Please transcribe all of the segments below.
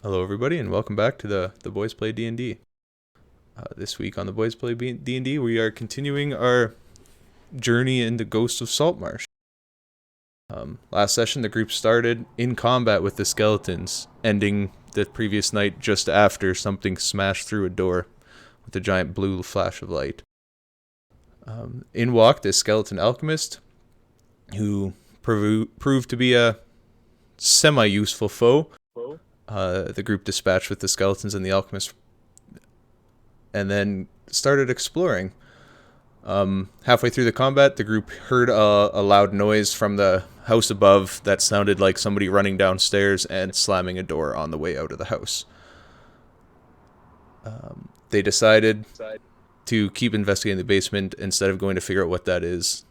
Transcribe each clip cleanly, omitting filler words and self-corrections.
Hello, everybody, and welcome back to the Boys Play D&D. This week on the Boys Play D&D, we are continuing our journey into Ghost of Saltmarsh. Last session, the group started in combat with the skeletons, ending the previous night just after something smashed through a door with a giant blue flash of light. In walked a skeleton alchemist, who proved to be a semi-useful foe. The group dispatched with the skeletons and the alchemist, and then started exploring. Halfway through the combat, the group heard a loud noise from the house above that sounded like somebody running downstairs and slamming a door on the way out of the house. They decided to keep investigating the basement instead of going to figure out what that is.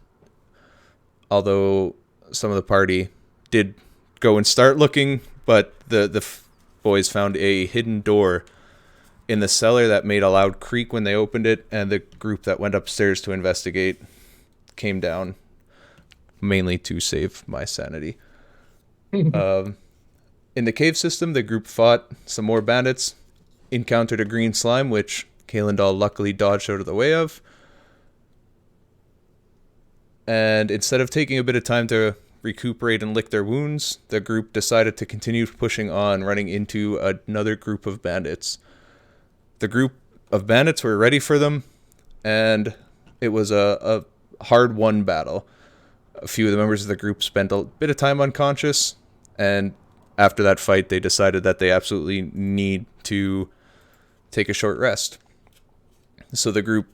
Although some of the party did go and start looking, but the boys found a hidden door in the cellar that made a loud creak when they opened it, and the group that went upstairs to investigate came down, mainly to save my sanity. In the cave system, the group fought some more bandits, encountered a green slime, which Kalendal luckily dodged out of the way of, and instead of taking a bit of time to recuperate and lick their wounds, the group decided to continue pushing on, running into another group of bandits. The group of bandits were ready for them, and it was a hard-won battle. A few of the members of the group spent a bit of time unconscious, and after that fight, they decided that they absolutely need to take a short rest. So the group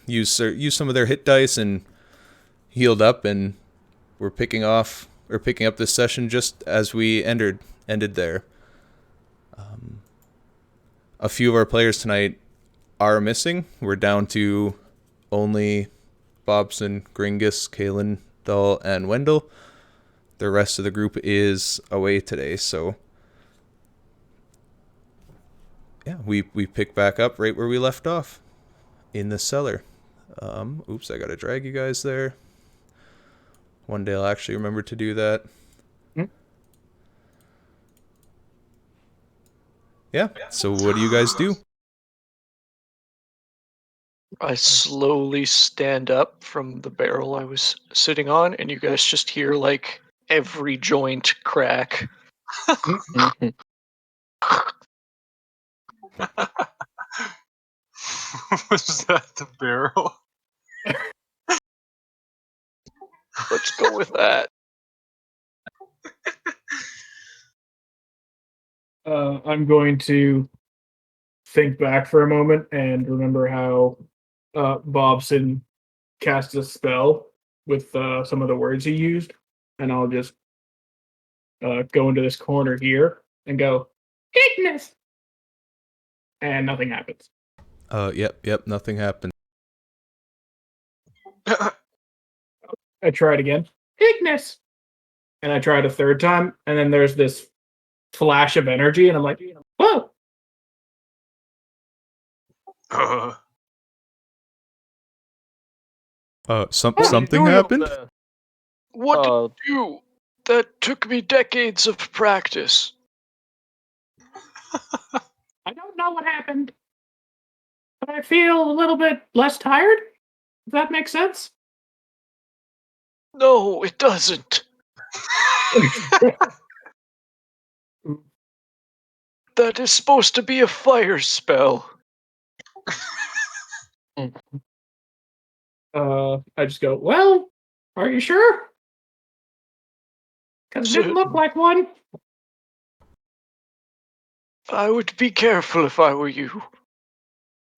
used some of their hit dice, and healed up, and we're picking up this session just as we ended there. A few of our players tonight are missing. We're down to only Bobson, Gringus, Kalen, Dahl, and Wendell. The rest of the group is away today, so yeah, we pick back up right where we left off, in the cellar. Oops, I gotta drag you guys there. One day I'll actually remember to do that. Yeah, so what do you guys do? I slowly stand up from the barrel I was sitting on, and you guys just hear like every joint crack. Was that the barrel? Let's go with that. I'm going to think back for a moment and remember how Bobson cast a spell with some of the words he used, and I'll just go into this corner here and go, Ignis! And nothing happens. Yep, nothing happened. I try it again, Ignis! And I try it a third time, and then there's this flash of energy, and I'm like, whoa! Something happened? What did you do? That took me decades of practice. I don't know what happened, but I feel a little bit less tired. Does that make sense? No, it doesn't. That is supposed to be a fire spell. I just go, well, are you sure? Because it didn't look like one. I would be careful if I were you.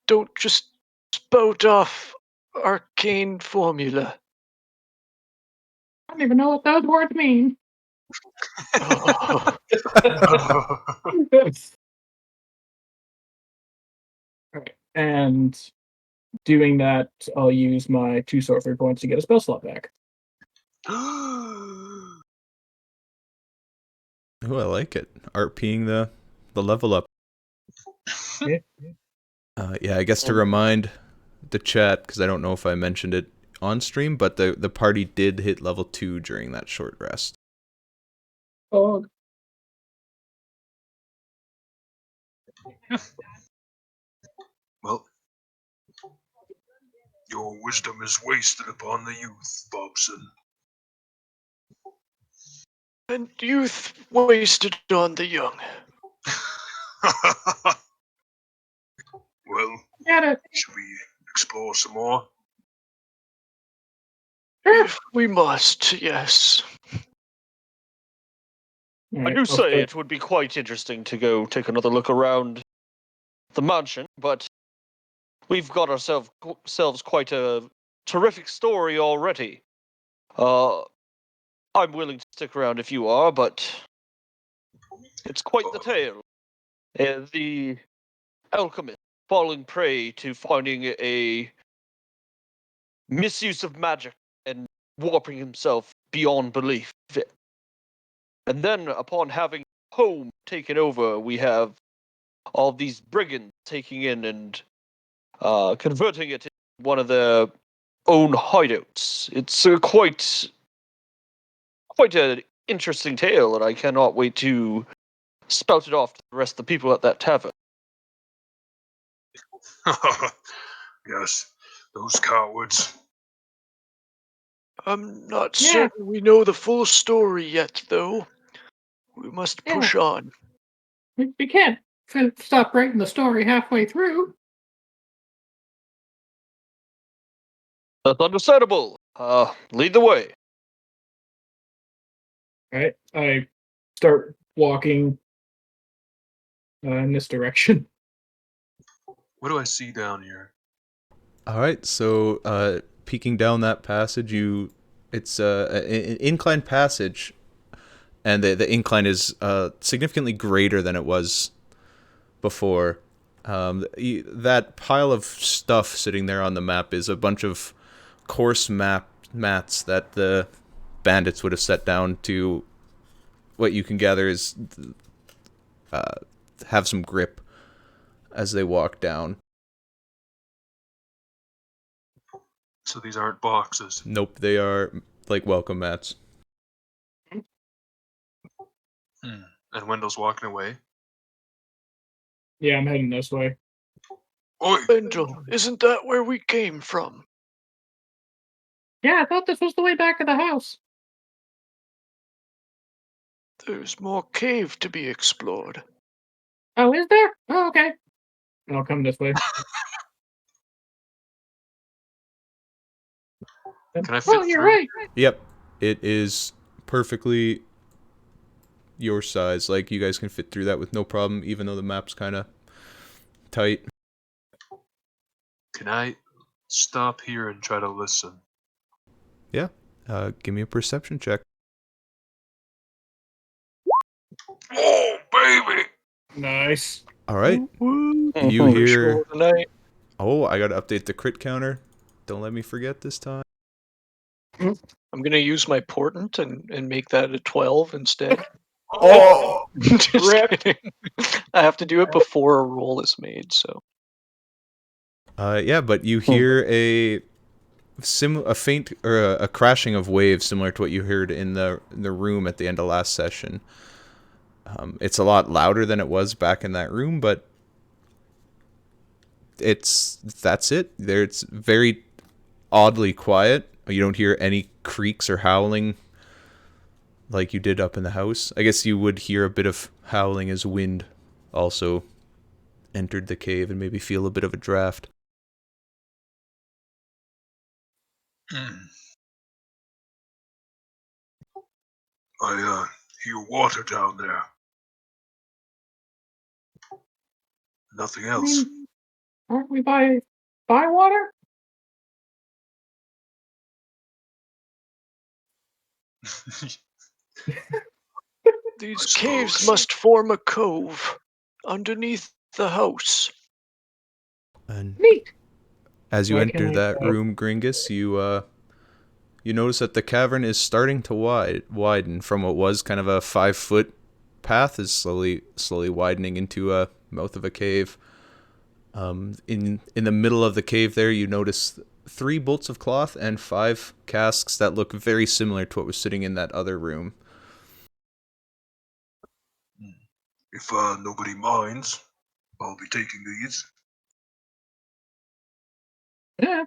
Don't just spout off arcane formula. I don't even know what those words mean. Alright, and doing that, I'll use my 2 sorcery points to get a spell slot back. Oh, I like it. RPing the level up. Yeah. Yeah, I guess to remind the chat, because I don't know if I mentioned it on stream, but the party did hit level 2 during that short rest. Oh, Well, your wisdom is wasted upon the youth, Bobson. And youth wasted on the young. Well, Get it. should we explore some more? Sure. If we must, yes. All I right, do I'll say start- it would be quite interesting to go take another look around the mansion, but we've got ourselves quite a terrific story already. I'm willing to stick around if you are, but it's quite the tale. The alchemist falling prey to finding a misuse of magic and warping himself beyond belief. And then, upon having home taken over, we have all these brigands taking in and converting it into one of their own hideouts. It's quite an interesting tale, and I cannot wait to spout it off to the rest of the people at that tavern. Yes, those cowards. I'm not Yeah. certain we know the full story yet, though. We must Yeah. push on. We can't stop writing the story halfway through. That's understandable. Lead the way. All right, I start walking in this direction. What do I see down here? All right, so peeking down that passage, it's an inclined passage, and the incline is significantly greater than it was before. That pile of stuff sitting there on the map is a bunch of coarse mats that the bandits would have set down to, what you can gather is have some grip as they walk down. So these aren't boxes. Nope, they are like welcome mats. And Wendell's walking away. Yeah, I'm heading this way. Oi! Wendell, isn't that where we came from? Yeah, I thought this was the way back to the house. There's more cave to be explored. Oh, is there? Oh, okay. I'll come this way. Can I fit Oh, you're through? right. Yep, it is perfectly your size. Like, you guys can fit through that with no problem, even though the map's kind of tight. Can I stop here and try to listen? Yeah, give me a perception check. Oh, baby! Nice. All right, Woo. you For hear... sure tonight. Oh, I gotta update the crit counter. Don't let me forget this time. I'm gonna use my portent and make that a 12 instead. Oh! Just Rip. kidding. I have to do it before a roll is made, so. Yeah, but you hear a faint or a crashing of waves similar to what you heard in the room at the end of last session. It's a lot louder than it was back in that room, but that's it. It's very oddly quiet. You don't hear any creaks or howling like you did up in the house. I guess you would hear a bit of howling as wind also entered the cave and maybe feel a bit of a draft. I hear water down there. Nothing I else. mean, aren't we by water? These I caves suppose. must form a cove underneath the house. And Neat. as you Why enter can't I that try? room, Gringus, you notice that the cavern is starting to widen from what was kind of a 5-foot path is slowly widening into a mouth of a cave. In the middle of the cave there, you notice 3 bolts of cloth and 5 casks that look very similar to what was sitting in that other room. If nobody minds, I'll be taking these. Yeah.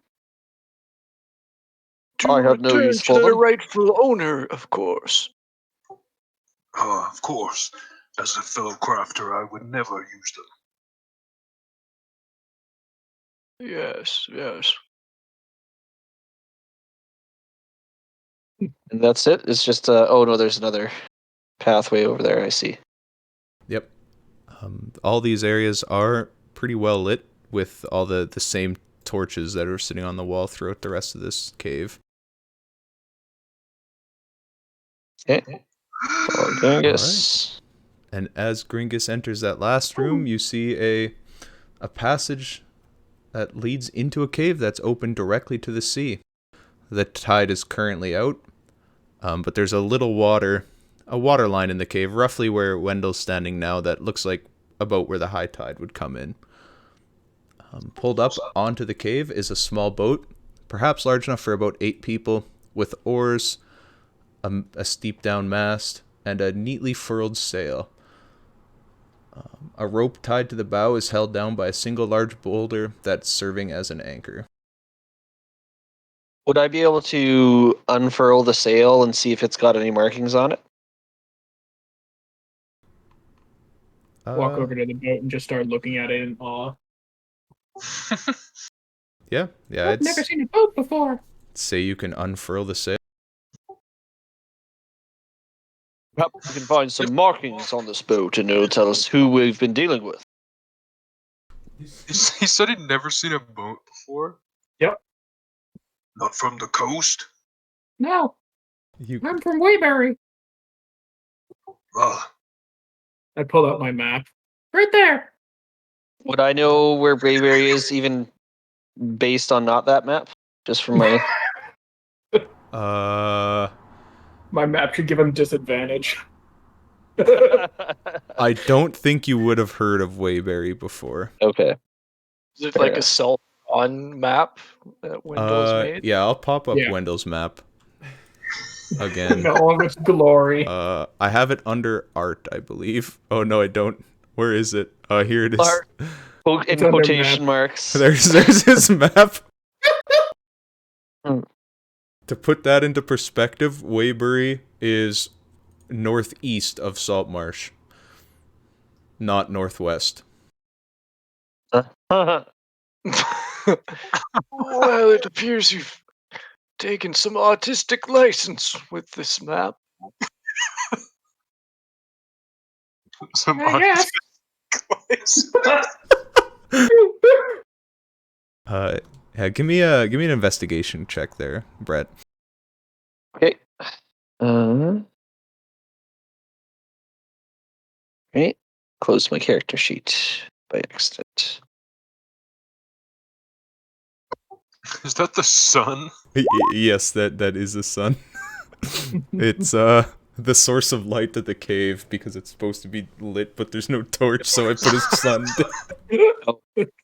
To I have no return use to for their them. rightful owner, of course. Of course. As a fellow crafter, I would never use them. Yes, yes. And that's it? It's just, oh no, there's another pathway over there, I see. Yep. All these areas are pretty well lit with all the same torches that are sitting on the wall throughout the rest of this cave. Okay. Oh, Genghis. And as Gringus enters that last room, you see a passage that leads into a cave that's open directly to the sea. The tide is currently out, but there's a water line in the cave, roughly where Wendell's standing now, that looks like about where the high tide would come in. Pulled up onto the cave is a small boat, perhaps large enough for about 8 people, with oars, a steep down mast, and a neatly furled sail. A rope tied to the bow is held down by a single large boulder that's serving as an anchor. Would I be able to unfurl the sail and see if it's got any markings on it? Walk over to the boat and just start looking at it in awe. Yeah, I've never seen a boat before. say you can unfurl the sail. Perhaps we can find some markings on this boat and it'll tell us who we've been dealing with. He said he'd never seen a boat before? Yep. Not from the coast? No, You I'm from Waybury. Ah, I pulled out my map. Right there. Would I know where Brayberry is even based on not that map? Just from my... My map should give him disadvantage. I don't think you would have heard of Waybury before. Okay. Is it like Yeah. a cell-on map that Wendell's made? Yeah, I'll pop up Yeah. Wendell's map again. In all of its glory. I have it under art, I believe. Oh no, I don't. Where is it? Here it is. Art. In It's under quotation marks. There's his map. Hmm. To put that into perspective, Waybury is northeast of Saltmarsh, not northwest. Well, it appears you've taken some artistic license with this map. some I guess. Yeah, give me an investigation check there, Brett. Okay. Right. Close my character sheet by accident. Is that the sun? Yes, that is the sun. It's the source of light at the cave because it's supposed to be lit, but there's no torch, so I put his sun.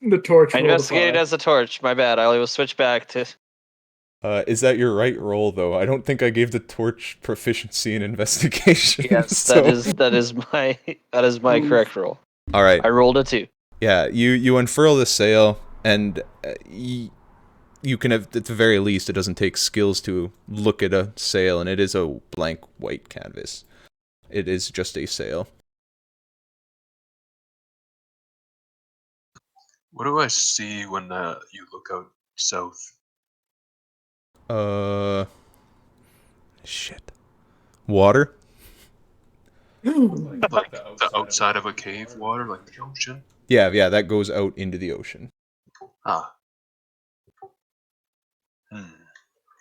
The torch. I rolled a investigated 5. as a torch. My bad. I will switch back to... Is that your right roll though? I don't think I gave the torch proficiency in investigation. Yes, so- that is my correct roll. All right. I rolled a 2. Yeah, you unfurl the sail, and you can have, at the very least, it doesn't take skills to look at a sail, and it is a blank white canvas. It is just a sail. What do I see when you look out south? Shit. Water? Like the outside of a cave water, like the ocean? Yeah, that goes out into the ocean. Ah. You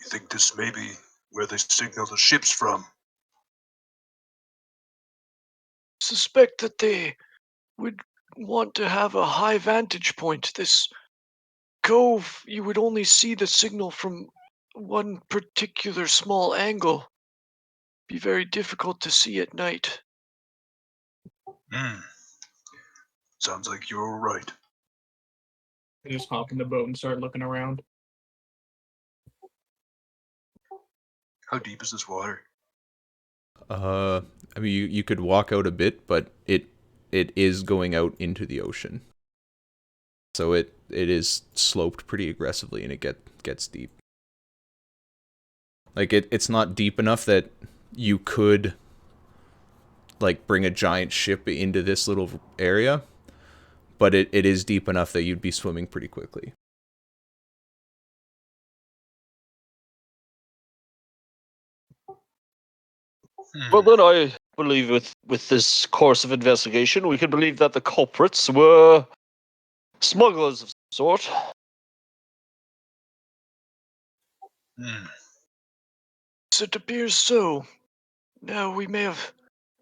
think this may be where they signal the ships from? Suspect that they would want to have a high vantage point. This cove, you would only see the signal from one particular small angle. Be very difficult to see at night. Sounds like you're right. I just hop in the boat and start looking around. How deep is this water? I mean, you could walk out a bit, but it is going out into the ocean. So it is sloped pretty aggressively, and it gets deep. Like it's not deep enough that you could like bring a giant ship into this little area, but it is deep enough that you'd be swimming pretty quickly. Well, then I believe with this course of investigation, we can believe that the culprits were smugglers of some sort. Hmm. Yes, it appears so. Now, we may have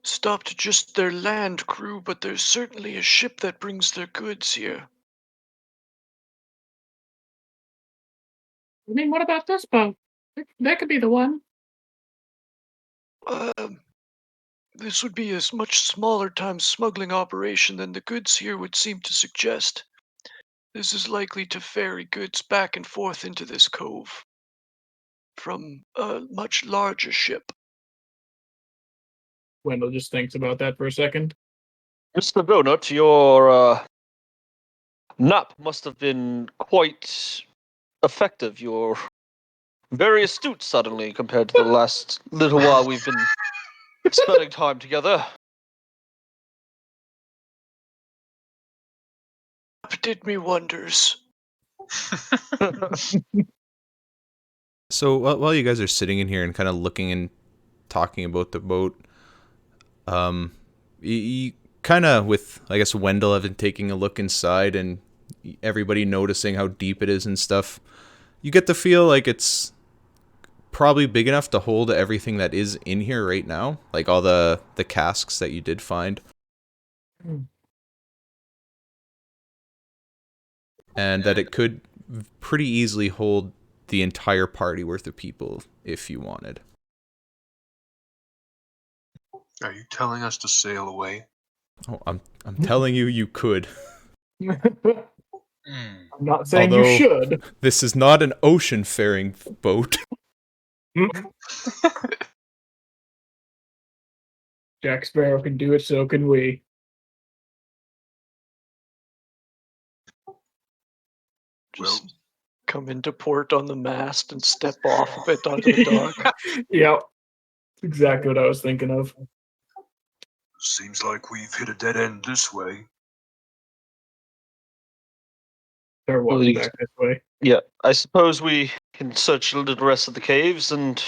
stopped just their land crew, but there's certainly a ship that brings their goods here. I mean, what about this boat? That could be the one. This would be a much smaller time smuggling operation than the goods here would seem to suggest. This is likely to ferry goods back and forth into this cove from a much larger ship. Wendell just thinks about that for a second. Mr. Donut, your nap must have been quite effective. You're very astute suddenly compared to the last little while we've been spending time together. It did me wonders. So while you guys are sitting in here and kind of looking and talking about the boat, you kind of, with I guess Wendell having taking a look inside and everybody noticing how deep it is and stuff, you get the feel like it's probably big enough to hold everything that is in here right now, like all the casks that you did find. And that it could pretty easily hold the entire party worth of people if you wanted. Are you telling us to sail away? Oh, I'm telling you, you could. I'm Hmm. not saying Although- you should. This is not an ocean-faring boat. Jack Sparrow can do it, so can we. Just Well- come into port on the mast and step off a bit onto the dock. Yep. Exactly what I was thinking of. Seems like we've hit a dead end this way. They're walking Please. back this way. Yeah, I suppose we can search the rest of the caves and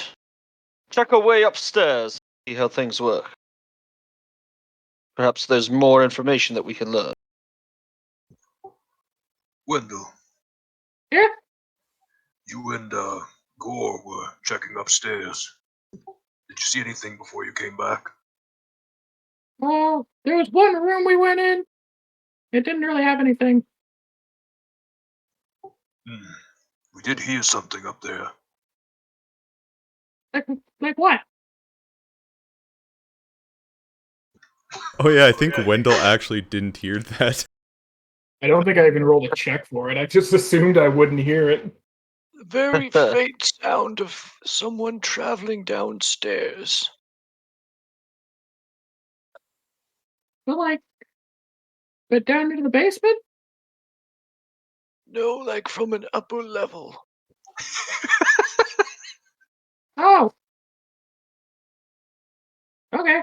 check our way upstairs, see how things work. Perhaps there's more information that we can learn. Wendell. Yeah? You and Gore were checking upstairs. Did you see anything before you came back? Oh, there was one room we went in. It didn't really have anything. We did hear something up there. Like what? Oh yeah, I think Wendell actually didn't hear that. I don't think I even rolled a check for it. I just assumed I wouldn't hear it. The very faint sound of someone traveling downstairs. But down into the basement? No, like from an upper level. Oh. Okay.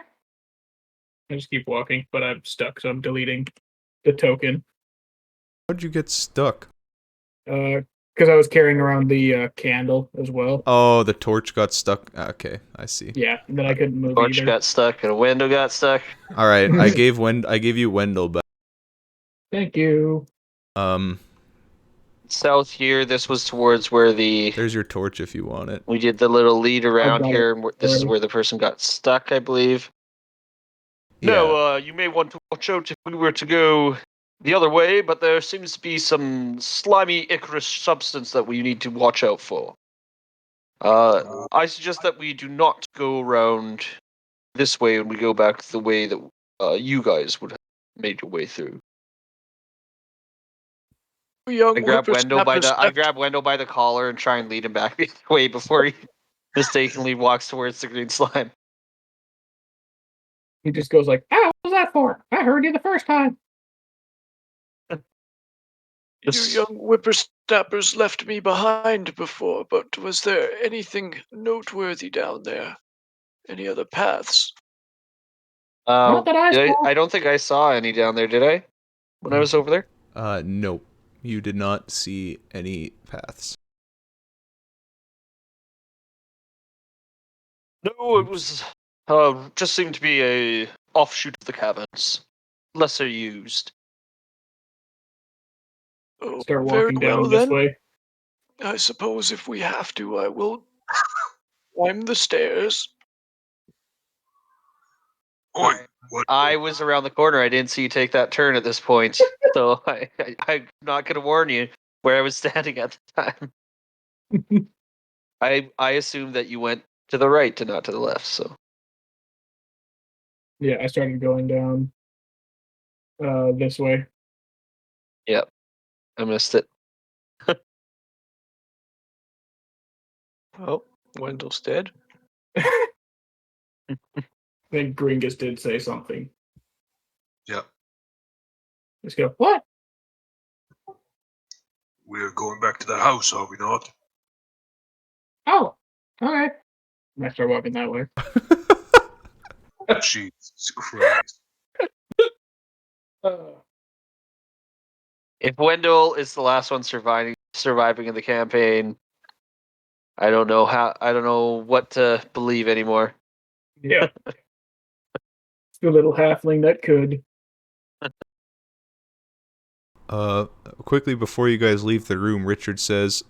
I just keep walking, but I'm stuck, so I'm deleting the token. How'd you get stuck? Because I was carrying around the candle as well. Oh, the torch got stuck. Okay, I see. Yeah, and then I couldn't move Torch either. got stuck and a window got stuck. All right, I gave you Wendell back. Thank you. South here, this was towards where There's your torch if you want it. we did the little lead around got here, and this is already. where the person got stuck, I believe. Yeah. No, you may want to watch out if we were to go the other way, but there seems to be some slimy Icarus substance that we need to watch out for. I suggest that we do not go around this way and we go back the way that you guys would have made your way through. Young I grab Wendell by whippersnappers the collar and try and lead him back the other way before he mistakenly walks towards the green slime. He just goes like, "Ah, what was that for? I heard you the first time." You This- young whippersnappers left me behind before, but was there anything noteworthy down there? Any other paths? Not that I saw. I don't think I saw any down there, did I? When I was over there? Nope. You did not see any paths. No, it was just seemed to be a offshoot of the caverns, lesser used. Oh, Start very walking well down this then. way. I suppose if we have to, I will climb the stairs. Oi, what? I was around the corner. I didn't see you take that turn at this point, so I'm not gonna warn you where I was standing at the time. I assumed that you went to the right and not to the left. So Yeah, I started going down this way. yep, I missed it. Oh, Wendell's dead. I think Gringus did say something. Yeah, Just go, what? we're going back to the house, are we not? Oh, okay. And I start walking that way. Jesus Christ. If Wendell is the last one surviving in the campaign, I don't know what to believe anymore. Yeah. The little halfling that could. Quickly before you guys leave the room, Richard says,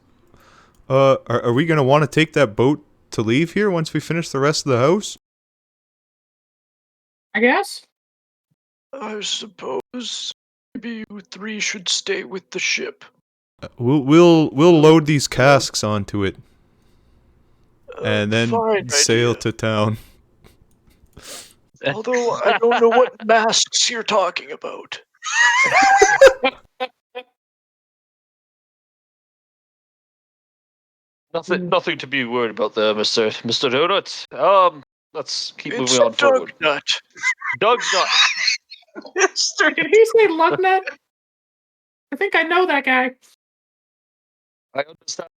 are we gonna want to take that boat to leave here once we finish the rest of the house? I guess. I suppose maybe you three should stay with the ship. We'll load these casks onto it and then Fine sail idea. to town. Although I don't know what masks you're talking about. Nothing to be worried about there, Mister Donut. Let's keep It's moving on Doug forward. Nut. Doug's not. Did he say Lugnut? I think I know that guy. I understand.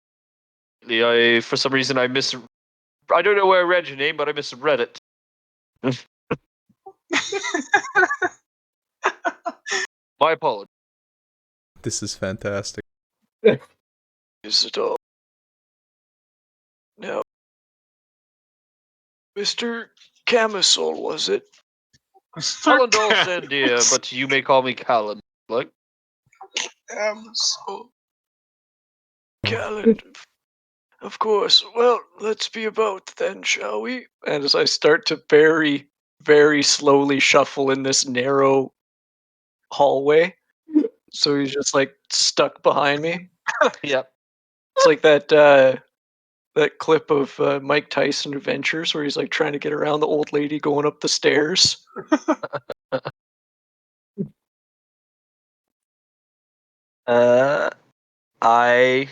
I for some reason I don't know where I read your name, but I misread it. My apologies. This is fantastic. Is it all? Now, Mr. Camisole, was it? Callan Dawson, dear, but you may call me Callan. Like, So Callan. Of course. Well, let's be about then, shall we? And as I start to very, very slowly shuffle in this narrow hallway, so he's just like stuck behind me. yep. It's like that clip of Mike Tyson Adventures where he's like trying to get around the old lady going up the stairs. I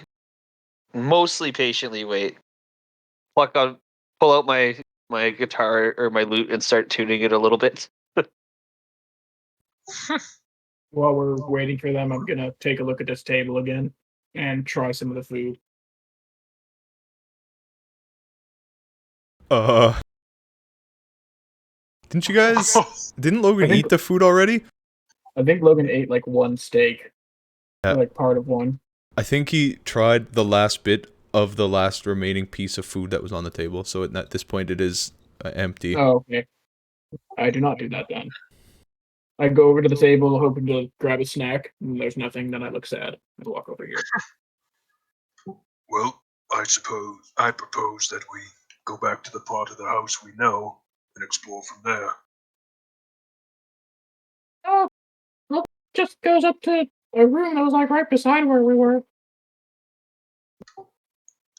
mostly patiently wait. Pull out my guitar or my lute and start tuning it a little bit. While we're waiting for them, I'm gonna take a look at this table again and try some of the food. Didn't you guys? Didn't Logan I think- eat the food already? I think Logan ate like one steak. Yeah. Or, like part of one. I think he tried the last bit of the last remaining piece of food that was on the table. So at this point, it is empty. Oh, okay. I do not do that then. I go over to the table hoping to grab a snack, and there's nothing, then I look sad. I walk over here. Well, I propose that we go back to the part of the house we know and explore from there. Oh, well, just goes up to a room that was like right beside where we were.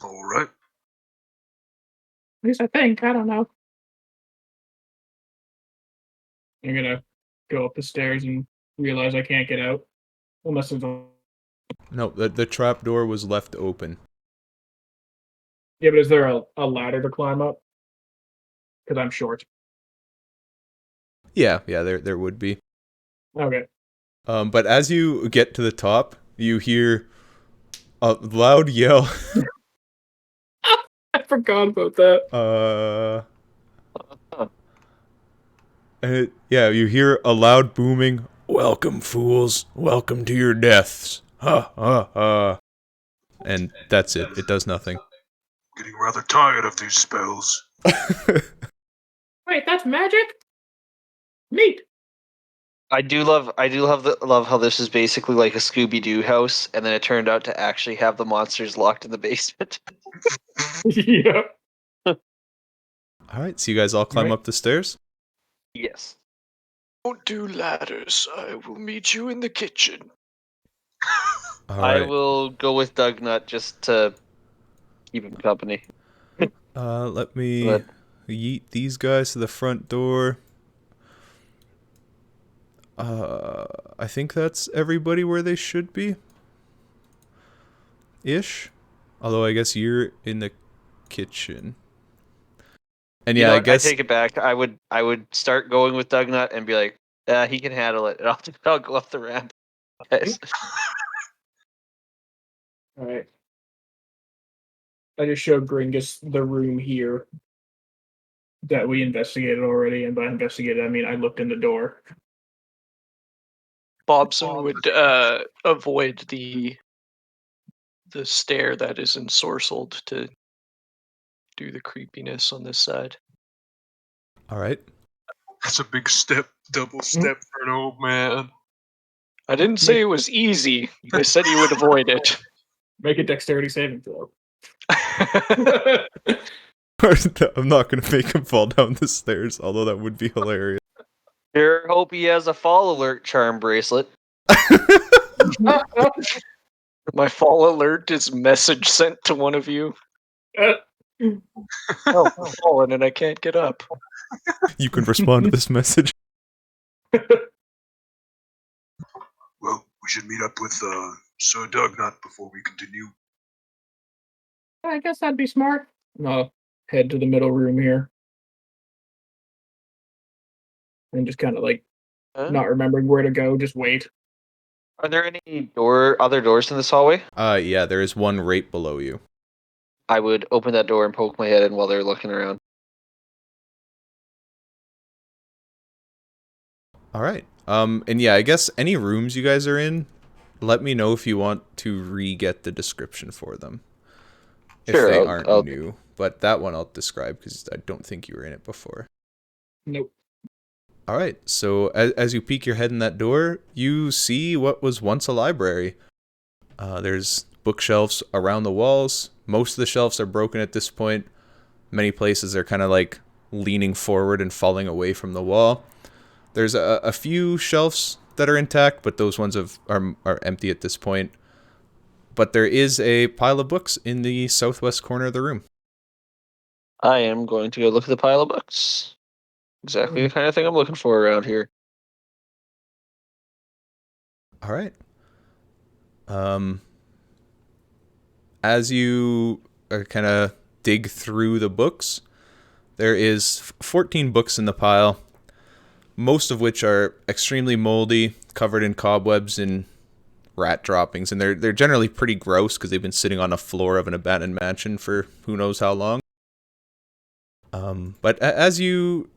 All right. At least I think. I don't know. I'm gonna go up the stairs and realize I can't get out. Unless there's a... No, the trap door was left open. Yeah, but is there a ladder to climb up? Because I'm short. Yeah, there would be. Okay. But as you get to the top, you hear a loud yell. I forgot about that. You hear a loud booming. Welcome, fools. Welcome to your deaths. Ha ha ha. And that's it. It does nothing. Getting rather tired of these spells. Wait, that's magic? Neat. I do love how this is basically like a Scooby-Doo house, and then it turned out to actually have the monsters locked in the basement. Yeah. All right, so you guys all climb up the stairs? Yes. Don't do ladders. I will meet you in the kitchen. All I right. will go with Dugnut just to keep him company. Let me But yeet these guys to the front door. I think that's everybody where they should be. Ish. Although I guess you're in the kitchen. And yeah, I guess I take it back. I would start going with Dugnut and be like, he can handle it, and I'll go up the ramp. Guys. All right. I just showed Gringus the room here that we investigated already, and by investigated I mean I looked in the door. Bobson would avoid the stair that is ensorcelled to do the creepiness on this side. all right. That's a big step, double step for an old man. I didn't say it was easy. I said he would avoid it. Make a dexterity saving throw. I'm not gonna make him fall down the stairs, although that would be hilarious. Sure hope he has a fall alert charm bracelet. My fall alert is message sent to one of you. Oh, I'm fallen and I can't get up. You can respond to this message. Well, we should meet up with Sir Dugnut before we continue. I guess that'd be smart. No, head to the middle room here. And just kind of like not remembering where to go, just wait. Are there any other doors in this hallway? Yeah, there is one right below you. I would open that door and poke my head in while they're looking around. All right. And yeah, I guess any rooms you guys are in, let me know if you want to re-get the description for them. Sure, if they aren't new. But that one I'll describe because I don't think you were in it before. Nope. All right. So as you peek your head in that door, you see what was once a library. There's bookshelves around the walls. Most of the shelves are broken at this point. Many places are kind of like leaning forward and falling away from the wall. There's a few shelves that are intact, but those ones are empty at this point. But there is a pile of books in the southwest corner of the room. I am going to go look at the pile of books. Exactly the kind of thing I'm looking for around here. All right. As you kind of dig through the books, there is 14 books in the pile, most of which are extremely moldy, covered in cobwebs and rat droppings, and they're generally pretty gross because they've been sitting on a floor of an abandoned mansion for who knows how long. But as you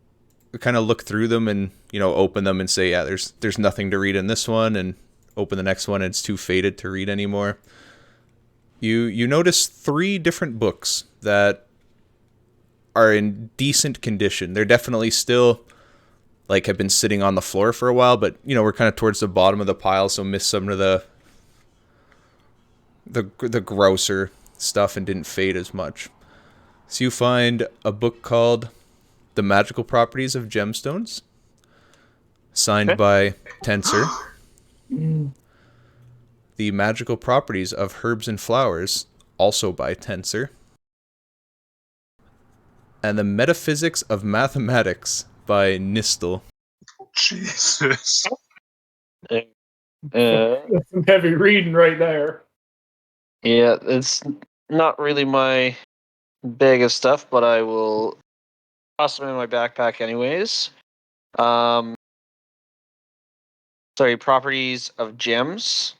kind of look through them and open them and say, yeah, there's nothing to read in this one, and open the next one and it's too faded to read anymore, you notice 3 different books that are in decent condition. They're definitely still have been sitting on the floor for a while, but we're kind of towards the bottom of the pile, so missed some of the grosser stuff and didn't fade as much. So you find a book called The Magical Properties of Gemstones, signed by Tensor. The Magical Properties of Herbs and Flowers, also by Tensor. And The Metaphysics of Mathematics by Nistel. Jesus. That's some heavy reading right there. Yeah, it's not really my bag of stuff, but I will toss them in my backpack anyways. Sorry, properties of gems.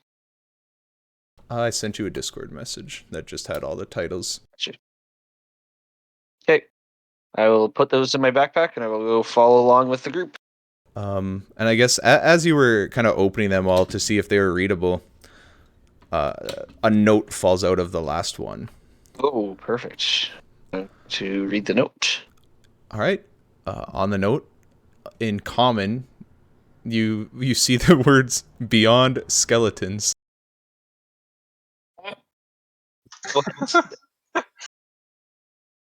I sent you a Discord message that just had all the titles. Okay. I will put those in my backpack and I will go follow along with the group. And I guess as you were kind of opening them all to see if they were readable, a note falls out of the last one. Oh, perfect. To read the note. All right. On the note, in common, you see the words "beyond skeletons."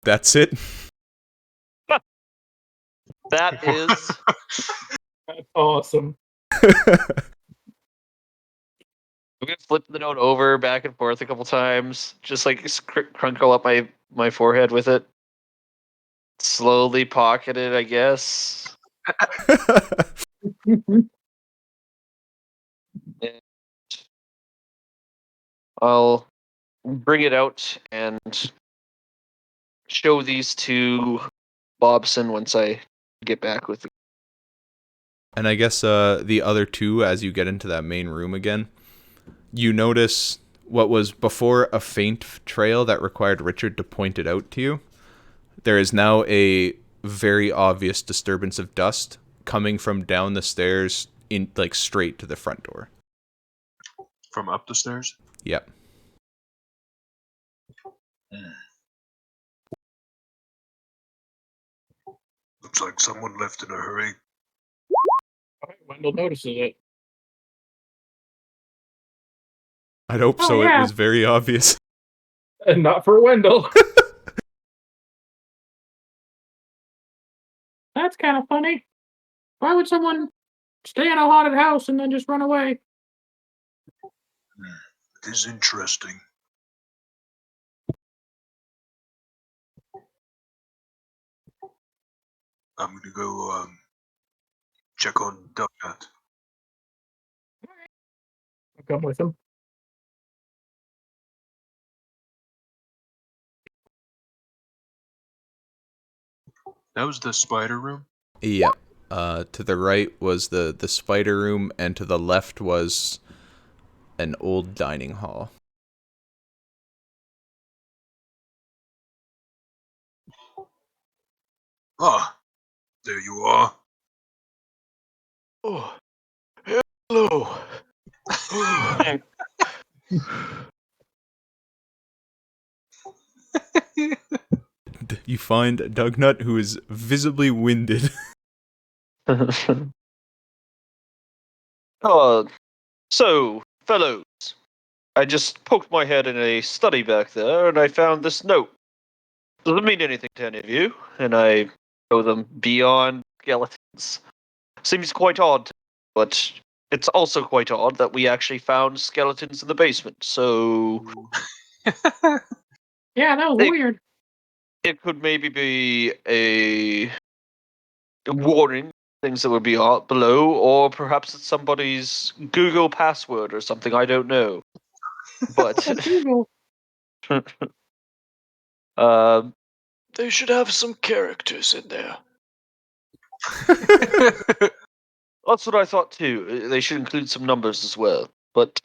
That's it. That is... That's awesome. I'm gonna flip the note over back and forth a couple times, just like crinkle up my forehead with it. Slowly pocket it, I guess. And I'll bring it out and show these to Bobson once I get back with the... And I guess the other two, as you get into that main room again, you notice what was before a faint trail that required Richard to point it out to you. There is now a very obvious disturbance of dust coming from down the stairs in like straight to the front door. From up the stairs? Yep. Looks like someone left in a hurry. Wendell notices it. I'd hope Oh, so. yeah. It was very obvious. And not for Wendell. That's kind of funny. Why would someone stay in a haunted house and then just run away? It is interesting. I'm gonna go check on Ducknut. I'll come with him. That was the spider room? Yep. To the right was the spider room, and to the left was an old dining hall. Ah, there you are. Oh, hello. Oh, You find Dugnut, who is visibly winded. So, fellows, I just poked my head in a study back there and I found this note. Doesn't mean anything to any of you, and I show them beyond skeletons. Seems quite odd, but it's also quite odd that we actually found skeletons in the basement, so Yeah, that was weird. it could maybe be a warning, things that would be below, or perhaps it's somebody's Google password or something, I don't know. But Google. they should have some characters in there. that's what I thought too. They should include some numbers as well. But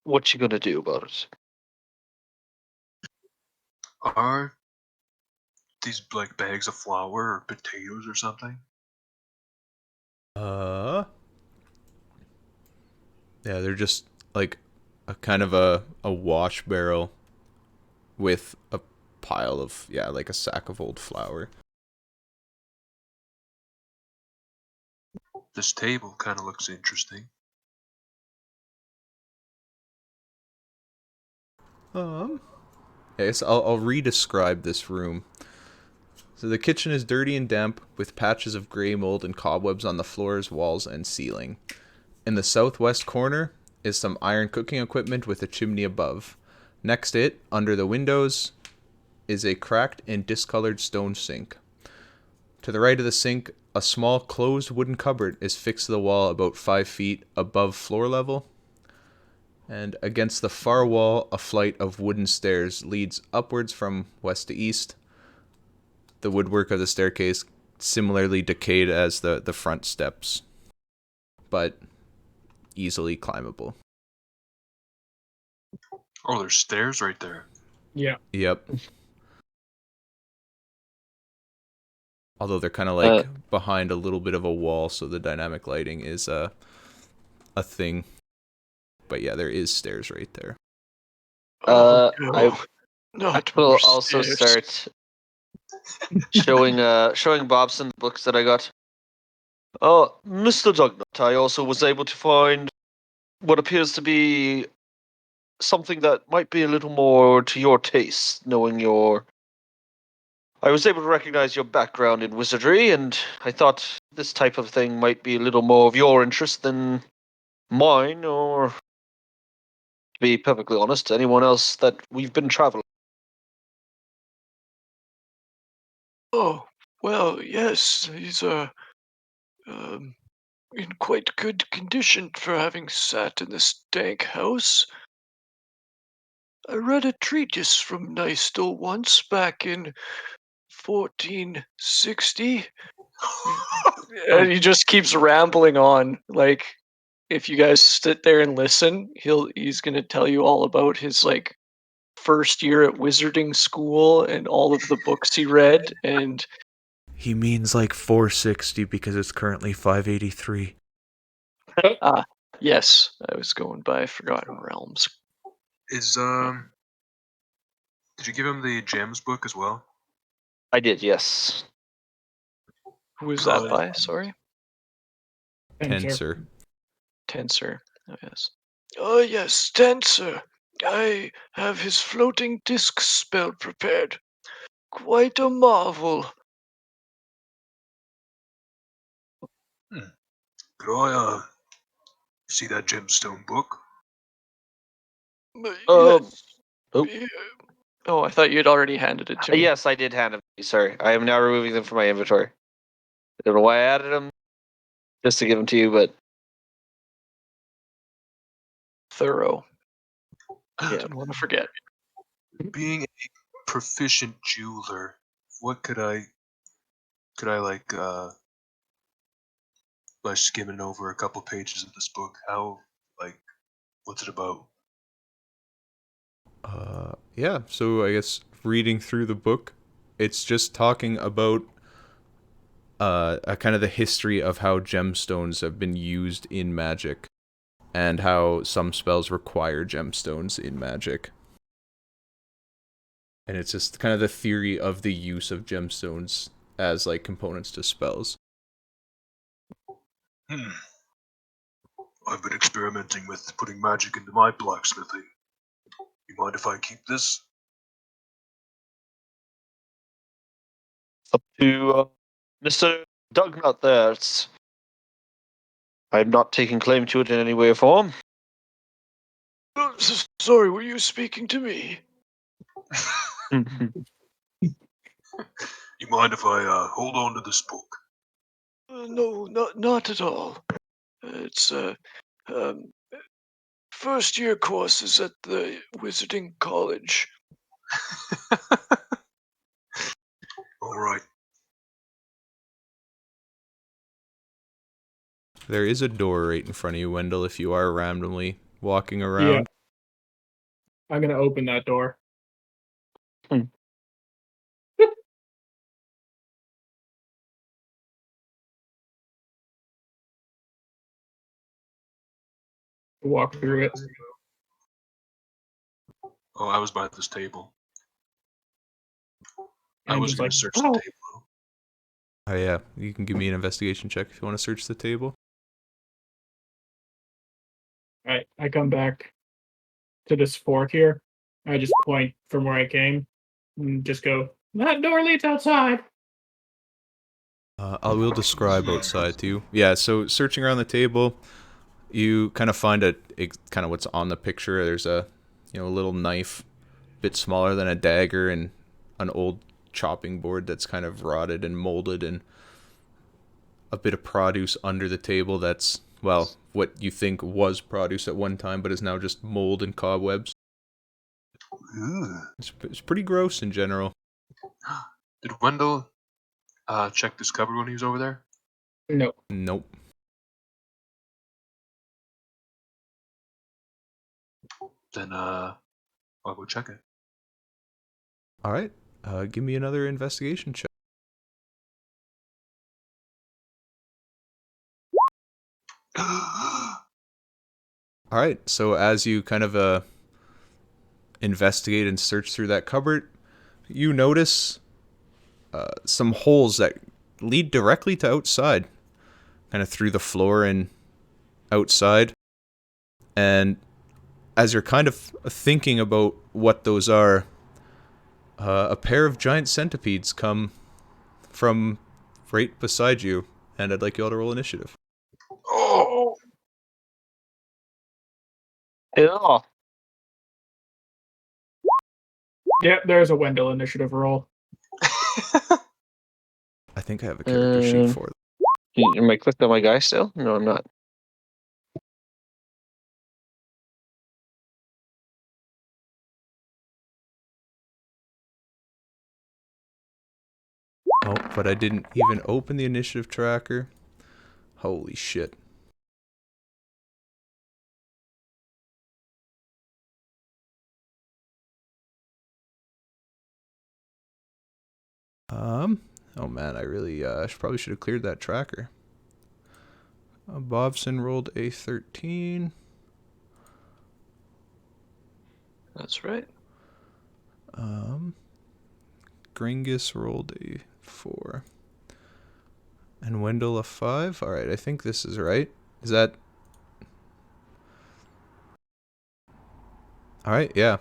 what you gonna do about it? Are these like bags of flour or potatoes or something? Yeah, they're just like a kind of a wash barrel with a pile of, yeah, like a sack of old flour. This table kind of looks interesting. Yes, I'll re-describe this room. So the kitchen is dirty and damp, with patches of gray mold and cobwebs on the floors, walls, and ceiling. In the southwest corner is some iron cooking equipment with a chimney above. Next to it, under the windows, is a cracked and discolored stone sink. To the right of the sink, a small closed wooden cupboard is fixed to the wall about 5 feet above floor level. And against the far wall, a flight of wooden stairs leads upwards from west to east. The woodwork of the staircase similarly decayed as the front steps, but easily climbable. Oh, there's stairs right there. Yeah. Yep. Although they're kind of like behind a little bit of a wall, so the dynamic lighting is a thing. But yeah, there is stairs right there. Oh, I no. Not will more also stairs. start showing Bobson the books that I got. Mr. Dugnut, I also was able to find what appears to be something that might be a little more to your taste, knowing your. I was able to recognize your background in wizardry, and I thought this type of thing might be a little more of your interest than mine, or, to be perfectly honest, anyone else that we've been traveling. Oh, well, yes, he's in quite good condition for having sat in this dank house. I read a treatise from Nystel once back in 1460. And he just keeps rambling on. Like, if you guys sit there and listen, he's gonna tell you all about his like first year at wizarding school and all of the books he read. And He means like 460 because it's currently 583. yes, I was going by Forgotten Realms. Is Did you give him the gems book as well? I did, yes. Who is God. that by? Sorry, Tensor. Tensor. Oh yes. Oh yes, Tensor. I have his floating disc spell prepared. Quite a marvel. Could I see that gemstone book? Yes. Oh. Yeah. Oh, I thought you had already handed it to me. Yes, I did hand them to you, sorry. I am now removing them from my inventory. I don't know why I added them, just to give them to you, but Thorough. Yeah. Didn't want to forget. Being a proficient jeweler, what could I like by skimming over a couple pages of this book? How, like, what's it about? Yeah, so I guess reading through the book, it's just talking about a kind of the history of how gemstones have been used in magic and how some spells require gemstones in magic. And it's just kind of the theory of the use of gemstones as like components to spells. I've been experimenting with putting magic into my blacksmithing. You mind if I keep this? Up to Mr. Dugnut there. I'm not taking claim to it in any way or form. Sorry, were you speaking to me? You mind if I hold on to this book? No, not at all. It's um, first year courses at the Wizarding College. All right. There is a door right in front of you, Wendell, if you are randomly walking Yeah. around. I'm gonna open that door. Walk through it. Oh, I was by this table. I And was just going like, to search oh. the table. Oh yeah, you can give me an investigation check if you want to search the table. Alright, I come back to this fork here. I just point from where I came and just go, that door leads outside. I will describe outside to you. Yeah, so searching around the table, you kind of find kind of what's on the picture. There's a little knife, a bit smaller than a dagger, and an old chopping board that's kind of rotted and molded, and a bit of produce under the table that's, well, what you think was produce at one time, but is now just mold and cobwebs. Ooh. It's pretty gross in general. Did Wendell check this cupboard when he was over there? No. Nope. Then I'll go check it. All right. Give me another investigation check. All right. So as you kind of investigate and search through that cupboard, you notice some holes that lead directly to outside, kind of through the floor and outside. And as you're kind of thinking about what those are, a pair of giant centipedes come from right beside you, and I'd like you all to roll initiative. Oh! Yeah. Yeah, there's a Wendell initiative roll. I think I have a character sheet for it. Am I clicked on my guy still? No, I'm not. Oh, but I didn't even open the initiative tracker. Holy shit. Oh man, I really probably should have cleared that tracker. Bobson rolled a 13. That's right. Gringus rolled a 4. And Wendell a 5. Alright, I think this is right. Is that... Alright, yeah.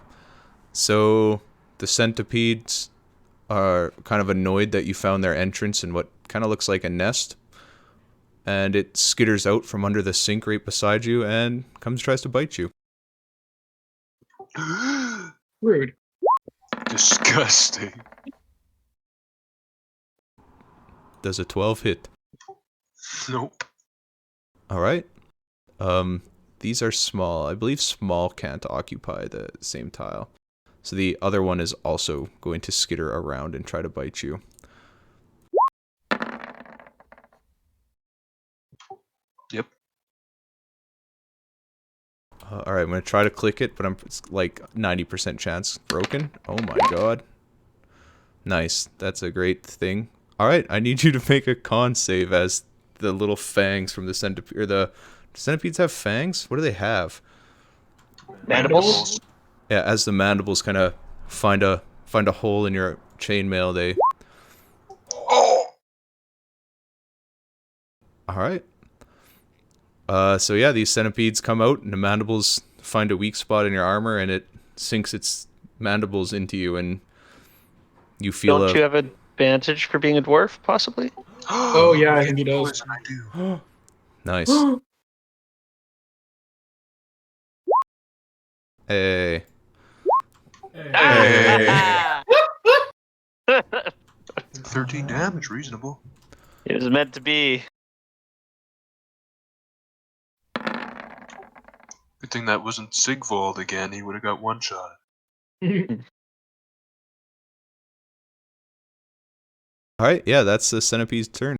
So, the centipedes are kind of annoyed that you found their entrance in what kind of looks like a nest. And it skitters out from under the sink right beside you and tries to bite you. Rude. Disgusting. Does a 12 hit? Nope. Alright. These are small. I believe small can't occupy the same tile. So the other one is also going to skitter around and try to bite you. Yep. Alright, I'm going to try to click it, but it's like 90% chance broken. Oh my god. Nice. That's a great thing. Alright, I need you to make a con save as the little fangs from the centipede, or the centipedes have fangs? What do they have? Mandibles? Yeah, as the mandibles kind of find a hole in your chainmail, they... Oh! Alright. So yeah, these centipedes come out, and the mandibles find a weak spot in your armor, and it sinks its mandibles into you, and you feel Don't you have advantage for being a dwarf, possibly? Oh, yeah, I think he does. Poison, I do. Nice. Hey. Hey. 13 damage, reasonable. It was meant to be. Good thing that wasn't Sigvald again, he would have got one shot. Alright, yeah, that's the centipede's turn.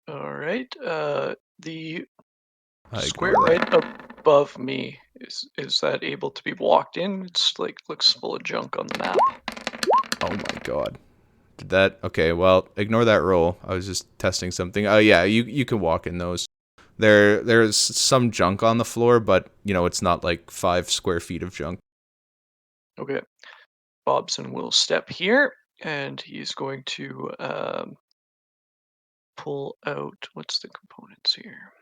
All right. The I square ignore that. right above me is that able to be walked in? It's like looks full of junk on the map. Oh my god. Did that... Okay, well, ignore that roll. I was just testing something. Oh yeah, you can walk in those. There's some junk on the floor, but, you know, it's not like 5 square feet of junk. Okay. Bobson will step here, and he's going to pull out... What's the components here?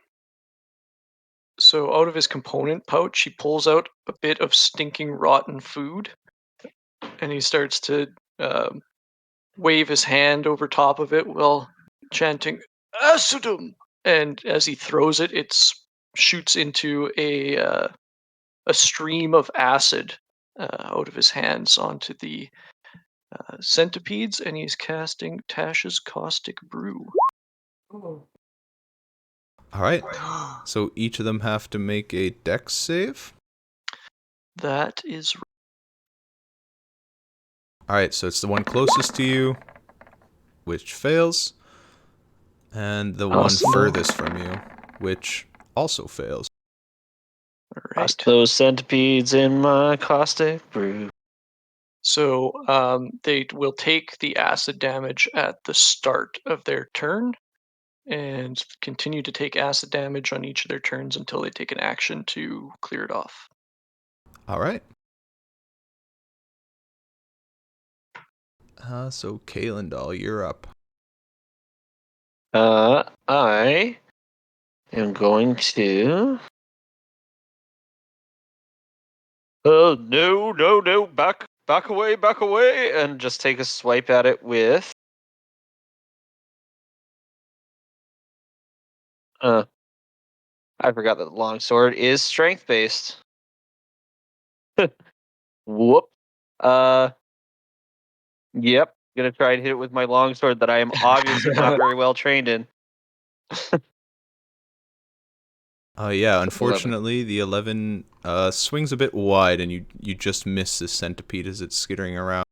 So out of his component pouch, he pulls out a bit of stinking rotten food, and he starts to wave his hand over top of it while chanting "Acidum!" And as he throws it, it shoots into a stream of acid out of his hands onto the centipedes, and he's casting Tasha's Caustic Brew. Alright, so each of them have to make a dex save. That is Alright, so it's the one closest to you, which fails, and the Awesome. one furthest from you, which also fails. All Past right. those centipedes in my caustic brew. So they will take the acid damage at the start of their turn and continue to take acid damage on each of their turns until they take an action to clear it off. All right. So Kalendal, you're up. I am going to. Oh no! Back away, and just take a swipe at it with. I forgot that the longsword is strength based. Whoop. Yep. Gonna try and hit it with my longsword that I am obviously not very well trained in. Yeah, 11. unfortunately, the 11 swings a bit wide, and you just miss the centipede as it's skittering around.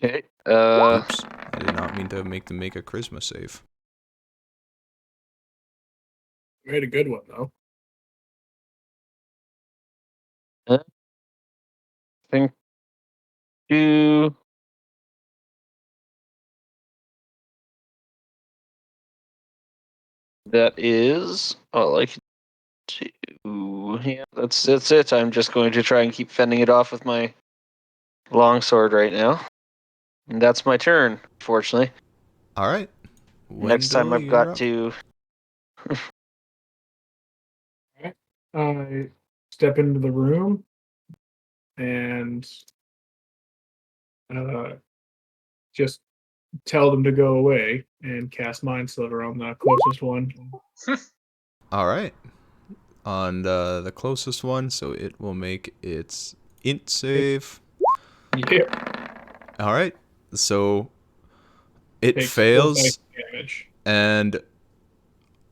Okay. Oops, I did not mean to make them make a charisma save. Made a good one though. I think two. That is all I can do. Yeah, that's it. I'm just going to try and keep fending it off with my longsword right now. And that's my turn, fortunately. All right. Next time Wendell, I've you're got up. to. I step into the room and just tell them to go away and cast Mind Sliver on the closest one. All right. On the closest one, so it will make its int save. Yeah. All right. So it Takes fails, damage. and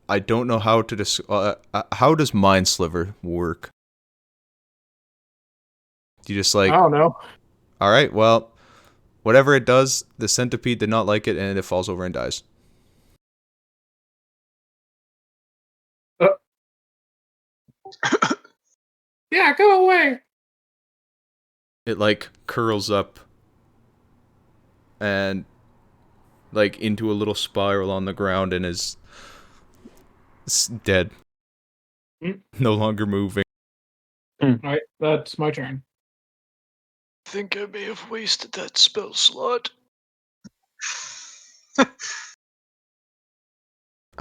I don't know how to how does Mind Sliver work? Do you just I don't know. all right, well, whatever it does, the centipede did not like it, and it falls over and dies. Yeah, go away. It curls up and into a little spiral on the ground and is dead. No longer moving. Alright, that's my turn. I think I may have wasted that spell slot. All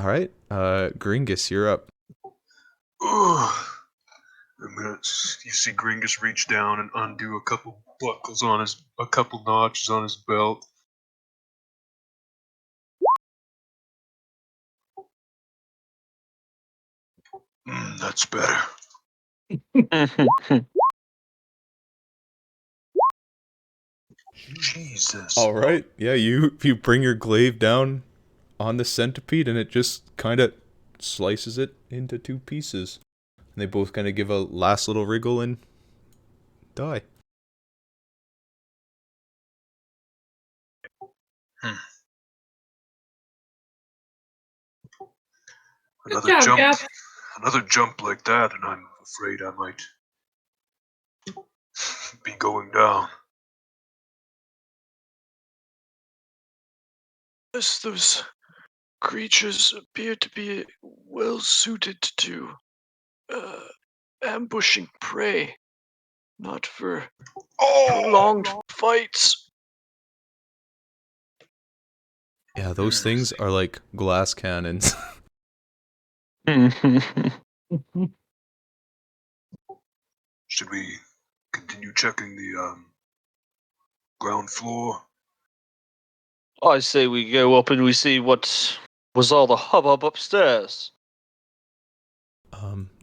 right, Gringus, you're up. Ugh. You see Gringus reach down and undo a couple notches on his belt. That's better. Jesus. All right, yeah, you bring your glaive down on the centipede, and it just kind of slices it into two pieces, and they both kind of give a last little wriggle and die. Another jump like that, and I'm afraid I might be going down. Yes, those creatures appear to be well suited to ambushing prey, not for prolonged fights. Yeah, those things are like glass cannons. Should we continue checking the ground floor? I say we go up and we see what was all the hubbub upstairs.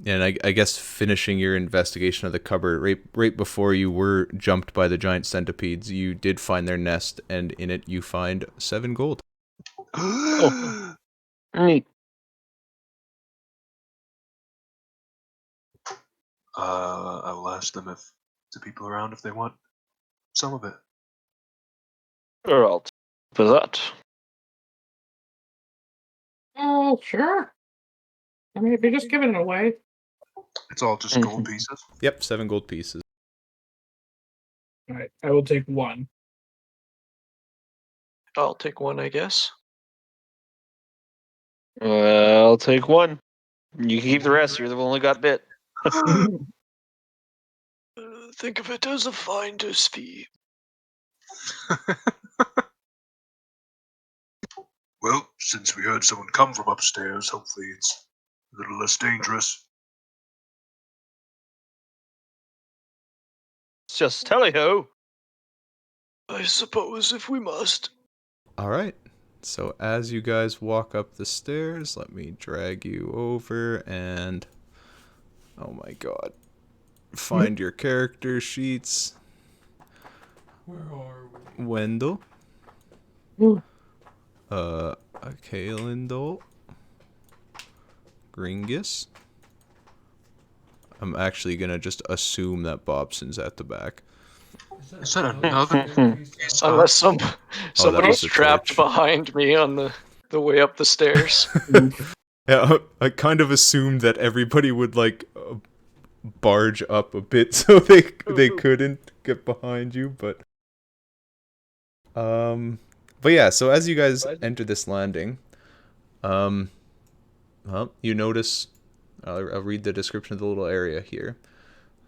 And I guess finishing your investigation of the cupboard right before you were jumped by the giant centipedes, you did find their nest, and in it you find 7 gold. Oh. Neat. I will ask them if the people around if they want some of it. Sure, I'll for that. Oh, sure. I mean, if you're just giving it away. It's all just gold pieces. Yep, 7 gold pieces. All right, I will take 1. I'll take one, I guess. I'll take 1. You can keep the rest. You're the one who got bit. Think of it as a finder's fee. Well, since we heard someone come from upstairs, hopefully it's a little less dangerous. It's just tally-ho. I suppose if we must. All right. So as you guys walk up the stairs, let me drag you over and oh my god. Find your character sheets. Where are we? Wendell. Kaelindol. Gringus. I'm actually gonna just assume that Bobson's at the back. Is that another piece of- Unless somebody's was a trapped torch. behind me on the way up the stairs. Yeah, I kind of assumed that everybody would like barge up a bit so they couldn't get behind you, but yeah. So as you guys enter this landing, well, you notice. I'll read the description of the little area here.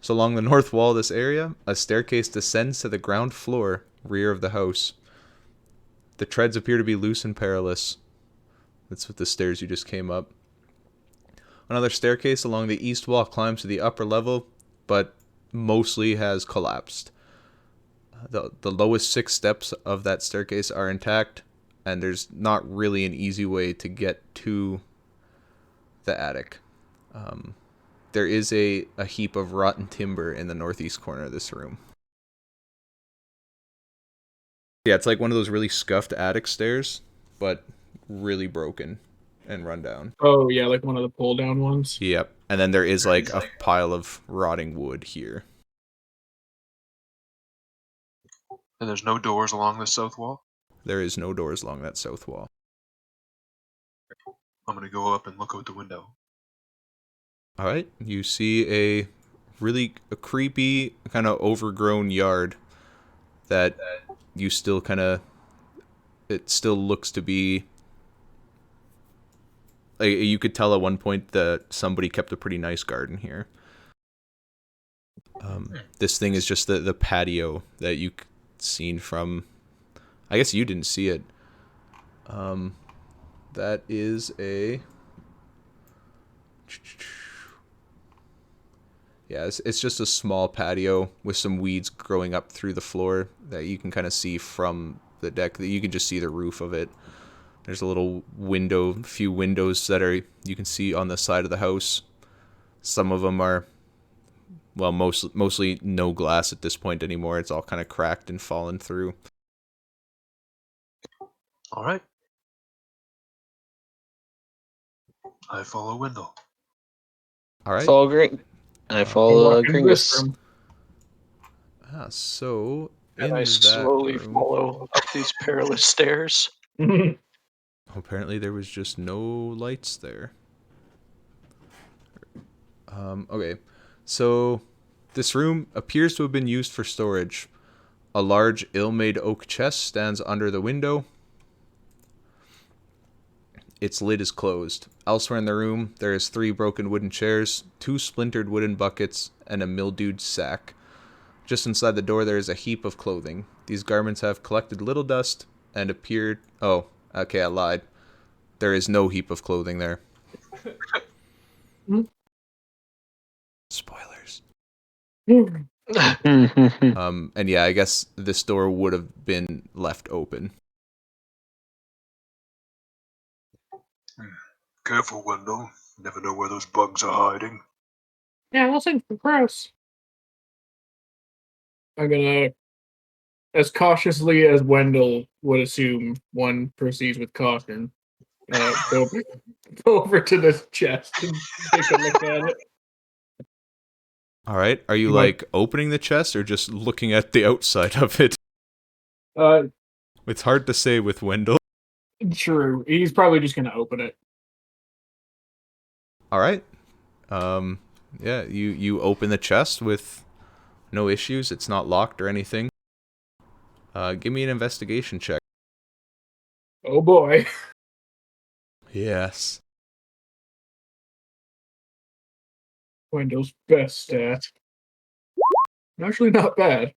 So along the north wall of this area, a staircase descends to the ground floor, rear of the house. The treads appear to be loose and perilous. That's what the stairs you just came up. Another staircase along the east wall climbs to the upper level, but mostly has collapsed. The lowest 6 steps of that staircase are intact, and there's not really an easy way to get to the attic. There is a heap of rotten timber in the northeast corner of this room. Yeah, it's like one of those really scuffed attic stairs, but really broken and run down. Oh, yeah, like one of the pull-down ones. Yep. And then there is like a pile of rotting wood here. And there's no doors along the south wall? There is no doors along that south wall. I'm gonna go up and look out the window. All right. You see a really creepy, kind of overgrown yard that you still kind of... It still looks to be... Like, you could tell at one point that somebody kept a pretty nice garden here. This thing is just the patio that you seen from... I guess you didn't see it. That is a... Yeah, it's just a small patio with some weeds growing up through the floor that you can kind of see from the deck. That you can just see the roof of it. There's a little window, a few windows that are you can see on the side of the house. Some of them are, well, mostly no glass at this point anymore. It's all kind of cracked and fallen through. All right. I follow Wendell. All right. It's all great. I I follow walk into this Gringus. room. So And in I that slowly room- follow up these perilous stairs. Apparently there was just no lights there. Okay, so this room appears to have been used for storage. A large ill-made oak chest stands under the window. Its lid is closed. Elsewhere in the room, there is 3 broken wooden chairs, 2 splintered wooden buckets, and a mildewed sack. Just inside the door, there is a heap of clothing. These garments have collected little dust and appeared... Oh, okay, I lied. There is no heap of clothing there. Spoilers. And yeah, I guess this door would have been left open. Careful, Wendell. Never know where those bugs are hiding. Yeah, those things are gross. I'm gonna, as cautiously as Wendell would assume one proceeds with caution, go over to this chest and take a look at it. All right. Are you You like opening the chest or just looking at the outside of it? It's hard to say with Wendell. True. He's probably just gonna open it. All right. Yeah, you open the chest with no issues. It's not locked or anything. Give me an investigation check. Oh boy. Yes. Wendell's best stat. Actually, not bad.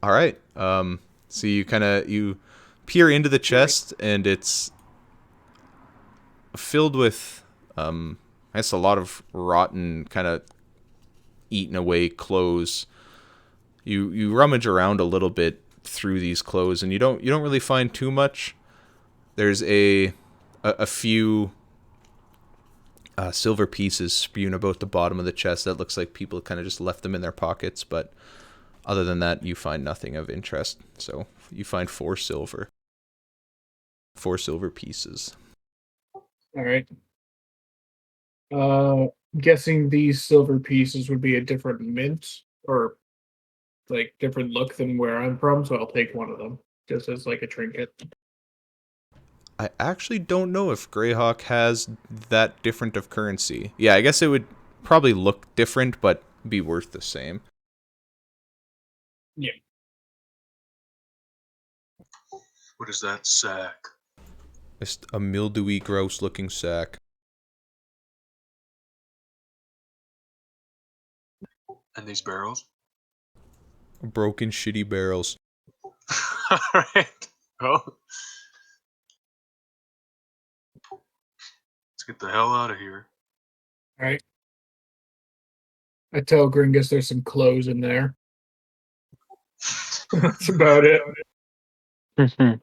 All right. So you peer into the chest, and it's filled with I guess a lot of rotten, kind of eaten away clothes. You rummage around a little bit through these clothes, and you don't really find too much. There's a few silver pieces strewn about the bottom of the chest that looks like people kind of just left them in their pockets, but other than that, you find nothing of interest. So you find 4 silver pieces. All right. Guessing these silver pieces would be a different mint or like different look than where I'm from, so I'll take one of them just as like a trinket. I actually don't know if Greyhawk has that different of currency. Yeah, I guess it would probably look different, but be worth the same. Yeah. What is that sack? Just a mildewy, gross-looking sack. And these barrels? Broken, shitty barrels. Alright. Well, let's get the hell out of here. All right. I tell Gringus there's some clothes in there. That's about it. And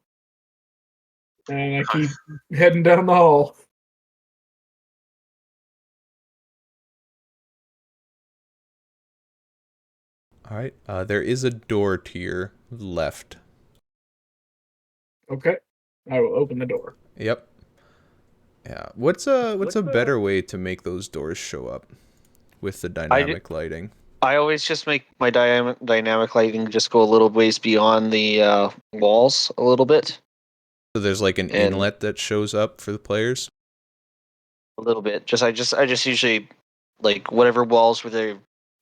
I keep heading down the hall. All right. There is a door to your left. Okay. I will open the door. Yep. Yeah. What's a better way to make those doors show up with the dynamic lighting? I always just make my dynamic lighting just go a little ways beyond the walls a little bit. So there's like an inlet that shows up for the players. A little bit. I just usually like whatever walls where they're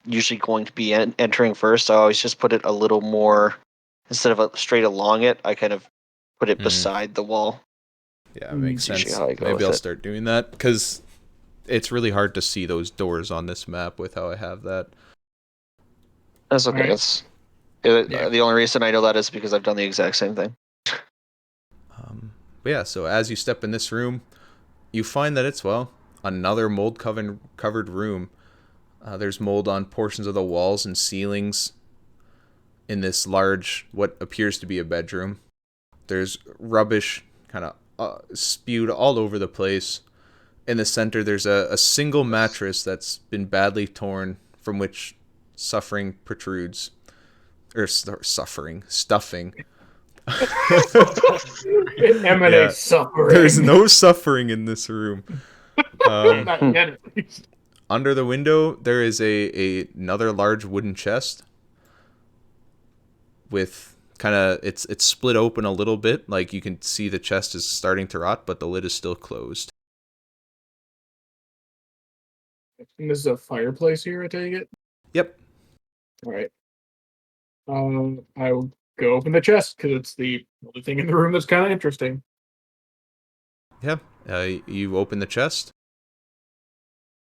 usually going to be entering first. I always just put it a little more instead of straight along it. I kind of put it beside the wall. Yeah, it makes sense. Usually how I go Maybe with I'll it. start doing that because it's really hard to see those doors on this map with how I have that. That's okay. Alright. That's the only reason I know that is because I've done the exact same thing. But yeah, so as you step in this room, you find that it's, well, another mold covered room. There's mold on portions of the walls and ceilings in this large, what appears to be a bedroom. There's rubbish kind of spewed all over the place. In the center, there's a single mattress that's been badly torn, from which suffering protrudes. Or stuffing. It emanates suffering. There's no suffering in this room. Not yet, at least. Under the window, there is another large wooden chest with kind of it's split open a little bit, like you can see the chest is starting to rot, but the lid is still closed. And this is a fireplace here, I take it? Yep. All right. I will go open the chest because it's the only thing in the room that's kind of interesting. Yeah. You open the chest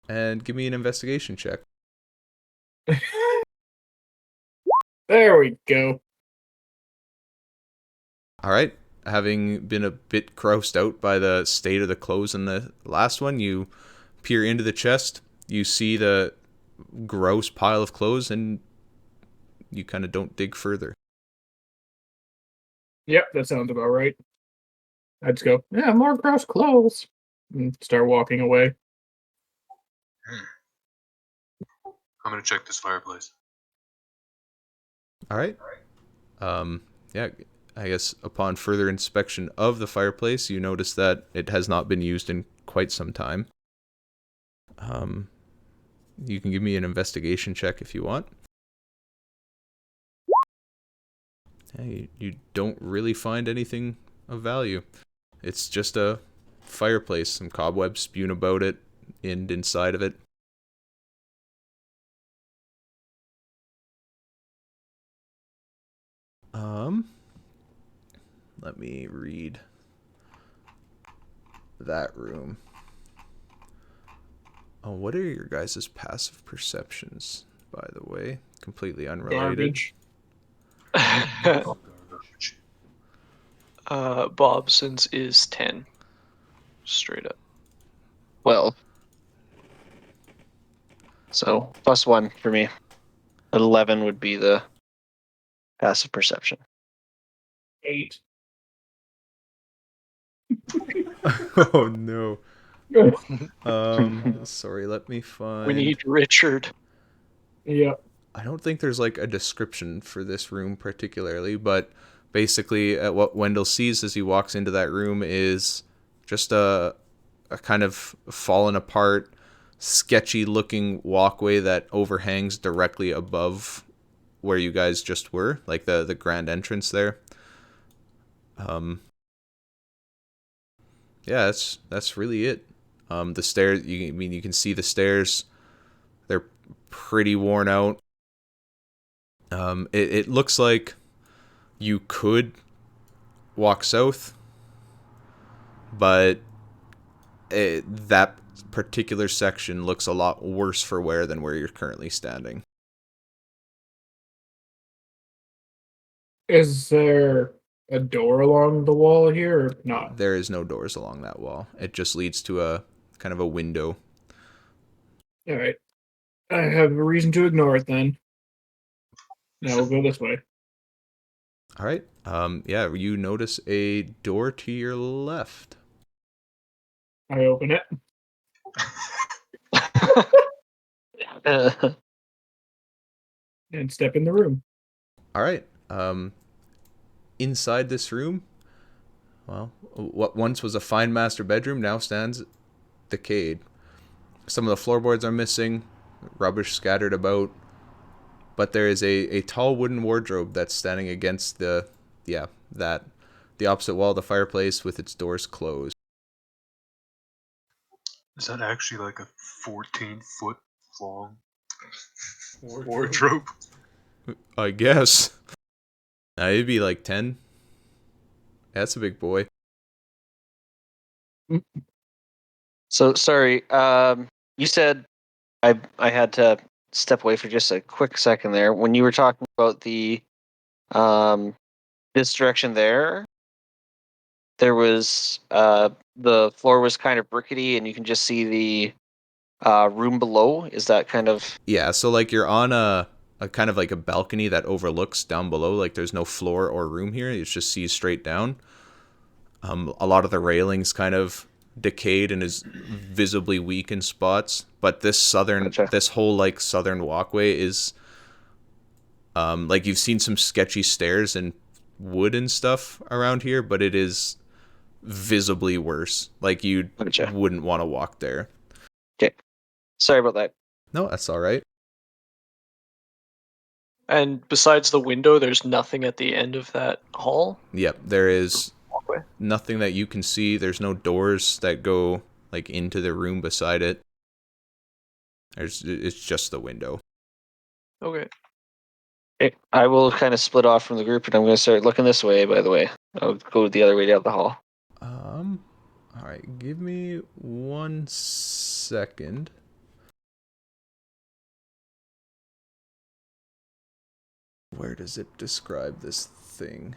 and give me an investigation check. There we go. All right. Having been a bit grossed out by the state of the clothes in the last one, you peer into the chest. You see the gross pile of clothes, and you kind of don't dig further. Yep, that sounds about right. I just go, yeah, more gross clothes. And start walking away. I'm gonna check this fireplace. All right. Yeah, I guess upon further inspection of the fireplace, you notice that it has not been used in quite some time. You can give me an investigation check if you want. Hey, you don't really find anything of value. It's just a fireplace, some cobwebs spewed about it, inside of it. Let me read that room. Oh, what are your guys' passive perceptions, by the way? Completely unrelated. Garbage. Bobson's is 10. Straight up. 12. So +1 for me. 11 would be the passive perception. 8. Oh no. Sorry, let me find. We need Richard. Yeah. I don't think there's like a description for this room particularly, but basically what Wendell sees as he walks into that room is just a kind of fallen apart, sketchy looking walkway that overhangs directly above where you guys just were, like the grand entrance there. Yeah, that's really it. The stairs, you can see the stairs. They're pretty worn out. It looks like you could walk south, but that particular section looks a lot worse for wear than where you're currently standing. Is there a door along the wall here or not? There is no doors along that wall. It just leads to a kind of a window. All right. I have a reason to ignore it then. Now we'll go this way. All right. Yeah, you notice a door to your left. I open it. And step in the room. All right. Inside this room, well, what once was a fine master bedroom now stands decayed. Some of the floorboards are missing, rubbish scattered about, but there is a tall wooden wardrobe that's standing against the opposite wall of the fireplace with its doors closed. Is that actually like a 14-foot long wardrobe? I guess. It'd be like 10. That's a big boy. So sorry. You said I had to step away for just a quick second there when you were talking about the this direction there. There was the floor was kind of rickety, and you can just see the room below. Is that kind of Yeah, so like you're on a kind of like a balcony that overlooks down below. Like there's no floor or room here. It just sees straight down. A lot of the railings kind of decayed and is visibly weak in spots. But this Gotcha. this whole like southern walkway is like you've seen some sketchy stairs and wood and stuff around here, but it is visibly worse. Like you Gotcha. wouldn't want to walk there. Okay? Sorry about that. No, that's all right. And besides the window, there's nothing at the end of that hall? Yep, there is Walkway? nothing that you can see. There's no doors that go like into the room beside it. It's just the window. Okay. Okay, I will kind of split off from the group, and I'm going to start looking this way. By the way, I'll go the other way down the hall. All right, give me 1 second. Where does it describe this thing?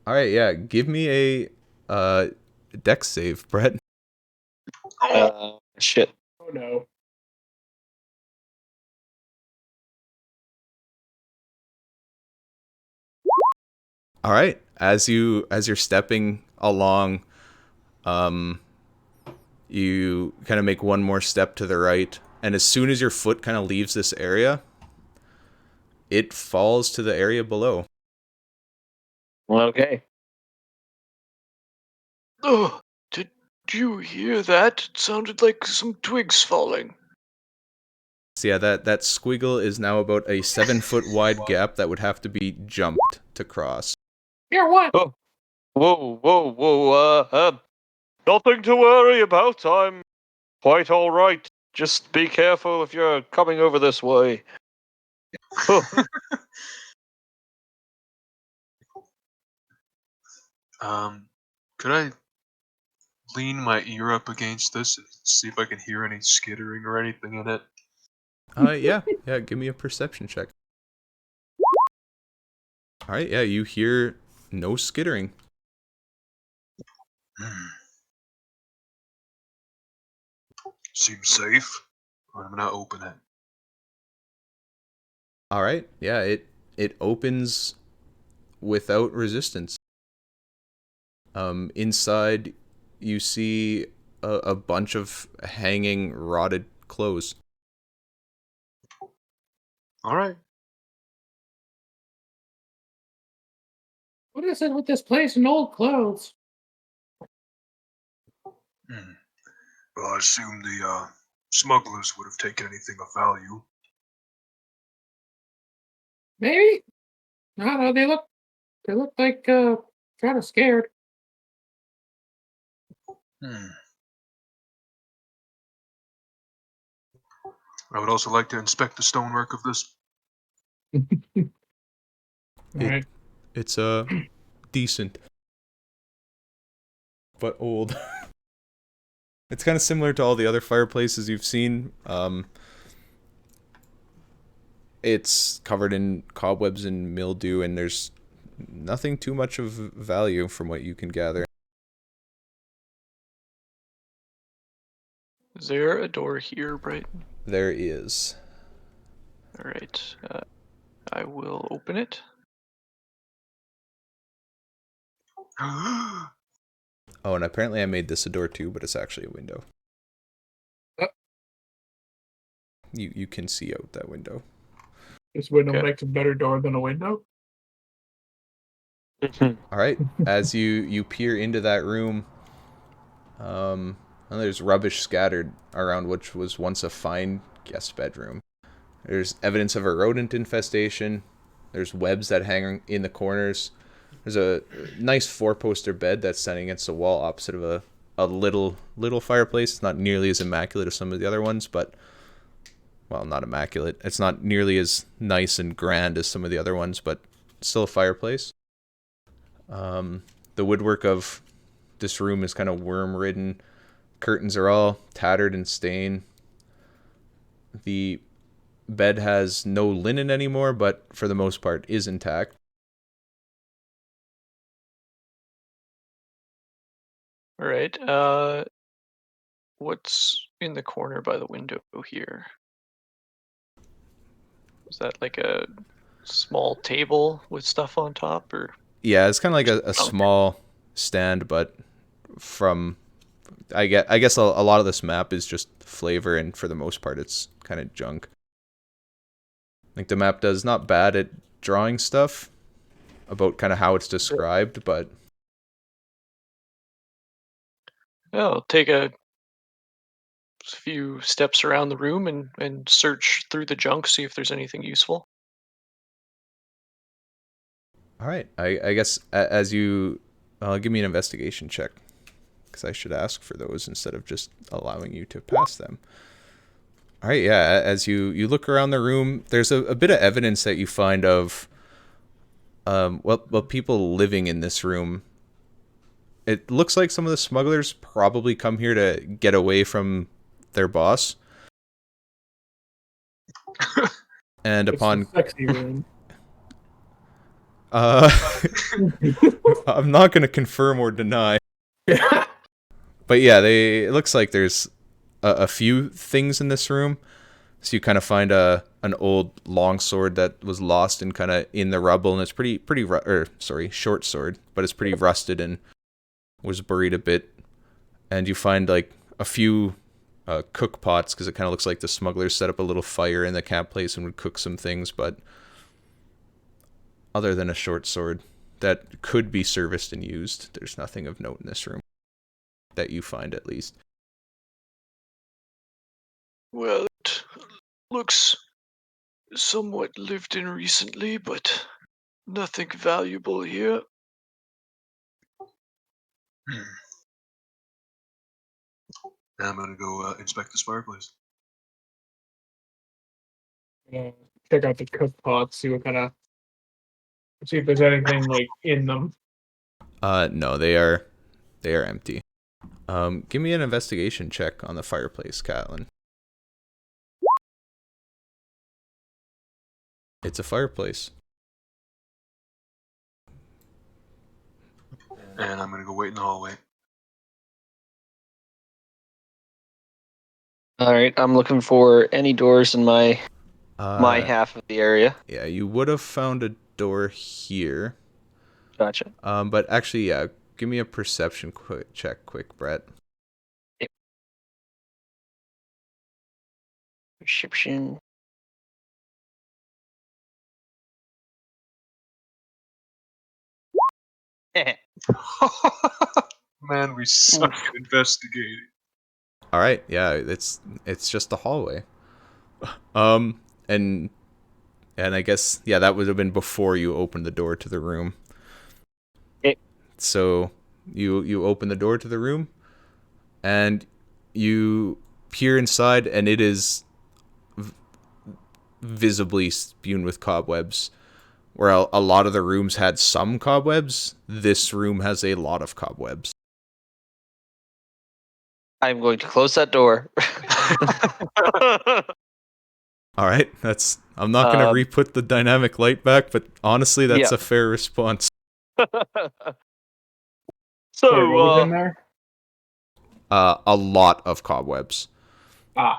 All right, yeah. Give me a dex save, Brett. Shit. Oh no. All right. As you're stepping along, you kind of make one more step to the right, and as soon as your foot kind of leaves this area, it falls to the area below. Okay. Oh, did you hear that? It sounded like some twigs falling. So yeah, that squiggle is now about a 7-foot wide gap that would have to be jumped to cross. You're what? Oh, whoa. Nothing to worry about. I'm quite all right. Just be careful if you're coming over this way. Oh, Could I lean my ear up against this and see if I can hear any skittering or anything in it? Yeah, give me a perception check. All right, yeah, you hear no skittering. Seems safe. I'm gonna open it. All right, yeah, it opens without resistance. Inside, you see a bunch of hanging, rotted clothes. All right. What is it with this place and old clothes? Well, I assume the smugglers would have taken anything of value. Maybe? I don't know. They look like kind of scared. I would also like to inspect the stonework of this. Right. It's decent, but old. It's kind of similar to all the other fireplaces you've seen. It's covered in cobwebs and mildew, and there's nothing too much of value from what you can gather. Is there a door here, Brighton? There is. All right. I will open it. Oh, and apparently I made this a door too, but it's actually a window. You can see out that window. This window Okay. makes a better door than a window. All right, as you peer into that room, and there's rubbish scattered around which was once a fine guest bedroom. There's evidence of a rodent infestation. There's webs that hang in the corners. There's a nice 4-poster bed that's standing against the wall opposite of a little fireplace. It's not nearly as immaculate as some of the other ones, but, well, not immaculate. It's not nearly as nice and grand as some of the other ones, but still a fireplace. The woodwork of this room is kind of worm-ridden. Curtains are all tattered and stained. The bed has no linen anymore, but for the most part is intact. All right. What's in the corner by the window here? Is that like a small table with stuff on top, or? Yeah, it's kind of like a small stand, but from I guess a lot of this map is just flavor, and for the most part it's kind of junk. Like the map does not bad at drawing stuff about kind of how it's described, but I'll take a few steps around the room and search through the junk, see if there's anything useful. all right. I guess as you give me an investigation check, because I should ask for those instead of just allowing you to pass them. All right, yeah. As you look around the room, there's a bit of evidence that you find of people living in this room. It looks like some of the smugglers probably come here to get away from their boss. And It's upon the sexy room. I'm not going to confirm or deny. But yeah, it looks like there's a few things in this room. So you kind of find an old long sword that was lost and kind of in the rubble, and it's short sword, but it's pretty rusted and was buried a bit. And you find like a few cook pots, because it kind of looks like the smugglers set up a little fire in the camp place and would cook some things, but other than a short sword that could be serviced and used, there's nothing of note in this room that you find, at least. Well, it Looks somewhat lived in recently, but nothing valuable here. Hmm. Now I'm gonna go inspect this fireplace. Check out the cook pots, see if there's anything like in them. No, they are empty. Give me an investigation check on the fireplace, Catlin. It's a fireplace. And I'm gonna go wait in the hallway. All right, I'm looking for any doors in my half of the area. Yeah, you would have found a door here. Gotcha. But actually, yeah, give me a perception check, quick, Brett. Perception. Man, we suck at investigating. All right, yeah, it's just a hallway. And I guess that would have been before you opened the door to the room. Okay. So you open the door to the room, and you peer inside, and it is visibly spewed with cobwebs. Where a lot of the rooms had some cobwebs, this room has a lot of cobwebs. I'm going to close that door. All right, I'm not going to re-put the dynamic light back, but honestly, that's a fair response. Sorry, what was in there? A lot of cobwebs.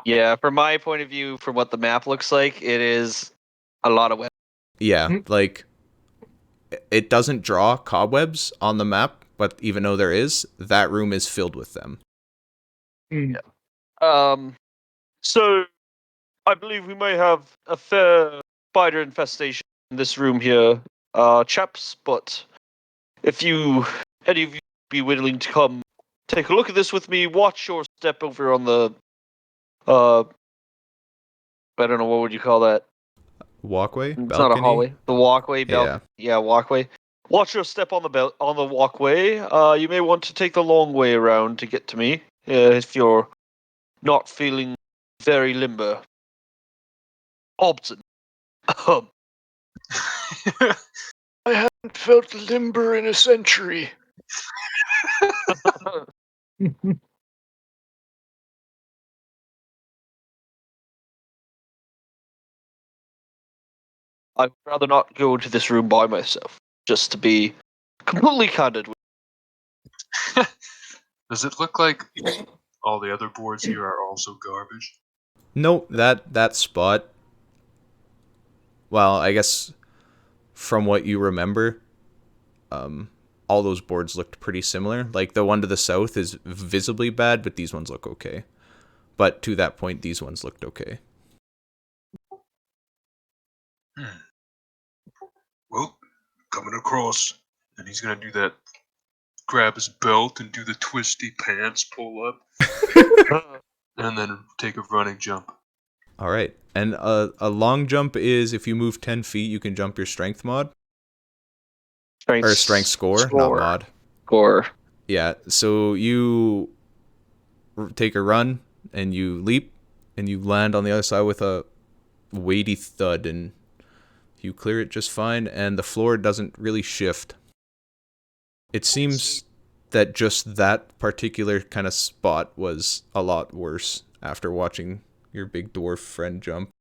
Yeah, from my point of view, from what the map looks like, it is a lot of webs. Yeah, like, it doesn't draw cobwebs on the map, but even though there is, that room is filled with them. Yeah. So, I believe we may have a fair spider infestation in this room here, chaps, but if any of you be willing to come take a look at this with me, watch your step over on the, I don't know, what would you call that? Walkway? It's balcony? not a hallway. The walkway, Yeah, walkway. Watch your step on the walkway. You may want to take the long way around to get to me if you're not feeling very limber. Hobson. I haven't felt limber in a century. I'd rather not go into this room by myself, just to be completely candid with you. Does it look like all the other boards here are also garbage? No, that spot. Well, I guess from what you remember, all those boards looked pretty similar. Like, the one to the south is visibly bad, but these ones look okay. But to that point, these ones looked okay. Well, coming across, and he's gonna do that. Grab his belt and do the twisty pants pull up, and then take a running jump. All right, and a long jump is if you move 10 feet, you can jump your strength mod. Strength score, not mod. Score. Yeah, so you take a run, and you leap, and you land on the other side with a weighty thud, and you clear it just fine, and the floor doesn't really shift. It seems that just that particular kind of spot was a lot worse after watching your big dwarf friend jump.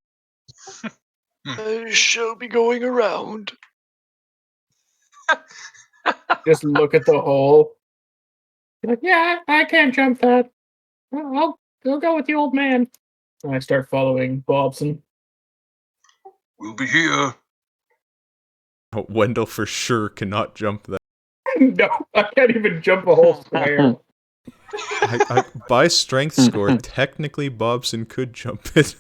I shall be going around. Just look at the hole. Like, yeah, I can't jump that. I'll go with the old man. And I start following Bobson. We'll be here. Wendell for sure cannot jump that. No, I can't even jump a whole square. By strength score, technically Bobson could jump it.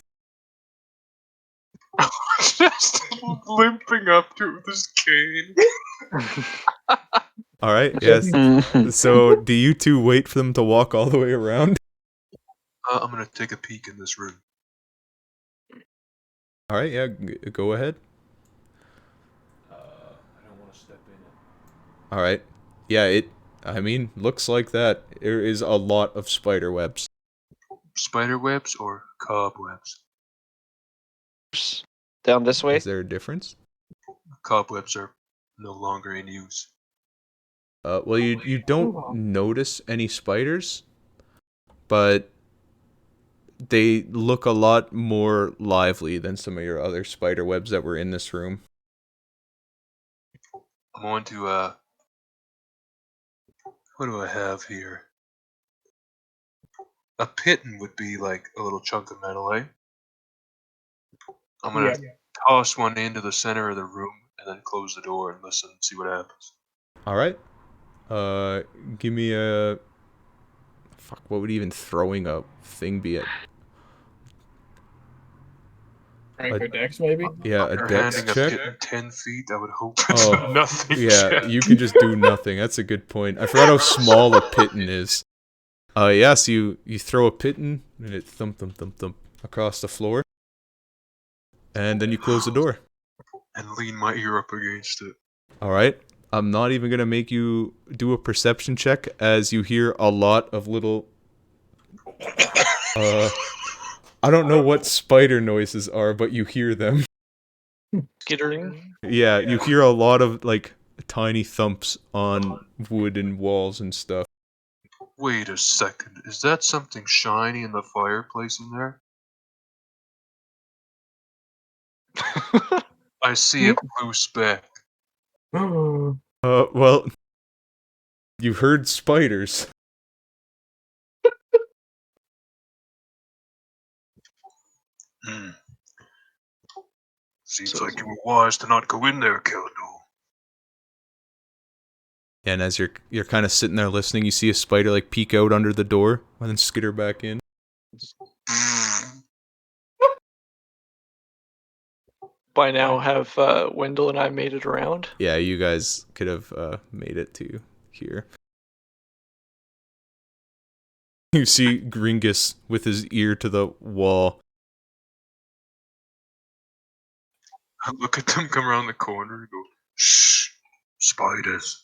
Just limping up to it with his cane. All right, yes. So, do you two wait for them to walk all the way around? I'm gonna take a peek in this room. All right, yeah, go ahead. I don't want to step in it. All right. Yeah, looks like that. There is a lot of spider webs. Spider webs or cobwebs? Down this way. Is there a difference? Cobwebs are no longer in use. Well, you don't notice any spiders, but they look a lot more lively than some of your other spider webs that were in this room. I'm going to, what do I have here? A pitten would be like a little chunk of metal, eh? I'm gonna toss one into the center of the room and then close the door and listen and see what happens. All right. Give me a... Fuck, what would even throwing a thing be at? Strength or dex, maybe? Yeah, a You're dex handing a check. pitten 10 feet, I would hope it's Oh, a nothing yeah, check. you can just do nothing. That's a good point. I forgot how small a pitten is. Yeah, so you throw a pitten, and it thump, thump, thump, thump across the floor. And then you close the door. And lean my ear up against it. Alright. I'm not even gonna make you do a perception check, as you hear a lot of little... I don't know what spider noises are, but you hear them. Skittering. Yeah, you hear a lot of, like, tiny thumps on wood and walls and stuff. Wait a second, is that something shiny in the fireplace in there? I see a blue speck. Well... You heard spiders. Hmm. Seems like you were wise to not go in there, Keldor. And as you're kind of sitting there listening, you see a spider like peek out under the door and then skitter back in. By now, have Wendell and I made it around? Yeah, you guys could have made it to here. You see Gringus with his ear to the wall. I look at them come around the corner and go, shh, spiders.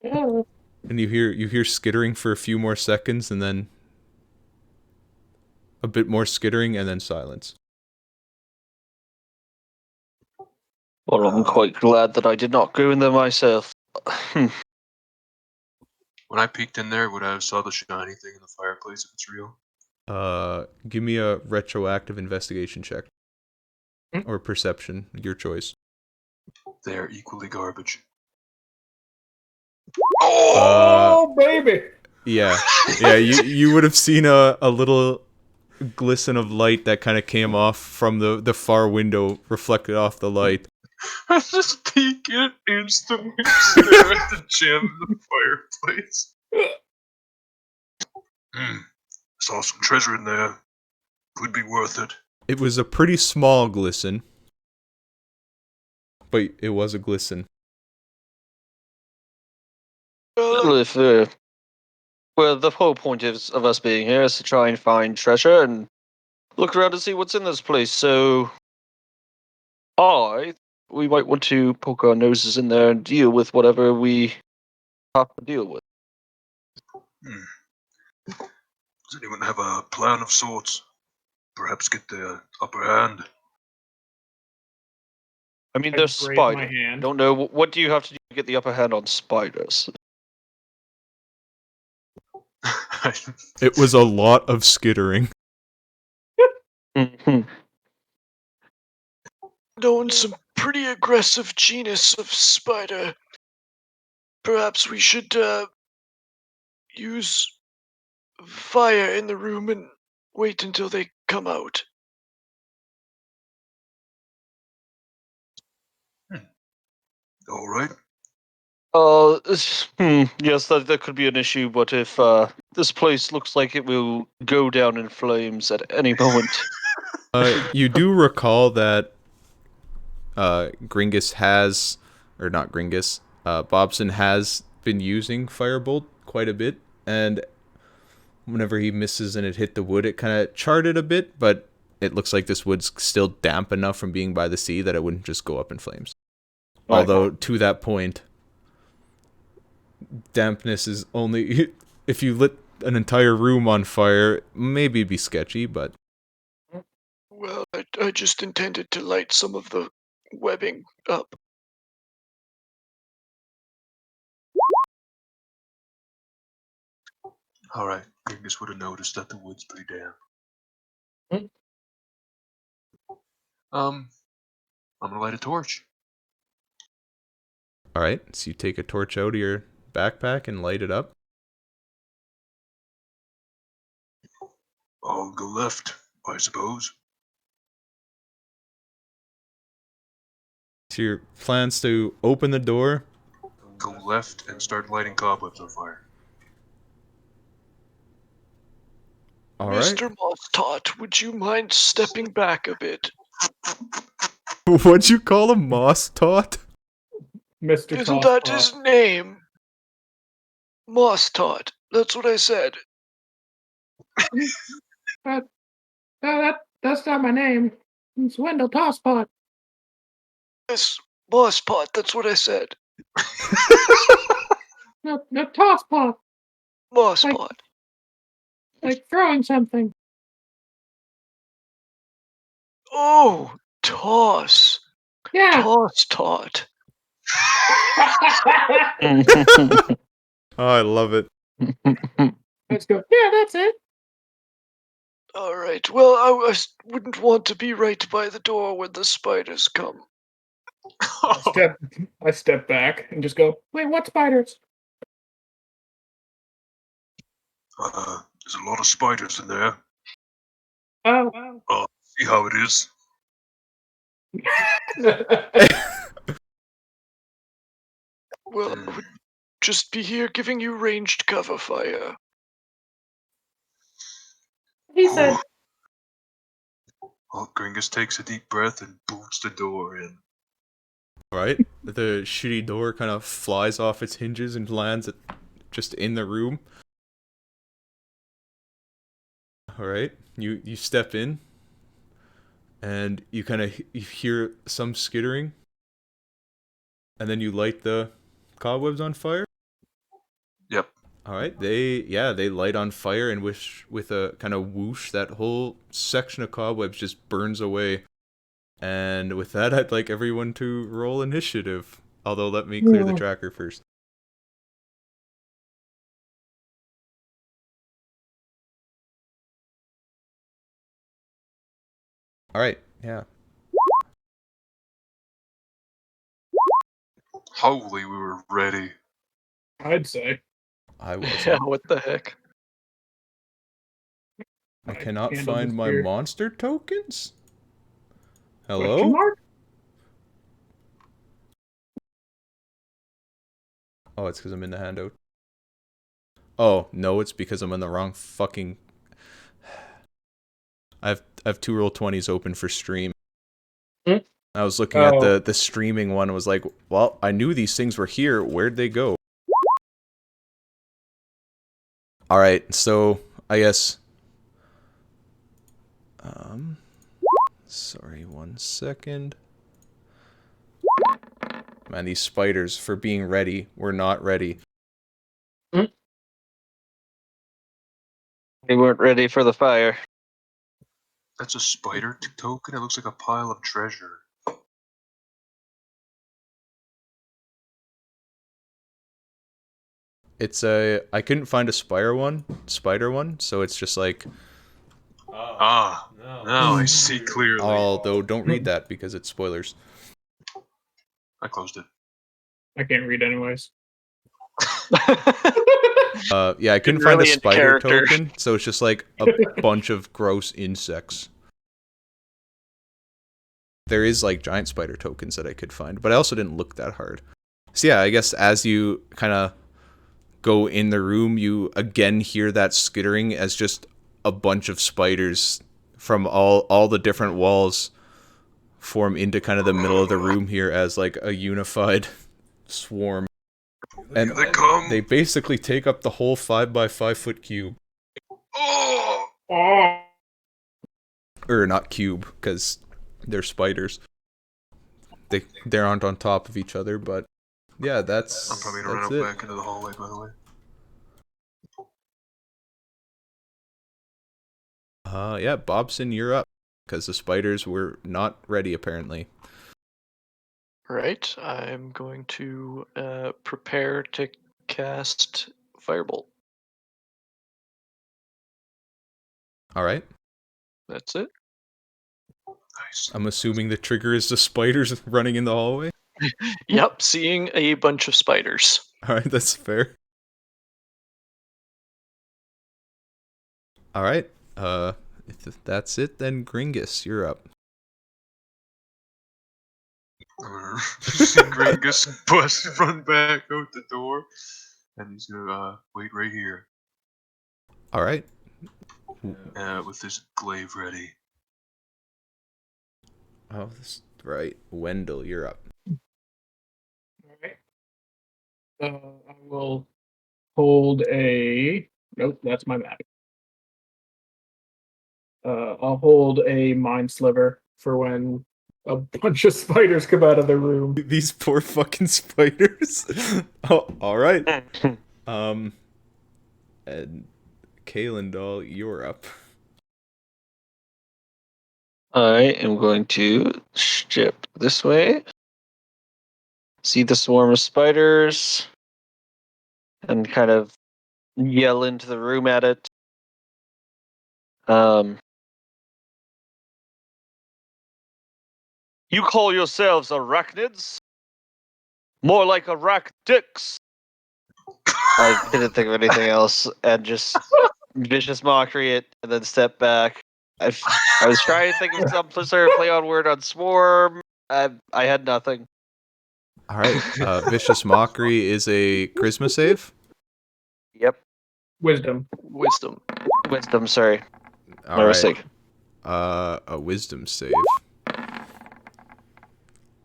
And you hear skittering for a few more seconds, and then a bit more skittering, and then silence. Well, I'm quite glad that I did not go in there myself. When I peeked in there, would I have saw the shiny thing in the fireplace if it's real? Give me a retroactive investigation check. Or perception, your choice. They are equally garbage. Oh, baby! Yeah, you would have seen a little glisten of light that kind of came off from the far window, reflected off the light. I just peek in instantly stare at the gem in the fireplace. Saw some treasure in there. Could be worth it. It was a pretty small glisten, but it was a glisten. Well, if well, the whole point of us being here is to try and find treasure and look around and see what's in this place. So, we might want to poke our noses in there and deal with whatever we have to deal with. Does anyone have a plan of sorts? Perhaps get the upper hand? I mean, I there's raise my spiders. hand. Don't know what do you have to do to get the upper hand on spiders. It was a lot of skittering. Mhm. Known some pretty aggressive genus of spider. Perhaps we should use fire in the room and wait until they come out. All right. Yes, that could be an issue, but if this place looks like it will go down in flames at any moment. You do recall that Gringus has, or not Gringus, Bobson has been using Firebolt quite a bit, and whenever he misses and it hit the wood, it kind of charred it a bit, but it looks like this wood's still damp enough from being by the sea that it wouldn't just go up in flames. Right. Although, to that point, dampness is only... If you lit an entire room on fire, maybe it'd be sketchy, but... Well, I just intended to light some of the webbing up. Alright, Genghis would have noticed that the wood's pretty damp. I'm gonna light a torch. Alright, so you take a torch out of your backpack and light it up. I'll go left, I suppose. So your plans to open the door. Go left and start lighting cobwebs on fire. Alright. Mr. Moss-Tot, would you mind stepping back a bit? What'd you call him, Moss-Tot? Mr. Isn't Tosspot. that his name? Moss-Tot. That's what I said. That's not my name. It's Wendell Tosspot. Yes, Moss-Pot. That's what I said. No, Tosspot. Moss-Pot. Like throwing something. Oh, toss. Yeah. Toss-Tot. Oh, I love it. Let's go. Yeah, that's it. All right. Well, wouldn't want to be right by the door when the spiders come. I step back and just go, wait, what spiders? There's a lot of spiders in there. Oh. See how it is? Well, I would just be here giving you ranged cover fire. He said, Well, Gringus takes a deep breath and boots the door in. Alright, the shitty door kind of flies off its hinges and lands just in the room. Alright, you step in, and you kind of hear some skittering, and then you light the cobwebs on fire. Yep. Alright, they light on fire, and with a kind of whoosh, that whole section of cobwebs just burns away. And with that, I'd like everyone to roll initiative. Although, let me clear the tracker first. Alright, yeah. Holy, we were ready. I'd say. I wasn't. Yeah, what the heck? I cannot handle find this my beer. monster tokens? Question Hello? mark? Oh, it's because I'm in the handout. Oh, no, it's because I'm on the wrong fucking... I have two Roll20s open for stream. Hmm? I was looking at the streaming one and was like, well, I knew these things were here. Where'd they go? Alright, so I guess... Sorry, 1 second. Man, these spiders, for being ready, were not ready. They weren't ready for the fire. That's a spider token? It looks like a pile of treasure. It's I couldn't find a spider one, so it's just like... Now I see clearly. Although, don't read that because it's spoilers. I closed it. I can't read anyways. Yeah, I couldn't Been find a really into spider character. token, so it's just like a bunch of gross insects. There is like giant spider tokens that I could find, but I also didn't look that hard. So yeah, I guess as you kind of go in the room, you again hear that skittering as just a bunch of spiders from all the different walls form into kind of the middle of the room here as like a unified swarm. And Here they come. they basically take up the whole 5x5 foot cube. Oh! Oh. or not cube, because they're spiders. They aren't on top of each other, but yeah, that's I'm probably gonna run out it. back into the hallway, by the way. Yeah, Bobson, you're up, because the spiders were not ready apparently. Right. I'm going to prepare to cast Firebolt. All right. That's it. Nice. I'm assuming the trigger is the spiders running in the hallway. Yep, seeing a bunch of spiders. All right, that's fair. All right. If that's it, then Gringus, you're up. I'm gonna see Gringus run back out the door, and he's gonna wait right here All right. with his glaive ready. Oh, that's right. Wendell, you're up. Alright. I will hold a. Nope, that's my map. I'll hold a mind sliver for when a bunch of spiders come out of the room. These poor fucking spiders. Oh, all right. And Kaylin doll, you're up. I am going to step this way. See the swarm of spiders. And kind of yell into the room at it. You call yourselves arachnids? More like arachnidicks. I didn't think of anything else, and just vicious mockery it, and then step back. I was trying to think of some sort of play on word on swarm. I had nothing. All right. Vicious mockery is a charisma save. Yep. Wisdom. Wisdom. Wisdom, sorry. All My right. mistake. A wisdom save.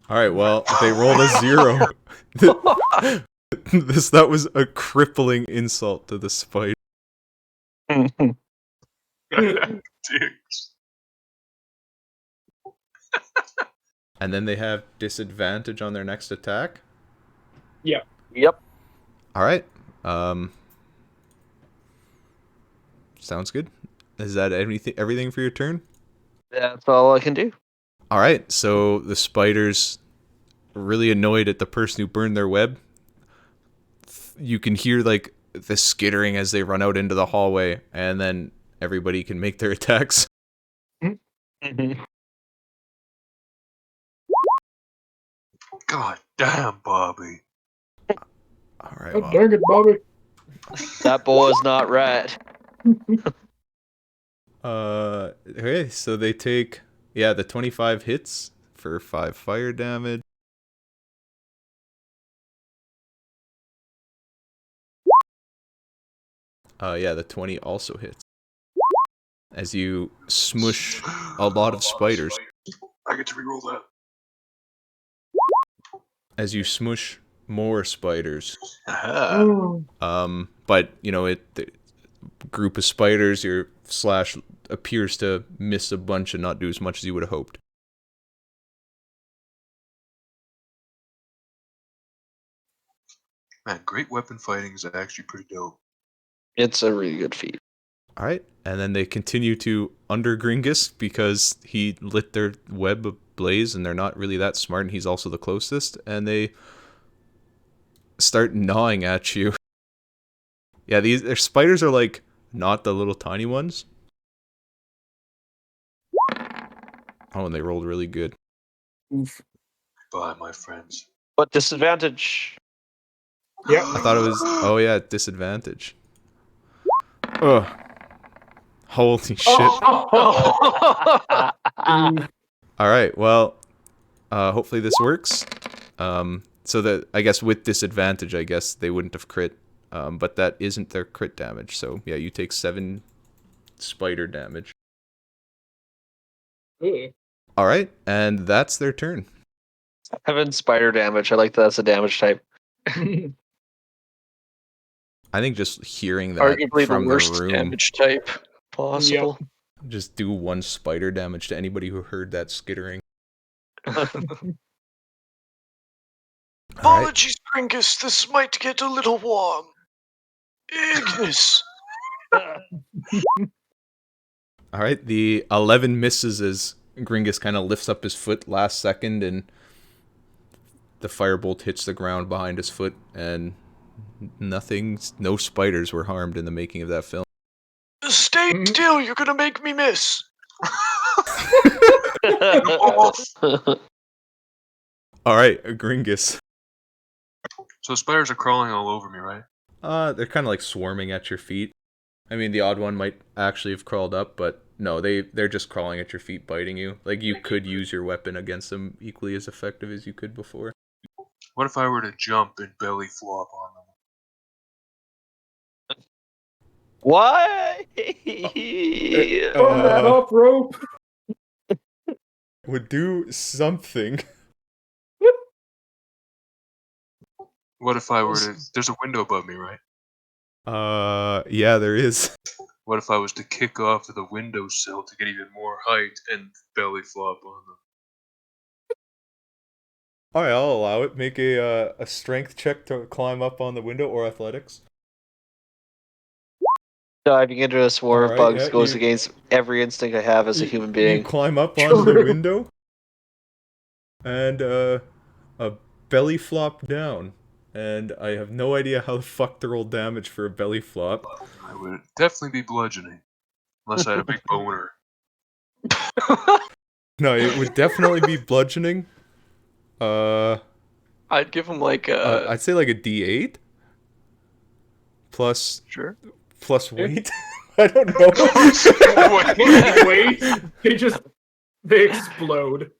All right. Well, they rolled a 0. That was a crippling insult to the spider. Dicks. And then they have disadvantage on their next attack. Yep. All right. Sounds good. Is that everything for your turn? That's all I can do. All right. So the spiders, really annoyed at the person who burned their web. You can hear like the skittering as they run out into the hallway, and then everybody can make their attacks. God damn, Bobby. All right. Oh, Well, dang it, Bobby. That boy's not right. okay. So they take the 25 hits for 5 fire damage. The 20 also hits. As you smush a lot of spiders. I get to reroll that. As you smush more spiders. Aha. But the group of spiders, your slash appears to miss a bunch and not do as much as you would have hoped. Man, great weapon fighting is actually pretty dope. It's a really good feat. All right, and then they continue to under Gringus because he lit their web ablaze, and they're not really that smart, and he's also the closest, and they start gnawing at you. Yeah, their spiders are like not the little tiny ones. Oh, and they rolled really good. Oof. Bye, my friends. But disadvantage. Yep. I thought it was disadvantage. Ugh. Holy shit. Oh. All right, well, hopefully this works. So that, I guess with disadvantage, I guess they wouldn't have crit. But that isn't their crit damage. So yeah, you take 7 spider damage. All right, and that's their turn. Having spider damage. I like that's a damage type. I think just hearing that Arguably from the worst room. damage type possible. just do 1 spider damage to anybody who heard that skittering. All right. Apologies, Gringus. This might get a little warm. Ignis. All right, the 11 misses as Gringus kind of lifts up his foot last second, and the firebolt hits the ground behind his foot, and no spiders were harmed in the making of that film. Stay still. You're gonna make me miss. All right, Gringus. So spiders are crawling all over me, right? They're kind of like swarming at your feet. I mean, the odd one might actually have crawled up, but no, they're just crawling at your feet, biting you. Like, you could use your weapon against them equally as effective as you could before. What if I were to jump and belly flop on them? Why? Throw that up rope. Would do something. What if I were to... There's a window above me, right? Yeah, there is. What if I was to kick off the windowsill to get even more height and belly flop on them? Alright, I'll allow it. Make a strength check to climb up on the window, or athletics. Diving into a swarm of Alright, bugs yeah, goes you- against every instinct I have as a human being. You climb up onto the window, and a belly flop down. And I have no idea how the fuck to roll damage for a belly flop. I would definitely be bludgeoning. Unless I had a big boner. No, it would definitely be bludgeoning. I'd give him like a. I'd say like a D8 plus Sure. weight. I don't know. Wait, they explode.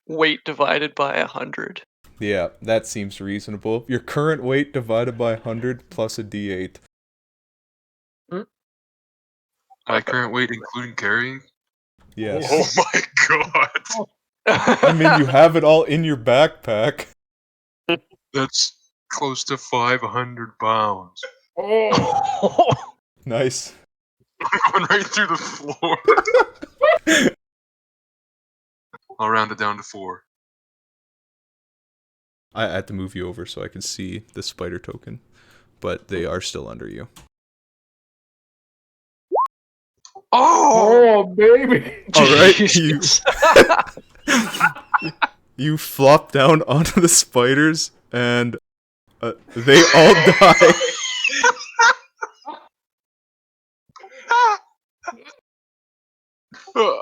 Weight divided by 100. Yeah, that seems reasonable. Your current weight divided by 100 plus a D8. My current weight, including carrying? Yes. Oh my god! I mean, you have it all in your backpack. That's close to 500 pounds. Oh, Nice. I'm going right through the floor. I'll round it down to 4. I had to move you over so I can see the spider token, but they are still under you. Oh! baby. All right, Jesus. you flop down onto the spiders, and they all die.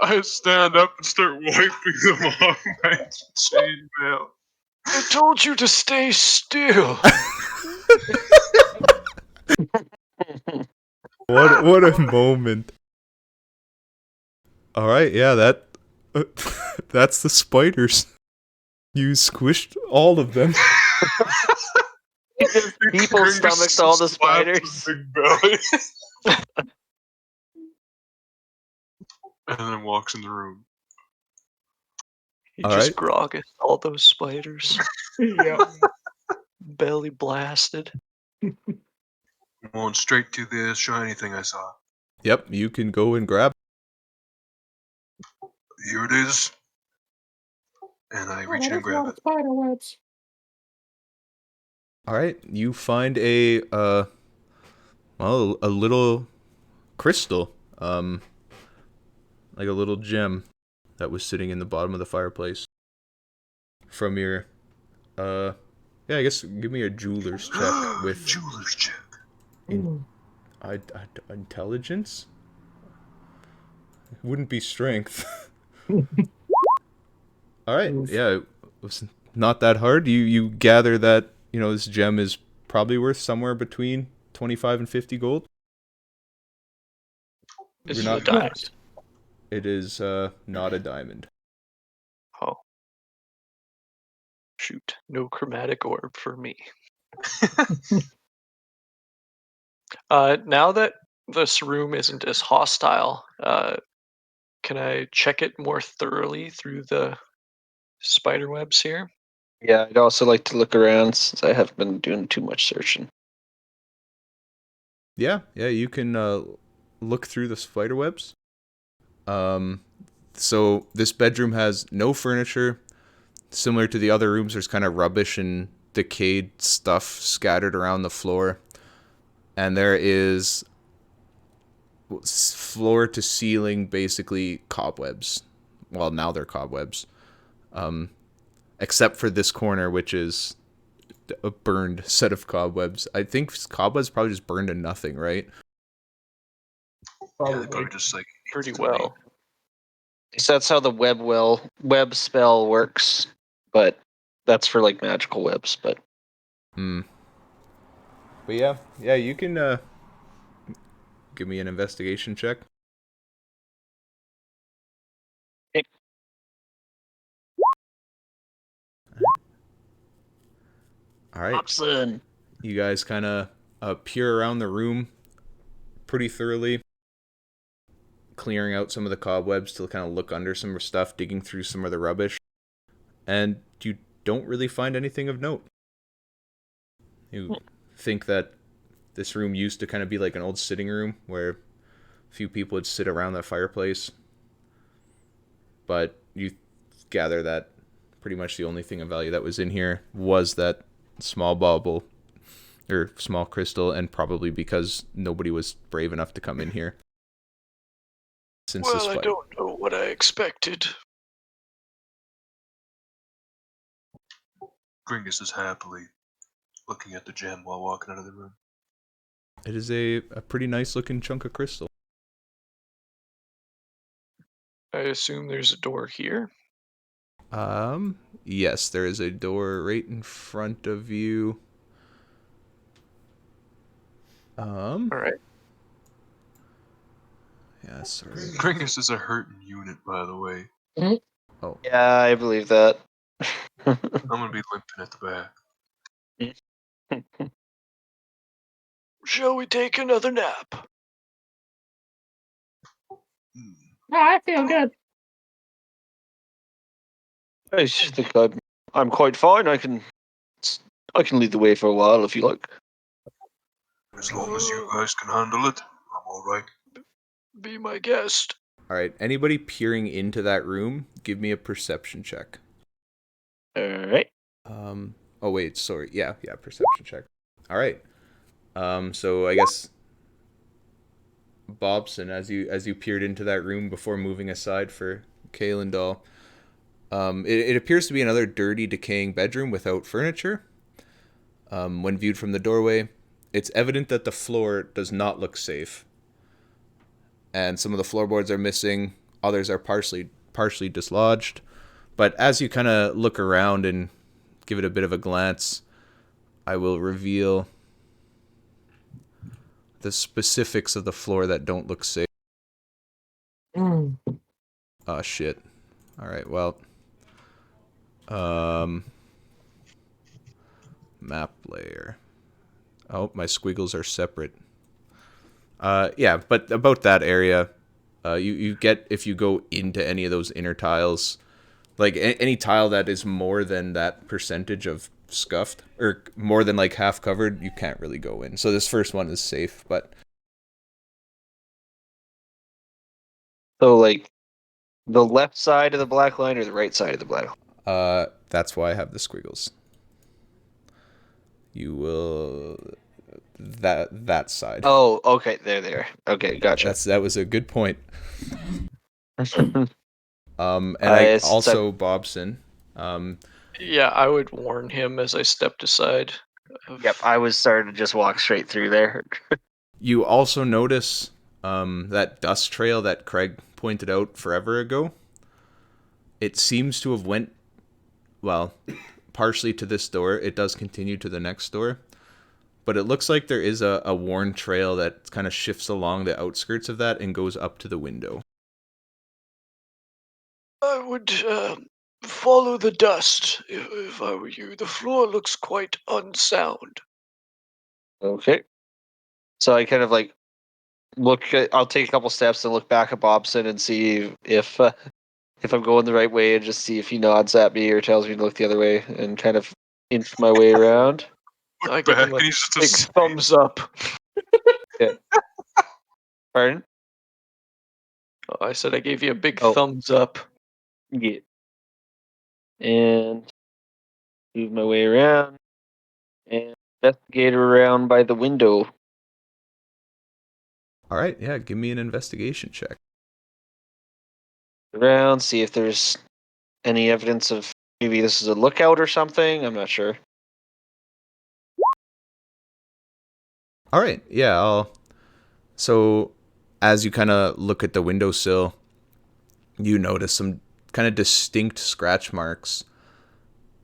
I stand up and start wiping them off my chainmail. I told you to stay still. What a moment. All right, yeah, that's the spiders. You squished all of them. People stomached all the spiders. Big belly. And then walks in the room. He All just right. grogged all those spiders. Yeah. Belly blasted. I'm going straight to the shiny thing I saw. Yep, you can go and grab. Here it is. And I reach in and grab it. Spider webs. All right, you find a little crystal, like a little gem that was sitting in the bottom of the fireplace. From your, I guess give me a jeweler's check with Jeweler's check. intelligence. It wouldn't be strength. All right, yeah, it was not that hard. You gather that this gem is probably worth somewhere between 25 and 50 gold. Is You're it a not- diamond? Nice. It is not a diamond. Oh. Shoot. No chromatic orb for me. Now that this room isn't as hostile, can I check it more thoroughly through the spider webs here? Yeah, I'd also like to look around since I haven't been doing too much searching. Yeah, you can look through the spider webs. So this bedroom has no furniture. Similar to the other rooms, there's kind of rubbish and decayed stuff scattered around the floor. And there is floor to ceiling, basically cobwebs. Well, now they're cobwebs. Except for this corner, which is a burned set of cobwebs. I think cobwebs probably just burned to nothing, right? Yeah, Probably. they probably just like Pretty instantly- well. So that's how the web spell works, but that's for like magical webs. But But yeah, you can give me an investigation check. Okay. All right. Hobson. You guys kind of peer around the room pretty thoroughly, clearing out some of the cobwebs to kind of look under some stuff, digging through some of the rubbish, and you don't really find anything of note. You think that this room used to kind of be like an old sitting room where a few people would sit around the fireplace, but you gather that pretty much the only thing of value that was in here was that small bauble or small crystal, and probably because nobody was brave enough to come in here since this Well, I fight. don't know what I expected. Gringus is happily looking at the gem while walking out of the room. It is a pretty nice looking chunk of crystal. I assume there's a door here. Yes, there is a door right in front of you. All right. Yeah, sorry. Gringus is a hurting unit, by the way. Oh, Yeah, I believe that. I'm gonna be limping at the back. Shall we take another nap? Hmm. No, I feel good. I just think I'm quite fine. I can lead the way for a while if you like. As long as you guys can handle it, I'm alright. Be my guest. all right. Anybody peering into that room, give me a perception check. All right. Oh wait, sorry. Yeah, perception check. All right. So I guess Bobson, as you peered into that room before moving aside for Kalendal, it appears to be another dirty, decaying bedroom without furniture. When viewed from the doorway, it's evident that the floor does not look safe, and some of the floorboards are missing. Others are partially dislodged. But as you kind of look around and give it a bit of a glance, I will reveal the specifics of the floor that don't look safe. Oh shit. All right, well, map layer. Oh, my squiggles are separate. Yeah, but about that area, you get, if you go into any of those inner tiles, like any tile that is more than that percentage of scuffed or more than like half covered, you can't really go in. So this first one is safe, but So like the left side of the black line or the right side of the black line? that's why I have the squiggles. You will that side. Oh, okay. There. Okay, gotcha. That was a good point. And I I also Bobson. Yeah, I would warn him as I stepped aside. Yep, I was starting to just walk straight through there. You also notice that dust trail that Craig pointed out forever ago. It seems to have went, well, partially to this door. It does continue to the next door. But it looks like there is a worn trail that kind of shifts along the outskirts of that and goes up to the window. I would follow the dust if I were you. The floor looks quite unsound. Okay. So I kind of like I'll take a couple steps and look back at Bobson and see if I'm going the right way, and just see if he nods at me or tells me to look the other way, and kind of inch my way around. I Look give back him a and he's just a big thumbs up. Pardon? Oh, I said I gave you a big Oh. thumbs up. Yeah. And move my way around and investigate around by the window. All right, yeah, give me an investigation check. Around, see if there's any evidence of maybe this is a lookout or something. I'm not sure. All right, yeah, so as you kind of look at the windowsill, you notice some kind of distinct scratch marks.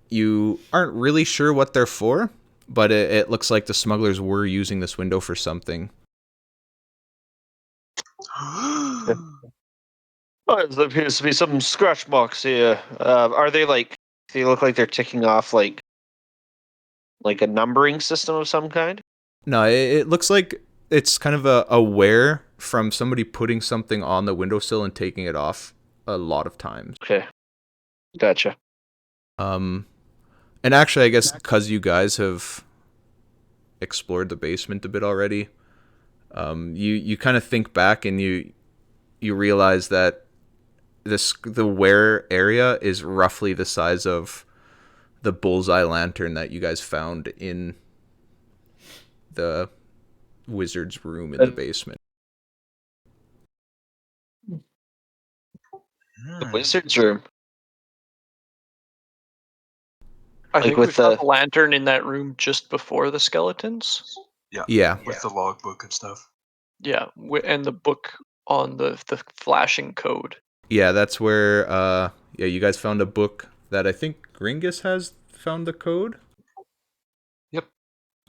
You aren't really sure what they're for, but it looks like the smugglers were using this window for something. Oh, there appears to be some scratch marks here. Are they like? They look like they're ticking off like a numbering system of some kind. No, it looks like it's kind of a wear from somebody putting something on the windowsill and taking it off a lot of times. Okay, gotcha. And actually, I guess because you guys have explored the basement a bit already, you kind of think back and you realize that the wear area is roughly the size of the bullseye lantern that you guys found in the wizard's room in the basement. The wizard's room. I Like think with we found the- the lantern in that room just before the skeletons. Yeah. With the logbook and stuff. Yeah, and the book on the flashing code. Yeah, that's where you guys found a book that I think Gringus has found the code. Yep.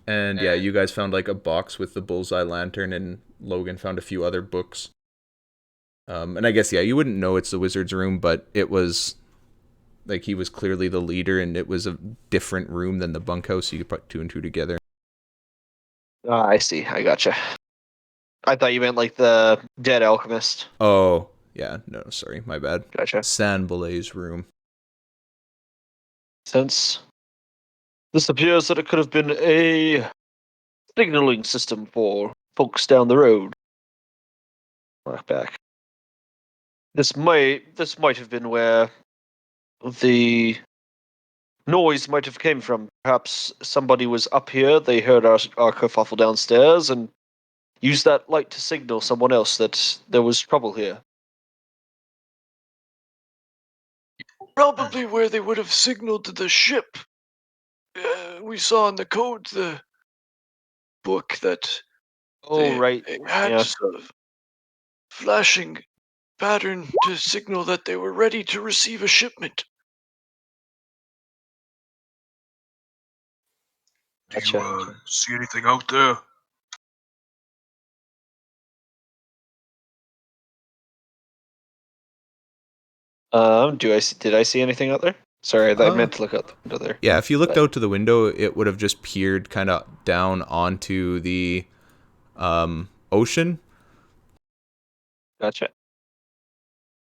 And yeah, you guys found like a box with the bullseye lantern, and Logan found a few other books. And I guess you wouldn't know it's the wizard's room, but it was like he was clearly the leader, and it was a different room than the bunkhouse. So you could put two and two together. I see. I gotcha. I thought you meant like the dead alchemist. Oh, yeah. No, sorry. My bad. Gotcha. Sanbalay's room. Since this appears that it could have been a signaling system for folks down the road. Walk back. This might have been where the noise might have came from. Perhaps somebody was up here, they heard our kerfuffle downstairs, and used that light to signal someone else that there was trouble here. Probably where they would have signaled to the ship. We saw in the code the book that Oh, right. they had Yeah. sort of flashing pattern to signal that they were ready to receive a shipment. Do Gotcha. you see anything out there? Did I see anything out there? Sorry, I meant to look out the window there. Yeah, if you looked out to the window, it would have just peered kind of down onto the ocean. Gotcha.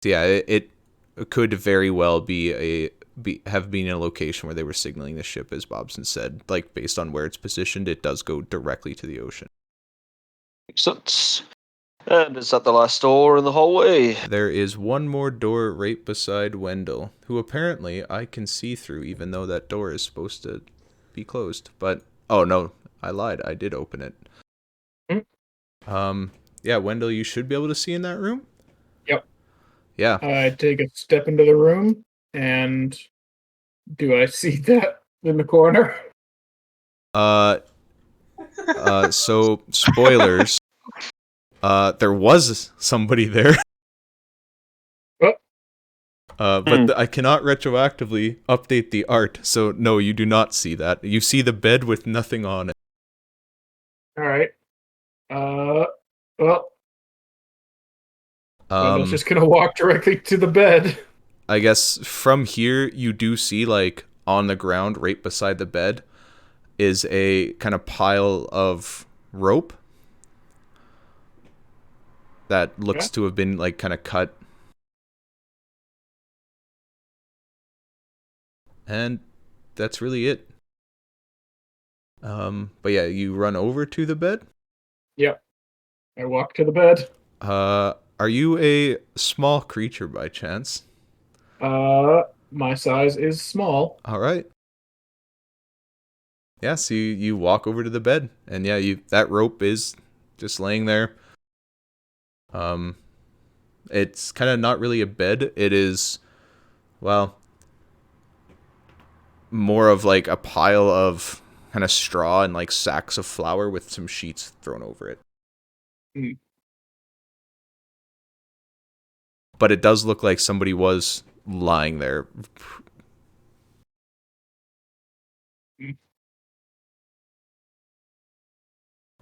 So yeah, it could very well have been a location where they were signaling the ship, as Bobson said. Like, based on where it's positioned, it does go directly to the ocean. Makes sense. And is that the last door in the hallway? There is one more door right beside Wendell, who apparently I can see through, even though that door is supposed to be closed. But, oh no, I lied. I did open it. Yeah, Wendell, you should be able to see in that room? Yep. Yeah. I take a step into the room, and do I see that in the corner? So, spoilers. There was somebody there. Oh. But I cannot retroactively update the art, so no, you do not see that. You see the bed with nothing on it. All right. Well, Wendell's just gonna walk directly to the bed. I guess from here, you do see, like, on the ground right beside the bed is a kind of pile of rope that looks to have been, like, kind of cut. And that's really it. But yeah, you run over to the bed. Yep. I walk to the bed. Are are you a small creature by chance? My size is small. All right. Yeah, so you walk over to the bed, and yeah, that rope is just laying there. It's kind of not really a bed. It is, well, more of like a pile of kind of straw and like sacks of flour with some sheets thrown over it. Mm. But it does look like somebody was lying there.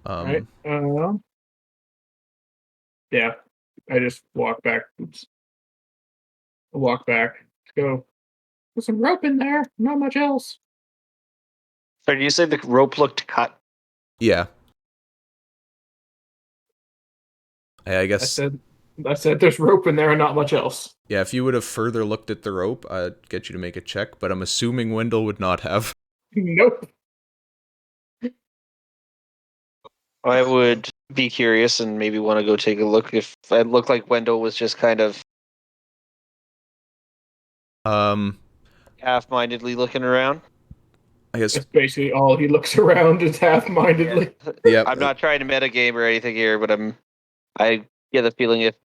Right. Yeah. I just walk back. Oops. I walk back. Let's go. There's some rope in there. Not much else. So do you say the rope looked cut? Yeah. I I guess. said there's rope in there and not much else. Yeah, if you would have further looked at the rope, I'd get you to make a check, but I'm assuming Wendell would not have. Nope. I would be curious and maybe want to go take a look if it looked like Wendell was just kind of half-mindedly looking around. I guess. That's basically all he looks around is half-mindedly. Yeah. I'm not trying to metagame or anything here, but I get the feeling if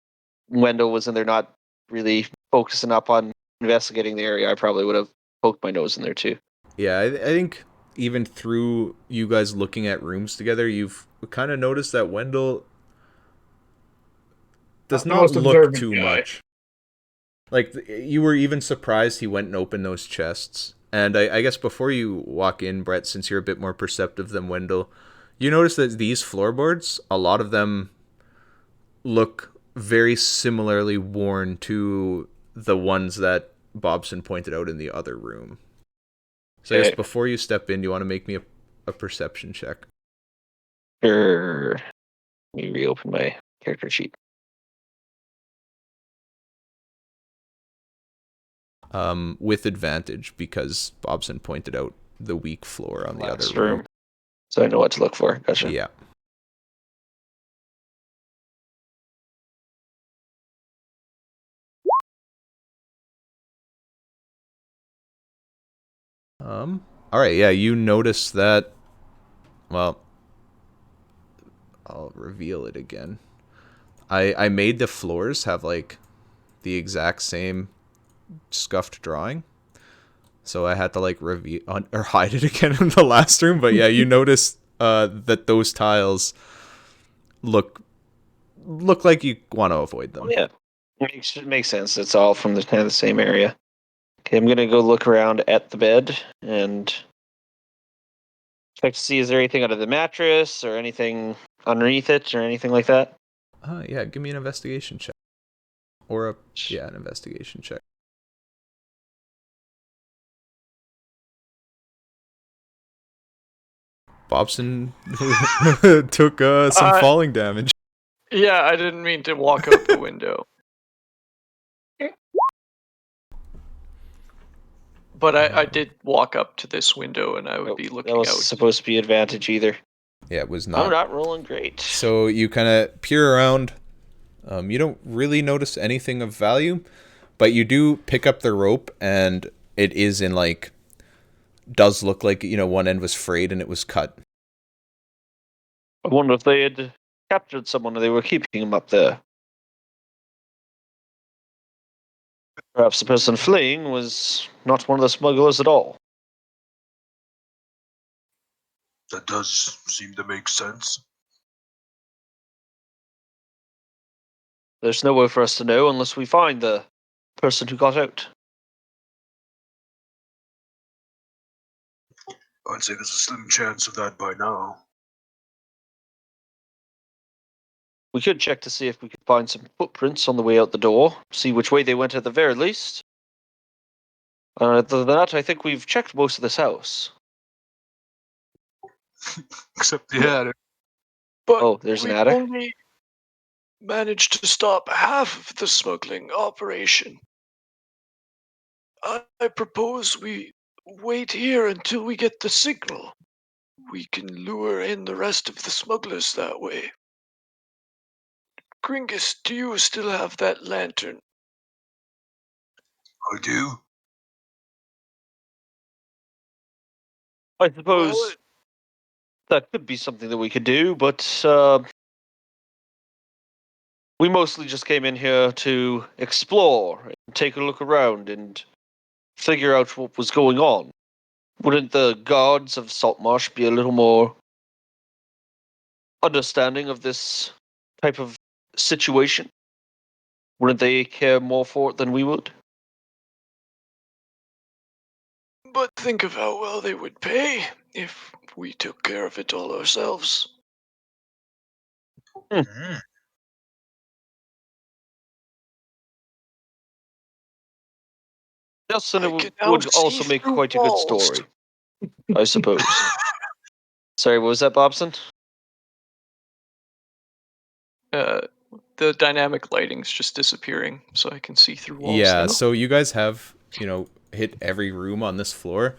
Wendell was in there not really focusing up on investigating the area, I probably would have poked my nose in there too. Yeah, I think even through you guys looking at rooms together, you've kind of noticed that Wendell does not look too much. Like, you were even surprised he went and opened those chests. And I guess before you walk in, Brett, since you're a bit more perceptive than Wendell, you notice that these floorboards, a lot of them look very similarly worn to the ones that Bobson pointed out in the other room. So I guess before you step in, do you want to make me a perception check? Sure. Let me reopen my character sheet. With advantage, because Bobson pointed out the weak floor on the other room. So I know what to look for. Gotcha. Yeah. All right, yeah, you notice that, well, I'll reveal it again. I made the floors have like the exact same scuffed drawing. So I had to like reveal or hide it again in the last room, but yeah, you notice that those tiles look like you want to avoid them. Yeah. Makes sense. It's all from the kind of the same area. Okay, I'm gonna go look around at the bed and check to see is there anything under the mattress or anything underneath it or anything like that. Yeah, give me an investigation check. Or an investigation check. Bobson took some falling damage. Yeah, I didn't mean to walk out the window. But I did walk up to this window, and I would be looking That was out. supposed to be advantage either. Yeah, it was not. I'm not rolling great. So you kind of peer around. You don't really notice anything of value, but you do pick up the rope, and it is in like, does look like, one end was frayed and it was cut. I wonder if they had captured someone and they were keeping him up there. Perhaps the person fleeing was not one of the smugglers at all. That does seem to make sense. There's no way for us to know unless we find the person who got out. I'd say there's a slim chance of that by now. We could check to see if we could find some footprints on the way out the door, see which way they went at the very least. Other than that, I think we've checked most of this house. Except the attic. But there's an we attic? only managed to stop half of the smuggling operation. I propose we wait here until we get the signal. We can lure in the rest of the smugglers that way. Gringus, do you still have that lantern? I do. I suppose Well, that could be something that we could do, but we mostly just came in here to explore, and take a look around, and figure out what was going on. Wouldn't the guards of Saltmarsh be a little more understanding of this type of situation? Wouldn't they care more for it than we would? but think of how well they would pay if we took care of it all ourselves. Mm. Yes, and I it can now would see also make through quite a good walls. story, I suppose. Sorry, what was that, Bobson? The dynamic lighting's just disappearing, so I can see through walls Yeah, now. so you guys have, hit every room on this floor,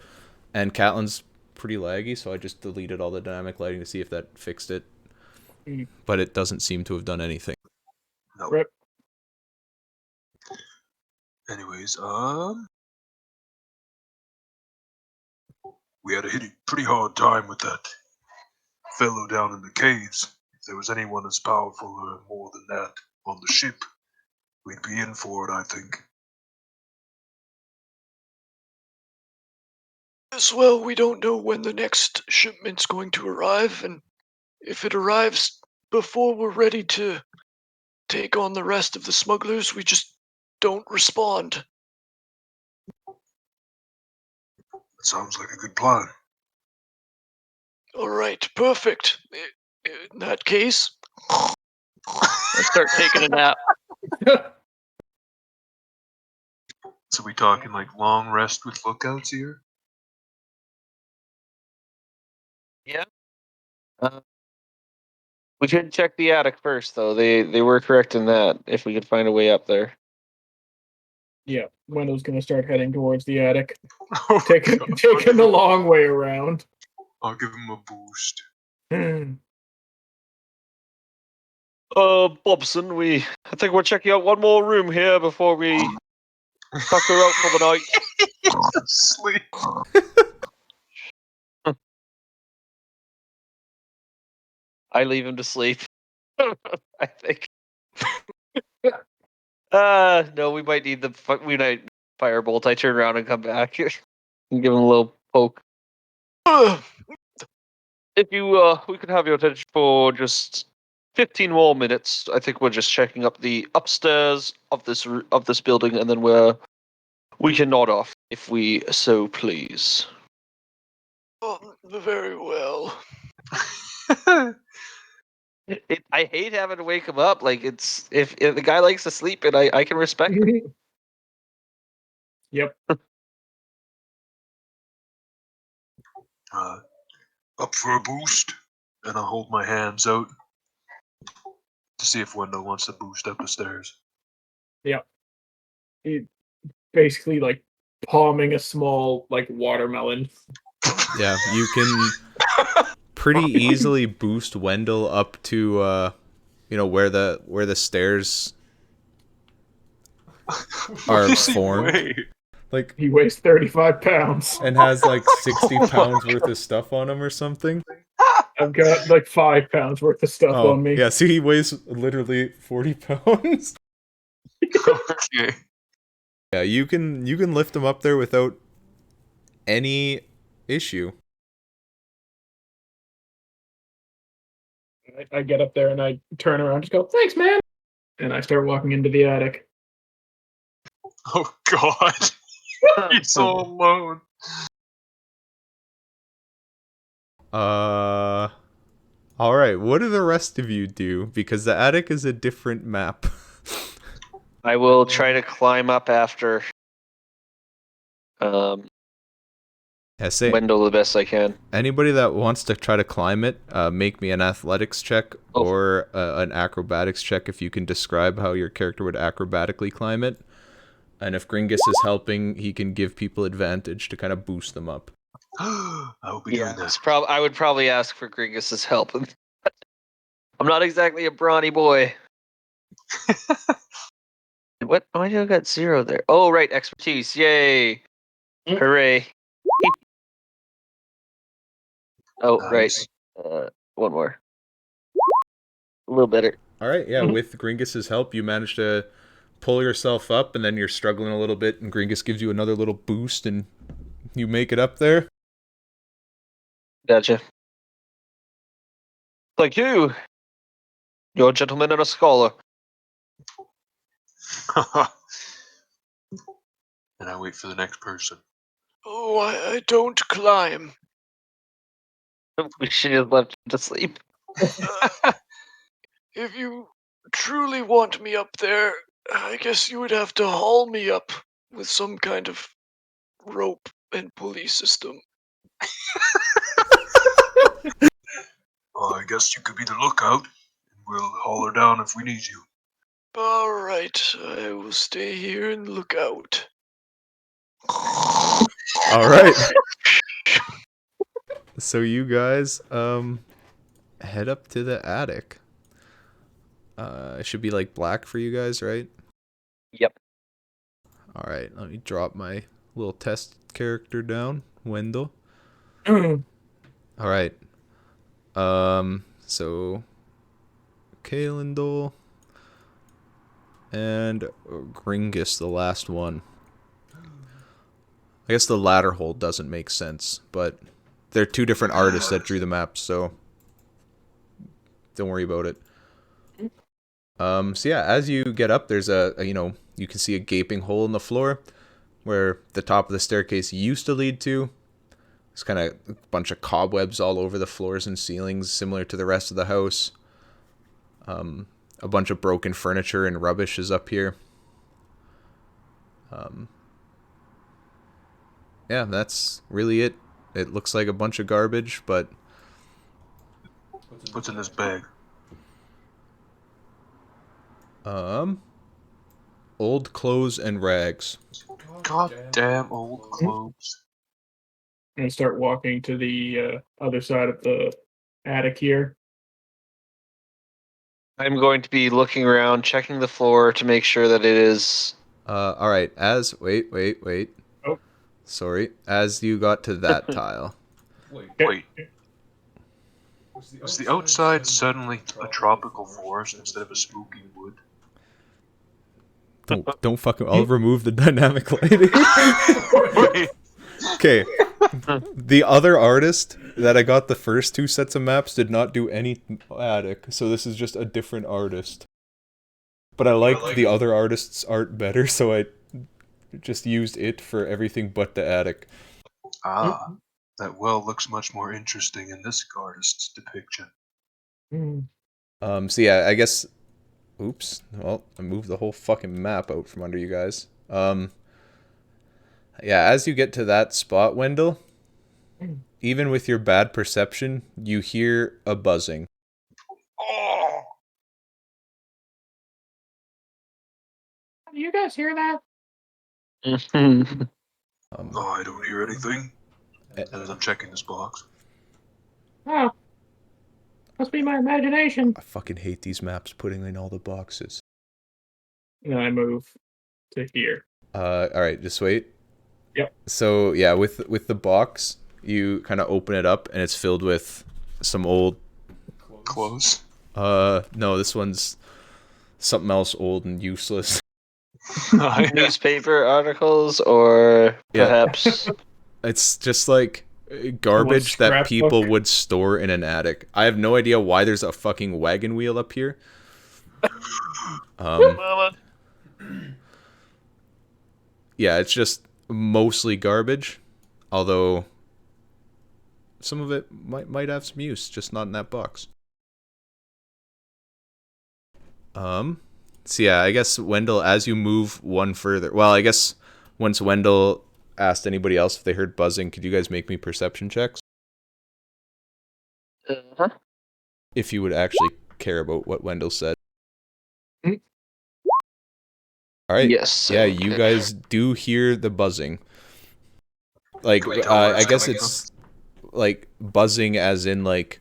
and Catlin's pretty laggy, so I just deleted all the dynamic lighting to see if that fixed it. But it doesn't seem to have done anything. No. Rip. Anyways, we had a pretty hard time with that fellow down in the caves. If there was anyone as powerful or more than that on the ship, we'd be in for it, I think. As well, we don't know when the next shipment's going to arrive, and if it arrives before we're ready to take on the rest of the smugglers, we just don't respond. That sounds like a good plan. All right, perfect. In that case, I start taking a nap. So we talking like long rest with lookouts here? Yeah. We should check the attic first, though. They were correct in that. If we could find a way up there. Yeah, Wendell's gonna start heading towards the attic, Oh, taking God. taking the long way around. I'll give him a boost. Bobson, I think we're checking out one more room here before we tuck her out for the night. Sleep. I leave him to sleep. I think. No, we might need we might firebolt. I turn around and come back and give him a little poke. If you, we could have your attention for just 15 more minutes. I think we're just checking up the upstairs of this building, and then we can nod off if we so please. Very well. I hate having to wake him up. Like it's if the guy likes to sleep, and I can respect it. Yep. Up for a boost, and I'll hold my hands out to see if Wendell wants to boost up the stairs. Yep. He basically like palming a small like watermelon. Yeah, you can pretty easily boost Wendell up to where the stairs are What does he formed. weigh? Like, He weighs 35 pounds. and has like 60 Oh my pounds worth of stuff on him or something. I've got like 5 pounds worth of stuff Oh, on me. yeah, see, he weighs literally 40 pounds. Okay. Yeah, you can lift him up there without any issue. I get up there and I turn around and just go, "Thanks, man." And I start walking into the attic. Oh God. He's all alone. All right, what do the rest of you do? Because the attic is a different map. I will try to climb up after Yeah, say Wendell the best I can. anybody that wants to try to climb it, make me an athletics check Oh. or an acrobatics check if you can describe how your character would acrobatically climb it. And if Gringus is helping, he can give people advantage to kind of boost them up. I will be doing this. I would probably ask for Gringus's help. I'm not exactly a brawny boy. What? Why do I got 0 there? Oh, right, expertise. Yay! Mm. Hooray! Oh, Nice. right. One more. A little better. All right, yeah. With Gringus's help, you manage to pull yourself up, and then you're struggling a little bit, and Gringus gives you another little boost, and you make it up there. Gotcha. Thank you. You're a gentleman and a scholar. And I wait for the next person. Oh, I don't climb. We should have left him to sleep. If you truly want me up there, I guess you would have to haul me up with some kind of rope and pulley system. Well, I guess you could be the lookout, and we'll haul her down if we need you. All right, I will stay here and look out. All right. So you guys head up to the attic. It should be like black for you guys, right? Yep. All right, let me drop my little test character down, Wendell. Mm. All right. So Kalendol and Gringus, the last one. I guess the ladder hole doesn't make sense, but they're two different artists that drew the maps, so don't worry about it. So yeah, as you get up, there's you can see a gaping hole in the floor where the top of the staircase used to lead to. There's kind of a bunch of cobwebs all over the floors and ceilings, similar to the rest of the house. A bunch of broken furniture and rubbish is up here. Yeah, that's really it. It looks like a bunch of garbage, but What's in this bag? old clothes and rags. God damn old clothes. I'm gonna start walking to the other side of the attic here. I'm going to be looking around, checking the floor to make sure that it is. All right. Wait. Oh. Sorry. As you got to that tile. Wait, was the outside suddenly a tropical forest instead of a spooky wood? Don't fucking. I'll remove the dynamic lighting. Wait. Okay. The other artist that I got the first two sets of maps did not do any attic, so this is just a different artist. But I liked the other artist's art better, so I just used it for everything but the attic. Ah, that well looks much more interesting in this artist's depiction. Mm. So yeah, I guess. Oops. Well, I moved the whole fucking map out from under you guys. Yeah, as you get to that spot, Wendell, even with your bad perception, you hear a buzzing. Oh, Do you guys hear that? Um, no, I don't hear anything. eh, As I'm checking this box. Oh, must be my imagination. I fucking hate these maps putting in all the boxes. And I move to here. All right, just wait. Yep. So yeah, with the box, you kind of open it up, and it's filled with some old. Clothes? No, this one's something else old and useless. Newspaper articles, or Yeah. perhaps. It's just like garbage that scrapbook. people would store in an attic. I have no idea why there's a fucking wagon wheel up here. Yeah, it's just mostly garbage, although some of it might have some use, just not in that box. So yeah, I guess Wendell, as you move one further, well, I guess once Wendell asked anybody else if they heard buzzing, could you guys make me perception checks? Uh-huh. If you would actually care about what Wendell said. Mm. All right. Yes. Yeah, you guys do hear the buzzing. Like, Can we tell where I it's guess coming it's like buzzing as in like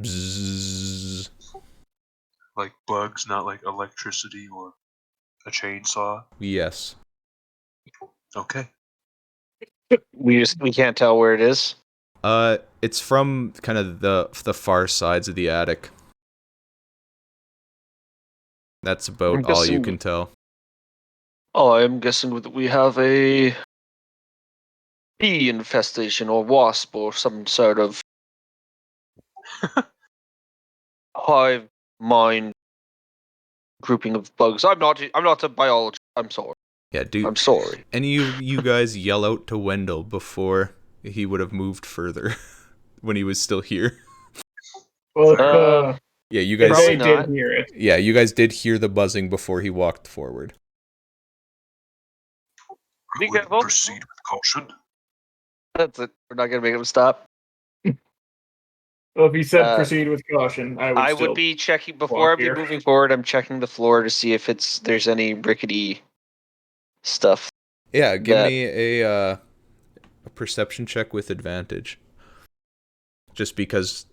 bzzz. Like bugs, not like electricity or a chainsaw. Yes. Okay. We can't tell where it is. It's from kind of the far sides of the attic. That's about I'm all you guessing- can tell. Oh, I'm guessing that we have a bee infestation or wasp or some sort of hive mind grouping of bugs. I'm not a biologist. I'm sorry. Yeah, dude. I'm sorry. Any of you guys yell out to Wendell before he would have moved further when he was still here? Well, Yeah, you they guys. Probably did not. hear it. Yeah, you guys did hear the buzzing before he walked forward. Be I would careful. proceed with caution. That's it. We're not gonna make him stop. Well, if he said Uh, proceed with caution, I would I still. would be checking before walk I be here. moving forward. I'm checking the floor to see if there's any rickety stuff. Yeah, give That- me a perception check with advantage. Just because,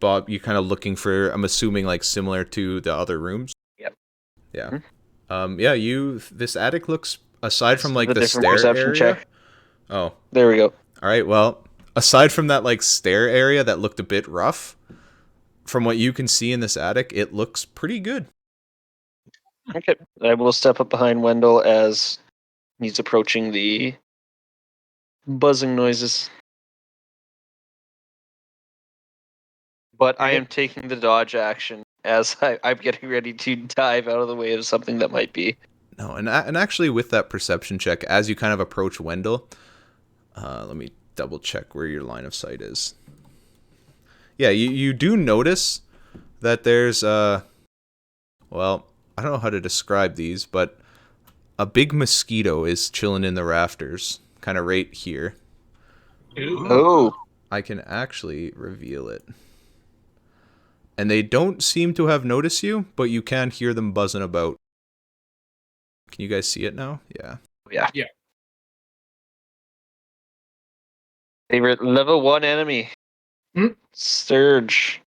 Bob, you're kind of looking for, I'm assuming, like, similar to the other rooms. Yep. Yeah. This attic looks, aside from, like, The the different stair perception area. check. Oh, There we go. all right. Well, aside from that, like, stair area that looked a bit rough, from what you can see in this attic, it looks pretty good. Okay. I will step up behind Wendell as he's approaching the buzzing noises. But I am taking the dodge action as I'm getting ready to dive out of the way of something that might be. No, and actually with that perception check, as you kind of approach Wendell, let me double check where your line of sight is. Yeah, you do notice that there's well, I don't know how to describe these, but a big mosquito is chilling in the rafters, kind of right here. Oh. I can actually reveal it. And they don't seem to have noticed you, but you can hear them buzzing about. Can you guys see it now? Yeah. Yeah. Yeah. Favorite level 1 enemy. Sturge.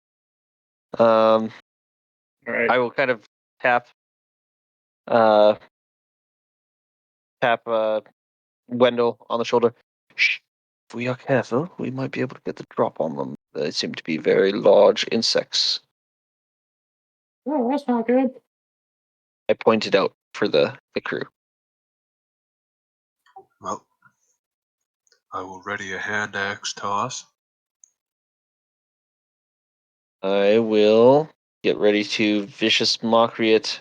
All right. I will kind of tap Wendell on the shoulder. Shh. If we are careful, we might be able to get the drop on them. They seem to be very large insects. Oh, that's not good. I pointed out for the crew. Well, I will ready a hand axe toss. I will get ready to vicious mockery at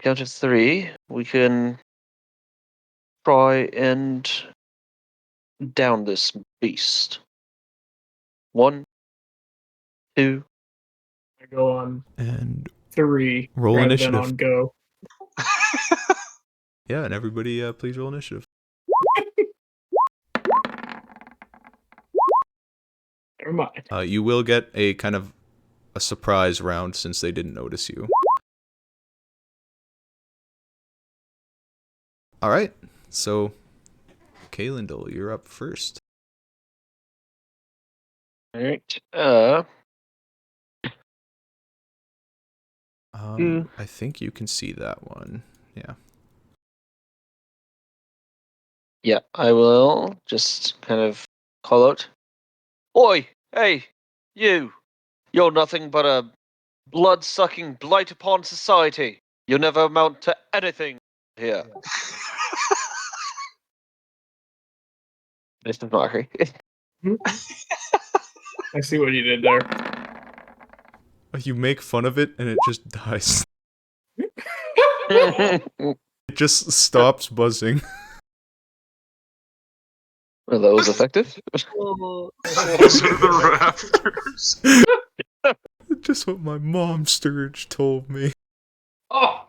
count of 3. We can try and down this beast. 1, 2. I go on And 3 roll rather initiative. than on go. Yeah, and everybody please roll initiative. Never mind. You will get a kind of a surprise round since they didn't notice you. All right. So, Kaylindel, you're up first. All right. I think you can see that one. Yeah. Yeah, I will just kind of call out. Oi! Hey! You! You're nothing but a blood-sucking blight upon society. You'll never amount to anything here. This is mockery. I see what you did there. You make fun of it and it just dies. Well, It just stops buzzing. that was effective. Those are the rafters. Just what my mom Sturge told me. Oh,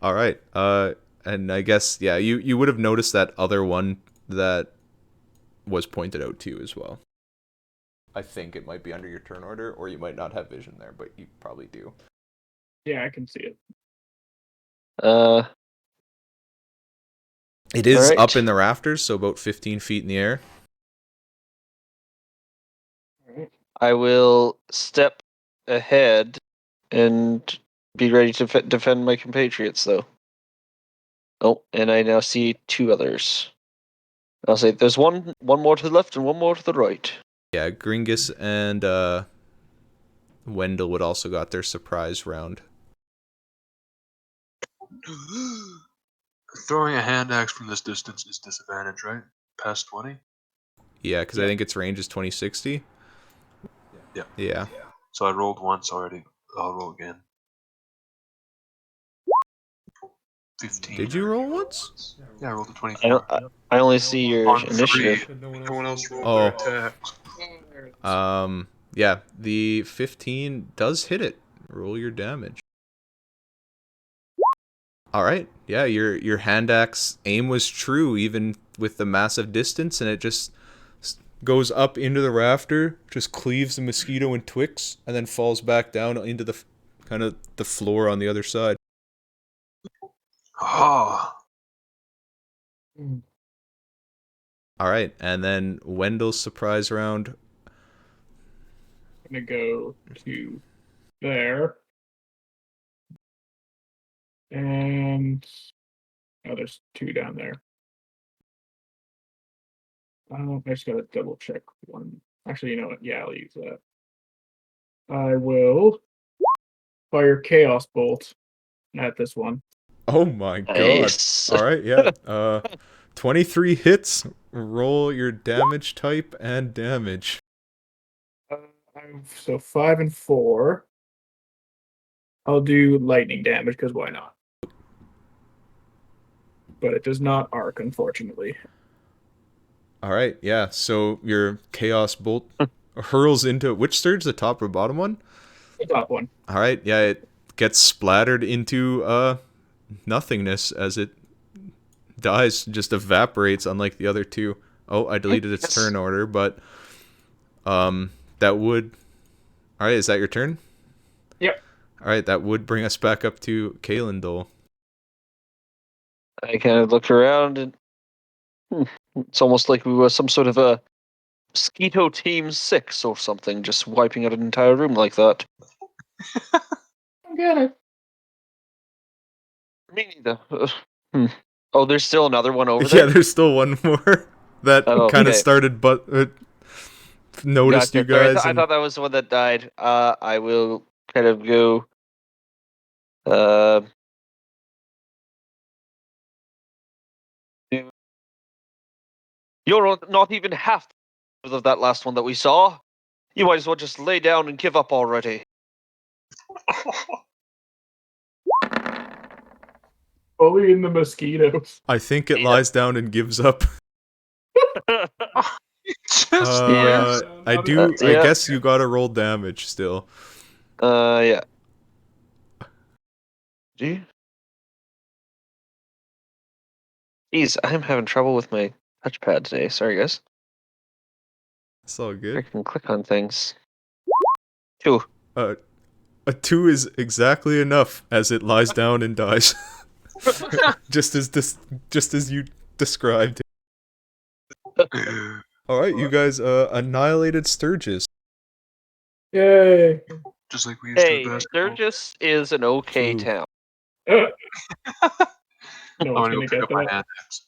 All right. And I guess yeah, you would have noticed that other one that was pointed out to you as well. I think it might be under your turn order, or you might not have vision there, but you probably do. yeah, I can see it. It is Alright. up in the rafters, so about 15 feet in the air. I will step ahead and be ready to defend my compatriots, though. Oh, and I now see 2 others. I'll say there's one more to the left and one more to the right. Yeah, Gringus and Wendell would also got their surprise round. Throwing a hand axe from this distance is disadvantage, right? Past 20? Yeah, because I Yeah. think its range is 2060. Yeah. Yeah. So I rolled once already. I'll roll again. 15. Did you roll once? Yeah, I rolled a 24. I only see your On initiative. 3. Everyone else rolled Oh. their attacks. Yeah, the 15 does hit it. Roll your damage. All right. Yeah, your hand axe aim was true even with the massive distance, and it just goes up into the rafter, just cleaves the mosquito in twigs, and then falls back down into the kind of the floor on the other side. Ah. All right, and then Wendell's surprise round. I'm gonna go to there. And there's 2 down there. I just gotta double check one. Actually, you know what? Yeah, I'll use that. I will fire Chaos Bolt at this one. Oh my god. Nice. All right, yeah. 23 hits. Roll your damage type and damage. So 5 and 4. I'll do lightning damage because why not? But it does not arc, unfortunately. All right, yeah. So your chaos bolt hurls into which surge, the top or bottom one? The top one. All right, yeah. It gets splattered into nothingness as it dies, just evaporates, unlike the other 2. Oh, I deleted its turn order, but that would. All right, is that your turn? Yep. All right, that would bring us back up to Kalendol. I kind of look around and it's almost like we were some sort of a Mosquito Team 6 or something, just wiping out an entire room like that. I get it. Me neither. Oh, there's still another one over there? Yeah, there's still one more that Oh, kind of okay. started, but noticed Gotcha. you guys. I and- thought that was the one that died. I will kind of go. You're not even half of that last one that we saw. You might as well just lay down and give up already. Fully in the mosquitoes. I think it Yeah. lies down and gives up. Just Yeah. I do. I Yeah. guess you gotta roll damage still. Yeah. Do you? Jeez, I'm having trouble with my touchpad today. Sorry, guys. It's all I good. can click on things. 2. A 2 is exactly enough as it lies down and dies. just as you described. All right, you guys annihilated Sturgis. Yay. just like we used Hey, to in basketball. Sturgis is an okay Ooh. town. No I'm one's gonna go gonna pick get up my that. hand axe.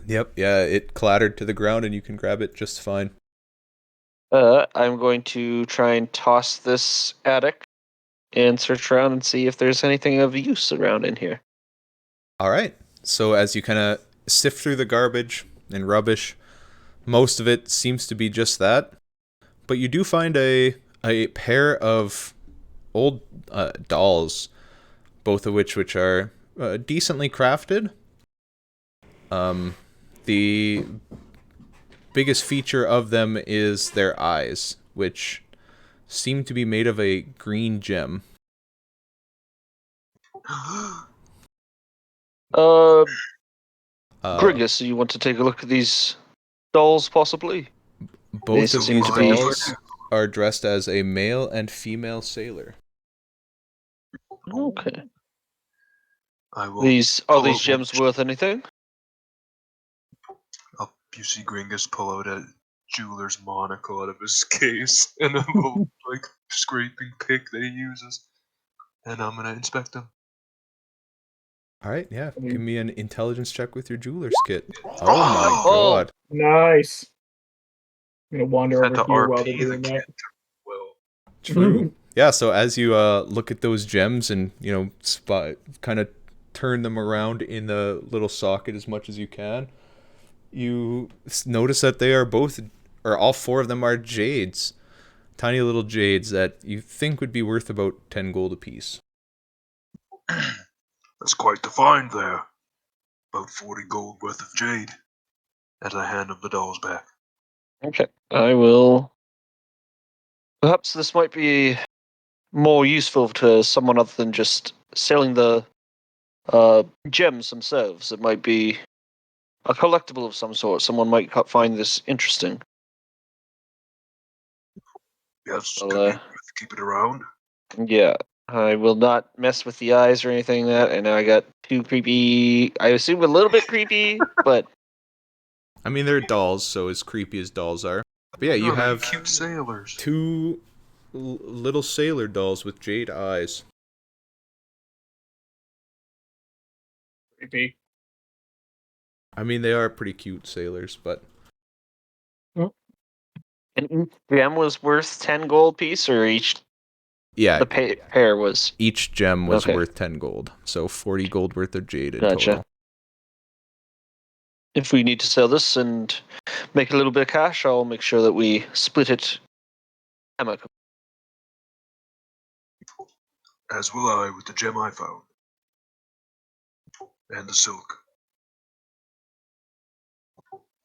Yep. Yeah, it clattered to the ground, and you can grab it just fine. I'm going to try and toss this attic and search around and see if there's anything of use around in here. All right. So as you kind of sift through the garbage and rubbish, most of it seems to be just that. But you do find a pair of old dolls, both of which are decently crafted. The biggest feature of them is their eyes, which seem to be made of a green gem. Grigus, you want to take a look at these dolls, possibly? Both They of seem these to be- dolls are dressed as a male and female sailor. Okay. I will. These pull are these out gems one- worth anything? You see Gringus pull out a jeweler's monocle out of his case and a little like scraping pick that he uses. and I'm gonna inspect them. All right, yeah. I mean- Give me an intelligence check with your jeweler's kit. Oh Oh! my Oh. god. Nice. I'm gonna wander Had over to here while RP they're the doing kit. that. Well, True. Yeah, so as you look at those gems and, kind of turn them around in the little socket as much as you can, you notice that they are both, or all four of them are jades. Tiny little jades that you think would be worth about 10 gold apiece. that's quite the find there. About 40 gold worth of jade. As I hand them the dolls back. Okay, I will. Perhaps this might be more useful to someone other than just selling the gems themselves. It might be a collectible of some sort. Someone might find this interesting. Yes, Well, could be worth keeping around. Yeah, I will not mess with the eyes or anything like that. And I got too creepy. I assume a little bit creepy, but I mean, they're dolls, so as creepy as dolls are. But yeah, you Oh, they're have cute sailors. two little sailor dolls with jade eyes. Creepy. I mean, they are pretty cute sailors, but and each gem was worth 10 gold piece, or each yeah, the pair was. each gem was Okay. worth 10 gold. So 40 gold worth of jade in Gotcha. total. If we need to sell this and make a little bit of cash, I'll make sure that we split it amicably. As will I with the gem I found. And the silk.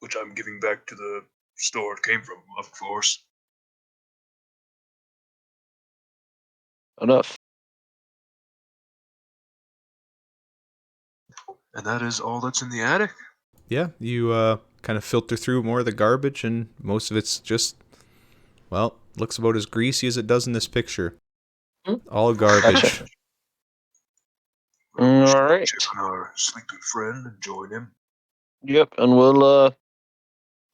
Which I'm giving back to the store it came from, of course. Enough. And that is all that's in the attic. Yeah, you kind of filter through more of the garbage, and most of it's just, well, looks about as greasy as it does in this picture. All garbage. Gotcha. All right. Check on our sleeping friend and join him. Yep, and we'll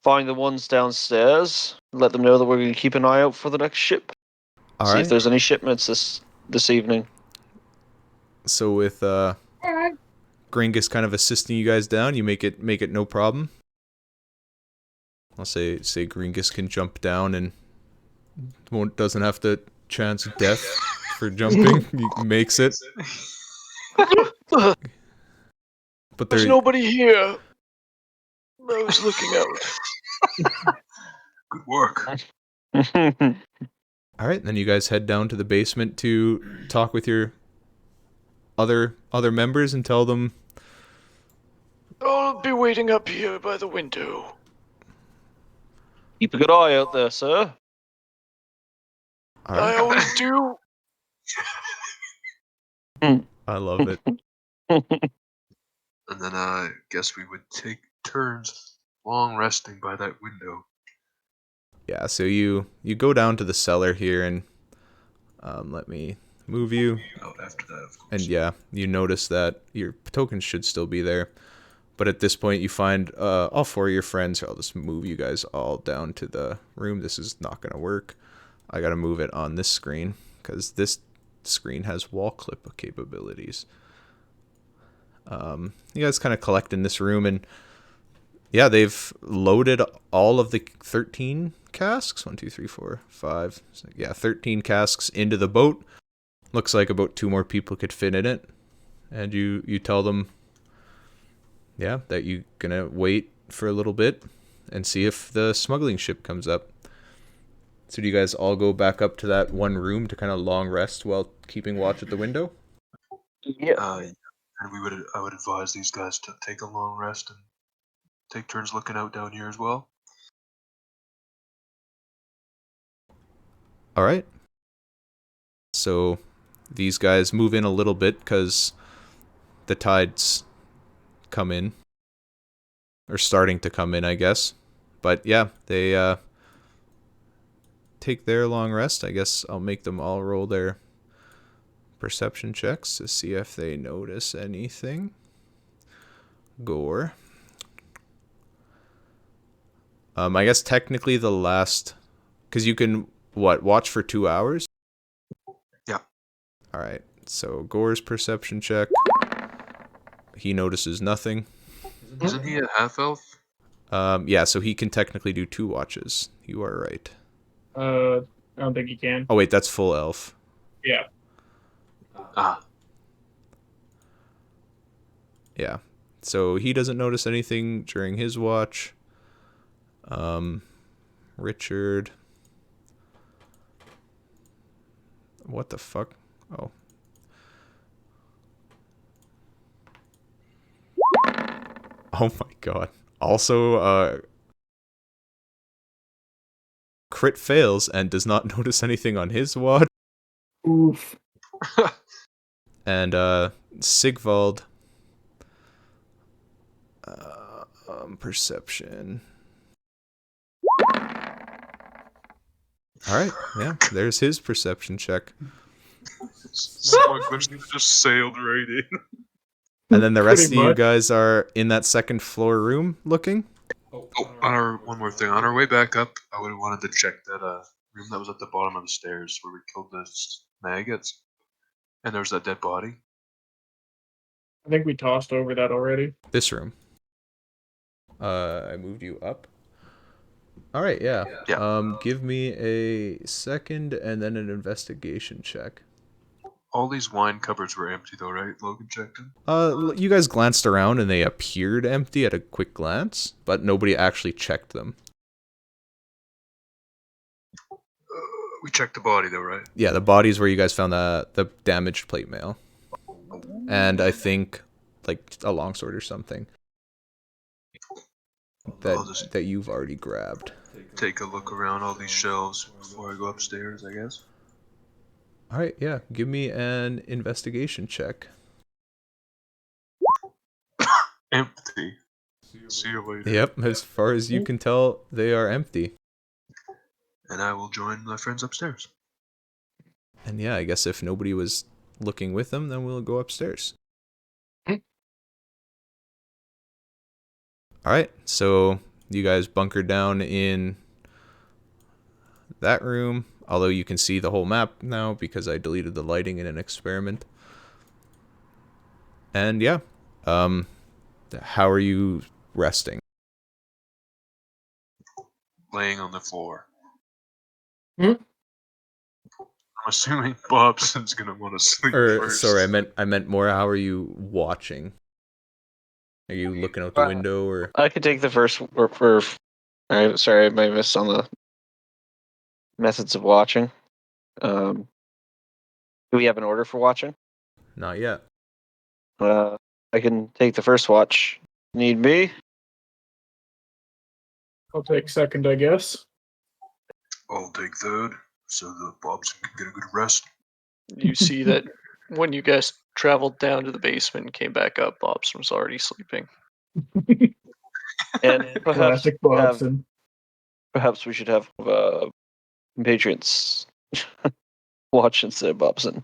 find the ones downstairs. Let them know that we're going to keep an eye out for the next ship. All See right. if there's any shipments this evening. So with Gringus kind of assisting you guys down, you make it no problem. I'll say Gringus can jump down and doesn't have to chance death for jumping. He makes it. But There's there, nobody here. I was looking out. Good work. all right. Then you guys head down to the basement to talk with your other members and tell them. I'll be waiting up here by the window. Keep a good eye out there, sir. All I right. always do. I love it. And then I guess we would take turns long resting by that window. Yeah. So you go down to the cellar here and let me move you. Out after that, of course. And yeah, you notice that your tokens should still be there. But at this point, you find all four of your friends. I'll just move you guys all down to the room. This is not going to work. I got to move it on this screen because this screen has wall clip capabilities. You guys kind of collect in this room. And yeah, they've loaded all of the 13 casks. 1, 2, 3, 4, 5. Yeah, 13 casks into the boat. Looks like about 2 more people could fit in it. And you tell them, yeah, that you're going to wait for a little bit and see if the smuggling ship comes up. So do you guys all go back up to that one room to kind of long rest while keeping watch at the window? Yeah. And I would advise these guys to take a long rest and take turns looking out down here as well. All right. So these guys move in a little bit because the tides come in. Or starting to come in, I guess. But yeah, they take their long rest. I guess I'll make them all roll their perception checks to see if they notice anything. Gore. I guess technically the last... Because you can, watch for 2 hours? Yeah. All right. So Gore's perception check. He notices nothing. Isn't he a half elf? Yeah, so he can technically do 2 watches. You are right. I don't think he can. Oh wait, that's full elf. Yeah. Ah, Yeah. So he doesn't notice anything during his watch. Richard. What the fuck? Oh. Oh my god. Also, crit fails and does not notice anything on his watch. Oof. And Sigvald, perception. All right, yeah, there's his perception check. Smugglers just sailed right in. And then the rest of Pretty you much. guys are in that second floor room looking. Oh, one more thing. On our way back up, I would have wanted to check that room that was at the bottom of the stairs where we killed the maggots, and there was that dead body. I think we tossed over that already. This room. I moved you up. All right, yeah. Yeah. Give me a second and then an investigation check. All these wine cupboards were empty, though, right? Logan checked them. You guys glanced around and they appeared empty at a quick glance, but nobody actually checked them. We checked the body, though, right? Yeah, the body's where you guys found the damaged plate mail, and I think like a longsword or something I'll just that you've already grabbed. take a look around all these shelves before I go upstairs, I guess. All right, yeah. Give me an investigation check. Empty. See you later. Yep, as far as you can tell, they are empty. And I will join my friends upstairs. And yeah, I guess if nobody was looking with them, then we'll go upstairs. All right, so you guys bunker down in that room, although you can see the whole map now because I deleted the lighting in an experiment. And yeah, how are you resting? Laying on the floor. Hmm? I'm assuming Bobson's gonna want to sleep Or first. sorry, I meant more. How are you watching? Are you looking out the window or? I could take the first. Sorry, I might miss on the methods of watching. Do we have an order for watching? Not yet. I can take the first watch. Need me? I'll take second, I guess. I'll take third, so the Bobson can get a good rest. You see that when you guys traveled down to the basement and came back up, Bobson was already sleeping. And perhaps Classic Bobson. perhaps we should have compatriots watch instead of Bobson.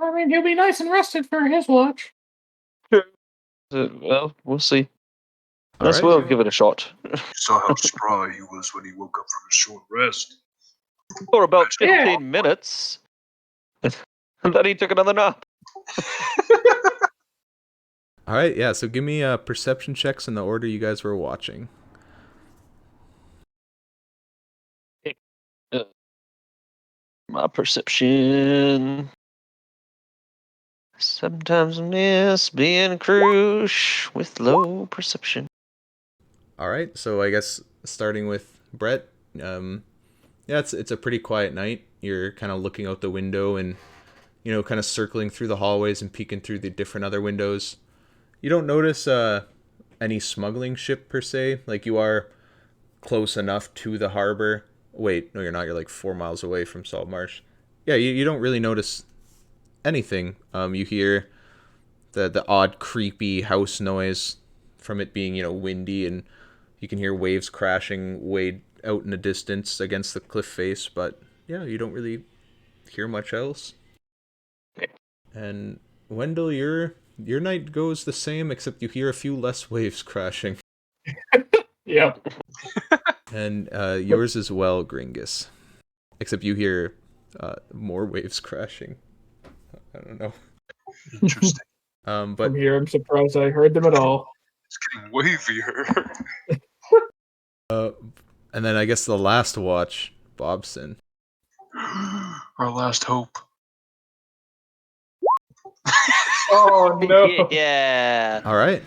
I mean, he'll be nice and rested for his watch. Well, we'll see. All Let's right. well give it a shot. You saw how spry he was when he woke up from his short rest. For about Yeah. 15 minutes. And then he took another nap. All right, yeah. So give me perception checks in the order you guys were watching. My perception. Sometimes I miss being a cruise with low perception. All right, so I guess starting with Brett. Yeah, it's a pretty quiet night. You're kind of looking out the window and kind of circling through the hallways and peeking through the different other windows. You don't notice any smuggling ship per se. Like you are close enough to the harbor. Wait, no, you're not. You're like 4 miles away from Saltmarsh. Yeah, you don't really notice anything. You hear the odd creepy house noise from it being windy, and you can hear waves crashing way out in the distance against the cliff face. But yeah, you don't really hear much else. And Wendell, your night goes the same, except you hear a few less waves crashing. Yep. And yours as well, Gringus. Except you hear more waves crashing. I don't know. Interesting. But From here, I'm surprised I heard them at all. It's getting wavier. and then I guess the last watch, Bobson. Our last hope. Oh no! Yeah. All right.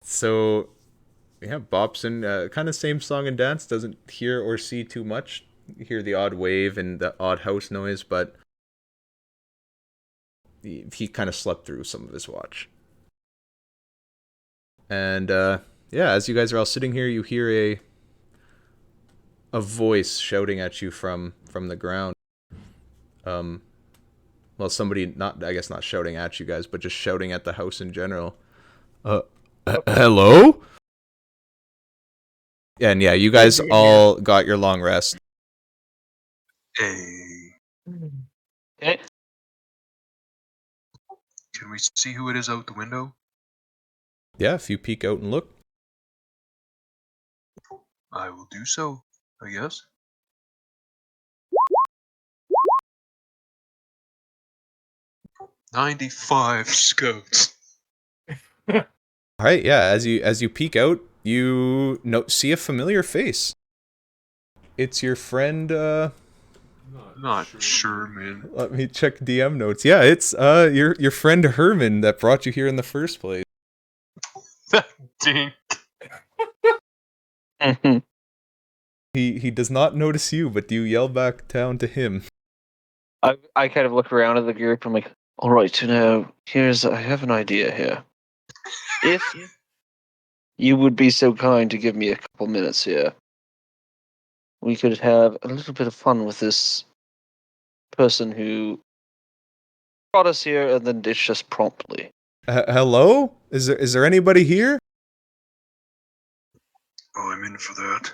So yeah, Bobson, kind of same song and dance. Doesn't hear or see too much. You hear the odd wave and the odd house noise, but he kind of slept through some of his watch. And yeah, as you guys are all sitting here, you hear a voice shouting at you from the ground. Well, somebody not shouting at you guys, but just shouting at the house in general. Hello? And yeah, you guys all got your long rest. Hey. Okay. Can we see who it is out the window? Yeah, if you peek out and look. I will do so, I guess. "95 scouts." All right, yeah. As you peek out, you see a familiar face. It's your friend. Not sure, man. Let me check DM notes. Yeah, it's your friend Herman that brought you here in the first place. Dink. He does not notice you, but you yell back down to him. I kind of look around at the group. I'm like, all right, so now I have an idea here. If you would be so kind to give me a couple minutes here, we could have a little bit of fun with this person who brought us here and then ditched us promptly. Hello? Is there anybody here? Oh, I'm in for that.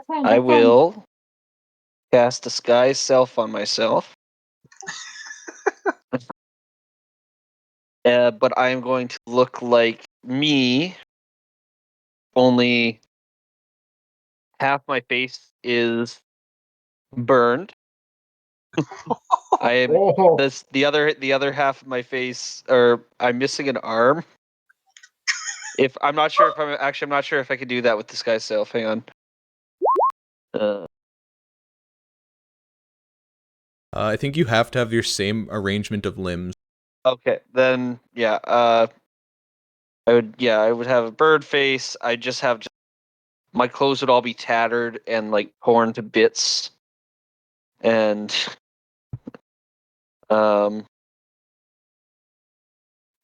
I will cast disguise self on myself. But I am going to look like me, only half my face is burned. I am Oh, the other half of my face, or I'm missing an arm. I'm not sure if I could do that with disguise self. Hang on. I think you have to have your same arrangement of limbs. Okay, then yeah. I would have a bird face. I just have my clothes would all be tattered and like torn to bits, and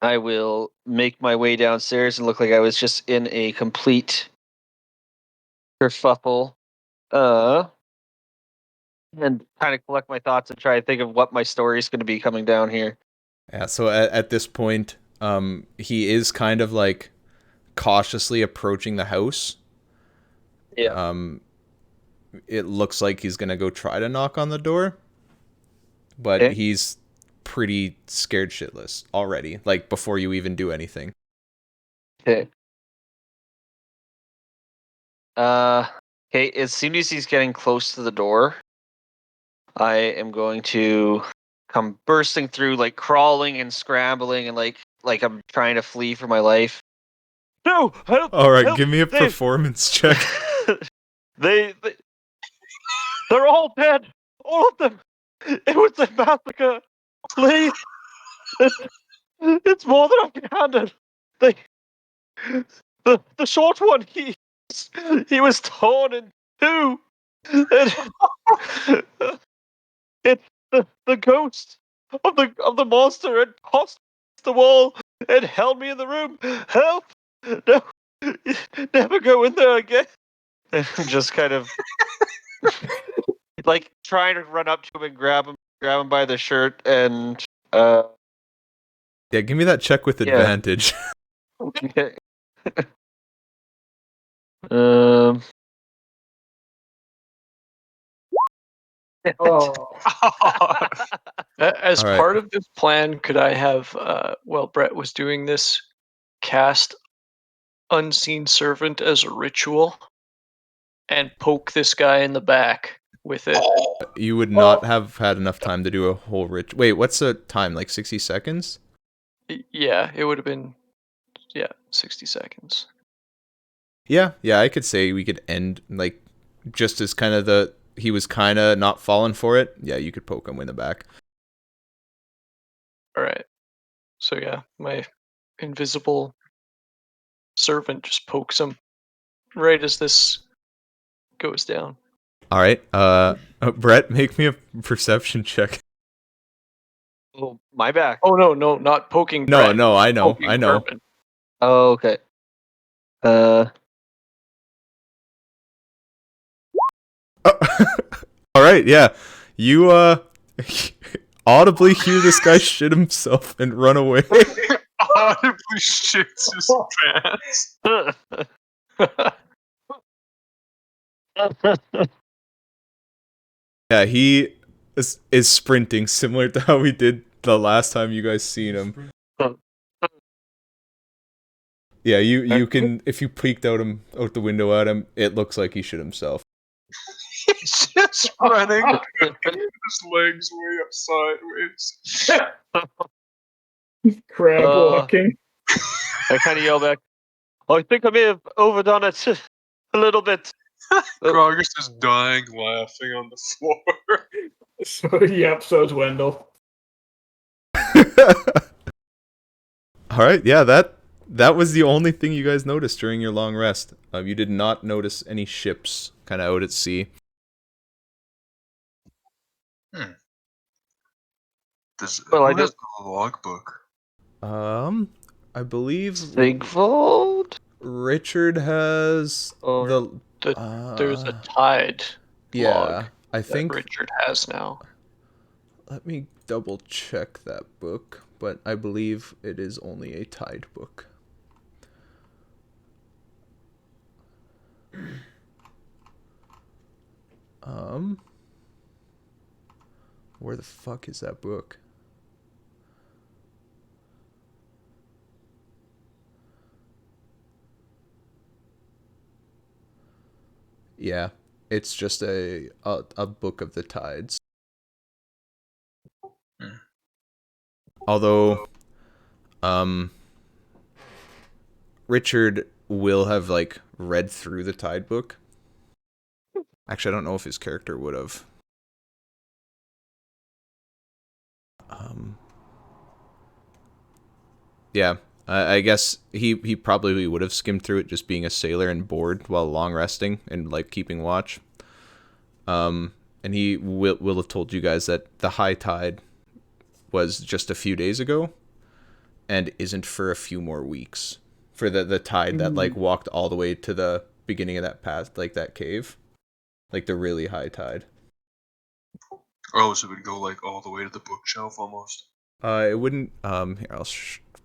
I will make my way downstairs and look like I was just in a complete kerfuffle. And kind of collect my thoughts and try to think of what my story is going to be coming down here. Yeah, so at this point, he is kind of like cautiously approaching the house. Yeah. It looks like he's gonna go try to knock on the door, but Okay. he's pretty scared shitless already, like before you even do anything. Okay. Okay, as soon as he's getting close to the door, I am going to come bursting through, like crawling and scrambling and like I'm trying to flee for my life. No, help! All right, help, give me a performance check. they're all dead, all of them. It was a massacre. Please, it's more than I can handle. The short one, he was torn in two. And it's the ghost of the monster had tossed the wall and held me in the room. Help! No, never go in there again. And just kind of like trying to run up to him and grab him by the shirt and Yeah, give me that check with advantage. Okay. oh. As All right. part of this plan, could I have, while Brett was doing this, cast unseen servant as a ritual and poke this guy in the back with it. You would not have had enough time to do a whole rich. Wait, what's the time? Like 60 seconds? Yeah, it would have been 60 seconds. Yeah, I could say we could end like just as kind of he was kind of not falling for it. Yeah, you could poke him in the back. All right. So yeah, my invisible servant just pokes him right as this goes down. All right. Brett, make me a perception check. Oh, my back. Oh no, not poking. No, Brett, I know. poking Herman. Oh, okay. All right, yeah. You audibly hear this guy shit himself and run away. Audibly shits his pants. Yeah, he is sprinting similar to how we did the last time you guys seen him. Yeah, you can, if you peeked out the window at him, it looks like he shit himself. He's just running. His legs way up sideways. Crab walking. I kind of yell back. Oh, I think I may have overdone it a little bit. Grogus is dying laughing on the floor. So is Wendell. All right, yeah, that was the only thing you guys noticed during your long rest. You did not notice any ships kind of out at sea. Well, Who has the logbook? I believe Sigfold? Richard has Or There's a tide log I think that Richard has now. Let me double check that book, but I believe it is only a tide book. Where the fuck is that book? Yeah, it's just a book of the tides. Although, Richard will have like read through the tide book. Actually, I don't know if his character would have. Yeah, I guess he probably would have skimmed through it, just being a sailor and bored while long resting and like keeping watch. And he will have told you guys that the high tide was just a few days ago, and isn't for a few more weeks. For the tide that like walked all the way to the beginning of that path, like that cave, like the really high tide. Oh, so it would go like all the way to the bookshelf almost. It wouldn't. Here, I'll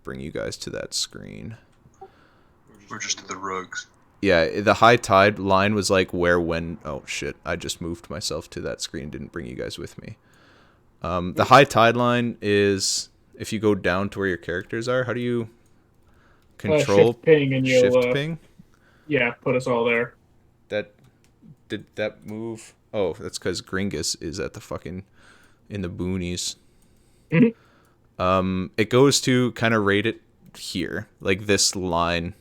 bring you guys to that screen. Or just to the rugs. Yeah, the high tide line was like oh shit, I just moved myself to that screen, didn't bring you guys with me. The high tide line is, if you go down to where your characters are, how do you control shift ping and shift ping? Yeah, put us all there. Did that move? Oh, that's because Gringus is at the fucking in the boonies. It goes to kind of rate it here, like this line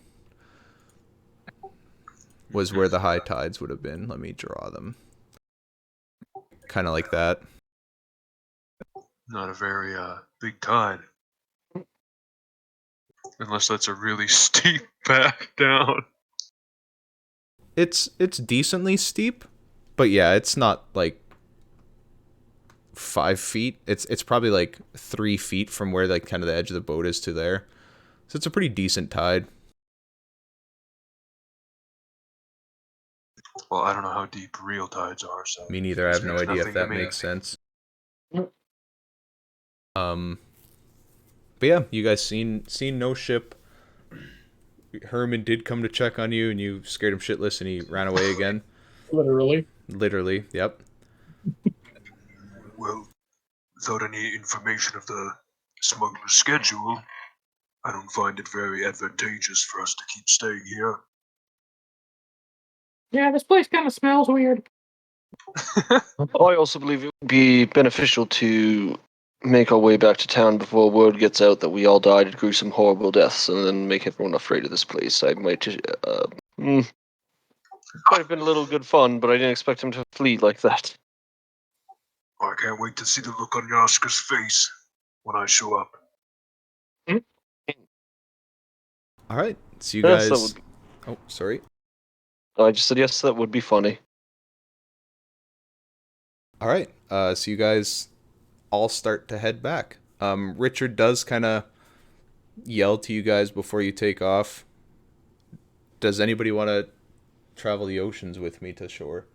was where the high tides would have been. Let me draw them. Kind of like that. Not a very big tide. Unless that's a really steep back down. It's decently steep, but yeah, it's not like 5 feet. It's probably like 3 feet from where like kind of the edge of the boat is to there. So it's a pretty decent tide. Well, I don't know how deep real tides are, so. Me neither. I have no idea if that me. makes sense. But yeah, you guys seen no ship. Herman did come to check on you, and you scared him shitless, and he ran away again. Literally, yep. Well, without any information of the smuggler's schedule, I don't find it very advantageous for us to keep staying here. Yeah, this place kind of smells weird. I also believe it would be beneficial to make our way back to town before word gets out that we all died of gruesome, horrible deaths, and then make everyone afraid of this place. I might, might have been a little good fun, but I didn't expect him to flee like that. I can't wait to see the look on Yaska's face when I show up. All right. So you Yes, that guys. would be- Oh, sorry. I just said yes, that would be funny. All right. So you guys all start to head back. Richard does kind of yell to you guys before you take off. Does anybody want to travel the oceans with me to shore?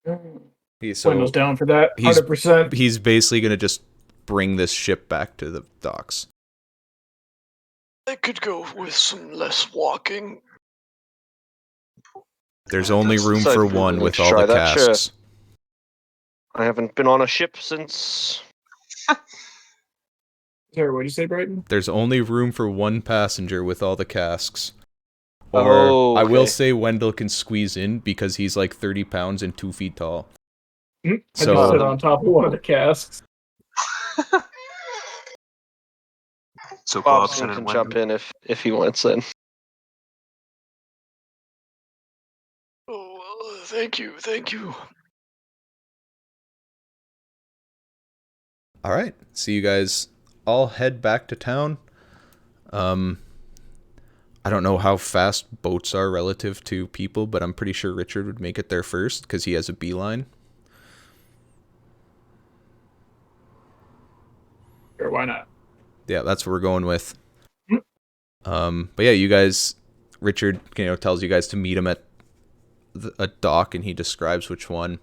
Windows down for that. he's 100%. he's basically gonna just bring this ship back to the docks. I could go with some less walking. There's only room So I'd for be one willing with to all try the that, sure. casks. I haven't been on a ship since. Sorry, what did you say, Brighton? There's only room for one passenger with all the casks. Or I will okay. say Wendell can squeeze in because he's like 30 pounds and 2 feet tall. I So- just sit on top of one of the casks. So Bobson Bobson can and jump Wendell. in if he wants in. Oh, thank you, thank you. All right. So you guys all head back to town. I don't know how fast boats are relative to people, but I'm pretty sure Richard would make it there first because he has a beeline. Sure, why not? Yeah, that's what we're going with. But yeah, you guys, Richard, tells you guys to meet him at a dock, and he describes which one.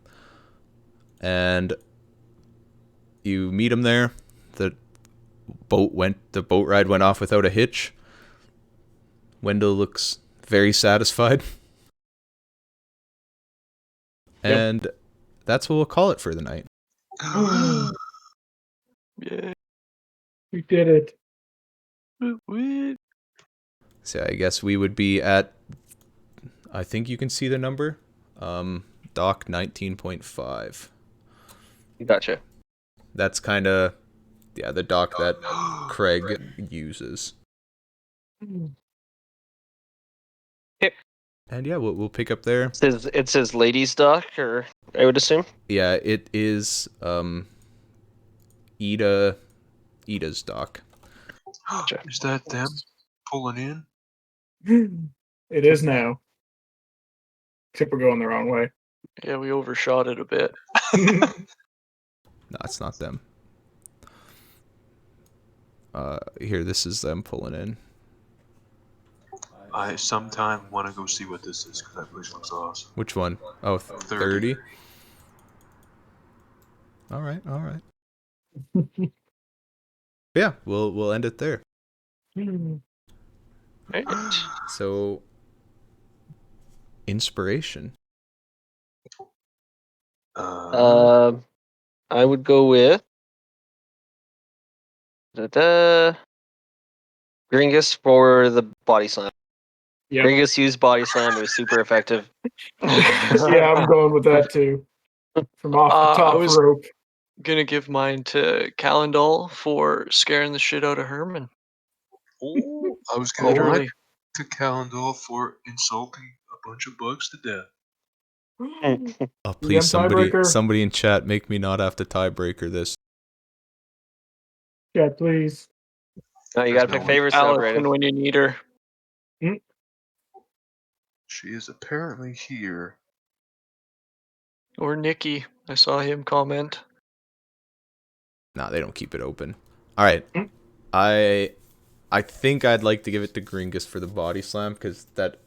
And you meet him there. The boat ride went off without a hitch. Wendell looks very satisfied. Yep. And that's what we'll call it for the night. Yeah. We did it. So I guess we would be at, I think you can see the number, dock 19.5. Gotcha. That's kind of, the dock that Craig uses. Yep. And yeah, we'll pick up there. It's his ladies' dock, or I would assume. Yeah, it is Ida's dock. Is that them pulling in? It is now. Except we're going the wrong way. Yeah, we overshot it a bit. No, it's not them. Here, this is them pulling in. I sometime want to go see what this is because that place looks awesome. Which one? Oh, 30. All right. Yeah, we'll end it there. Right. So, inspiration. I would go with Gringus for the body slam. Yep. Gringus used body slam. It was super effective. Yeah, I'm going with that too. From off the top I was- rope. Gonna give mine to Calendal for scaring the shit out of Herman. Oh, I was going to Literally. to Calendar for insulting a bunch of bugs to death. Oh, please, tiebreaker? somebody in chat, make me not have to tiebreaker this. Yeah, please. No, you gotta There's pick no way. favorites now, Allison Brandon. when you need her. She is apparently here. Or Nikki. I saw him comment. Nah, they don't keep it open. All right. Mm. I think I'd like to give it to Gringus for the body slam because that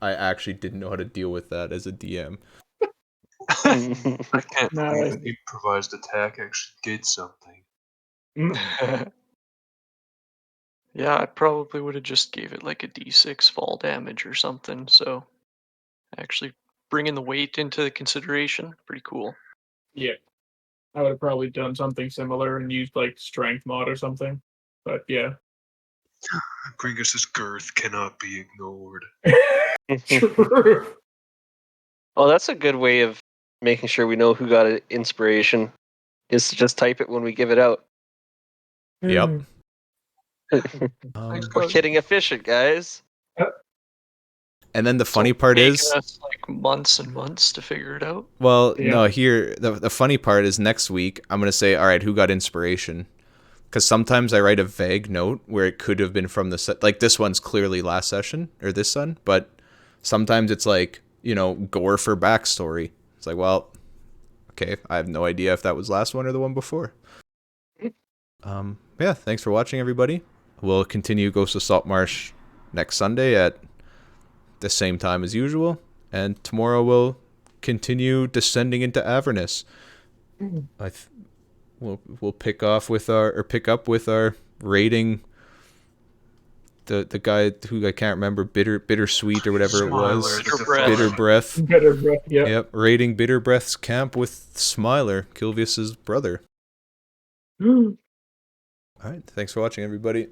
I actually didn't know how to deal with that as a DM. I can't Nice. believe the improvised attack actually did something. Yeah, I probably would have just gave it like a d6 fall damage or something. So actually bringing the weight into consideration, pretty cool. Yeah. I would have probably done something similar and used like strength mod or something. But yeah. Gringus's girth cannot be ignored. True. Well, that's a good way of making sure we know who got an inspiration, is to just type it when we give it out. Yep. We're getting efficient, guys. And then the funny part Taking is, us like months and months to figure it out. well, Yeah. no, here, the funny part is next week, I'm going to say, all right, who got inspiration? Because sometimes I write a vague note where it could have been from the set. Like this one's clearly last session or this one, but sometimes it's like, you know, gore for backstory. It's like, well, okay, I have no idea if that was last one or the one before. Yeah, thanks for watching, everybody. We'll continue Ghost of Saltmarsh next Sunday at the same time as usual, and tomorrow we'll continue descending into Avernus. We'll pick up with our raiding the guy who I can't remember, bittersweet or whatever it was. Smiler, Bitter Breath. Bitter Breath. Better breath. Yeah. Yep, raiding Bitter Breath's camp with Smiler, Kilvius's brother. All right, thanks for watching, everybody.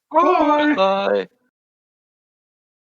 Bye.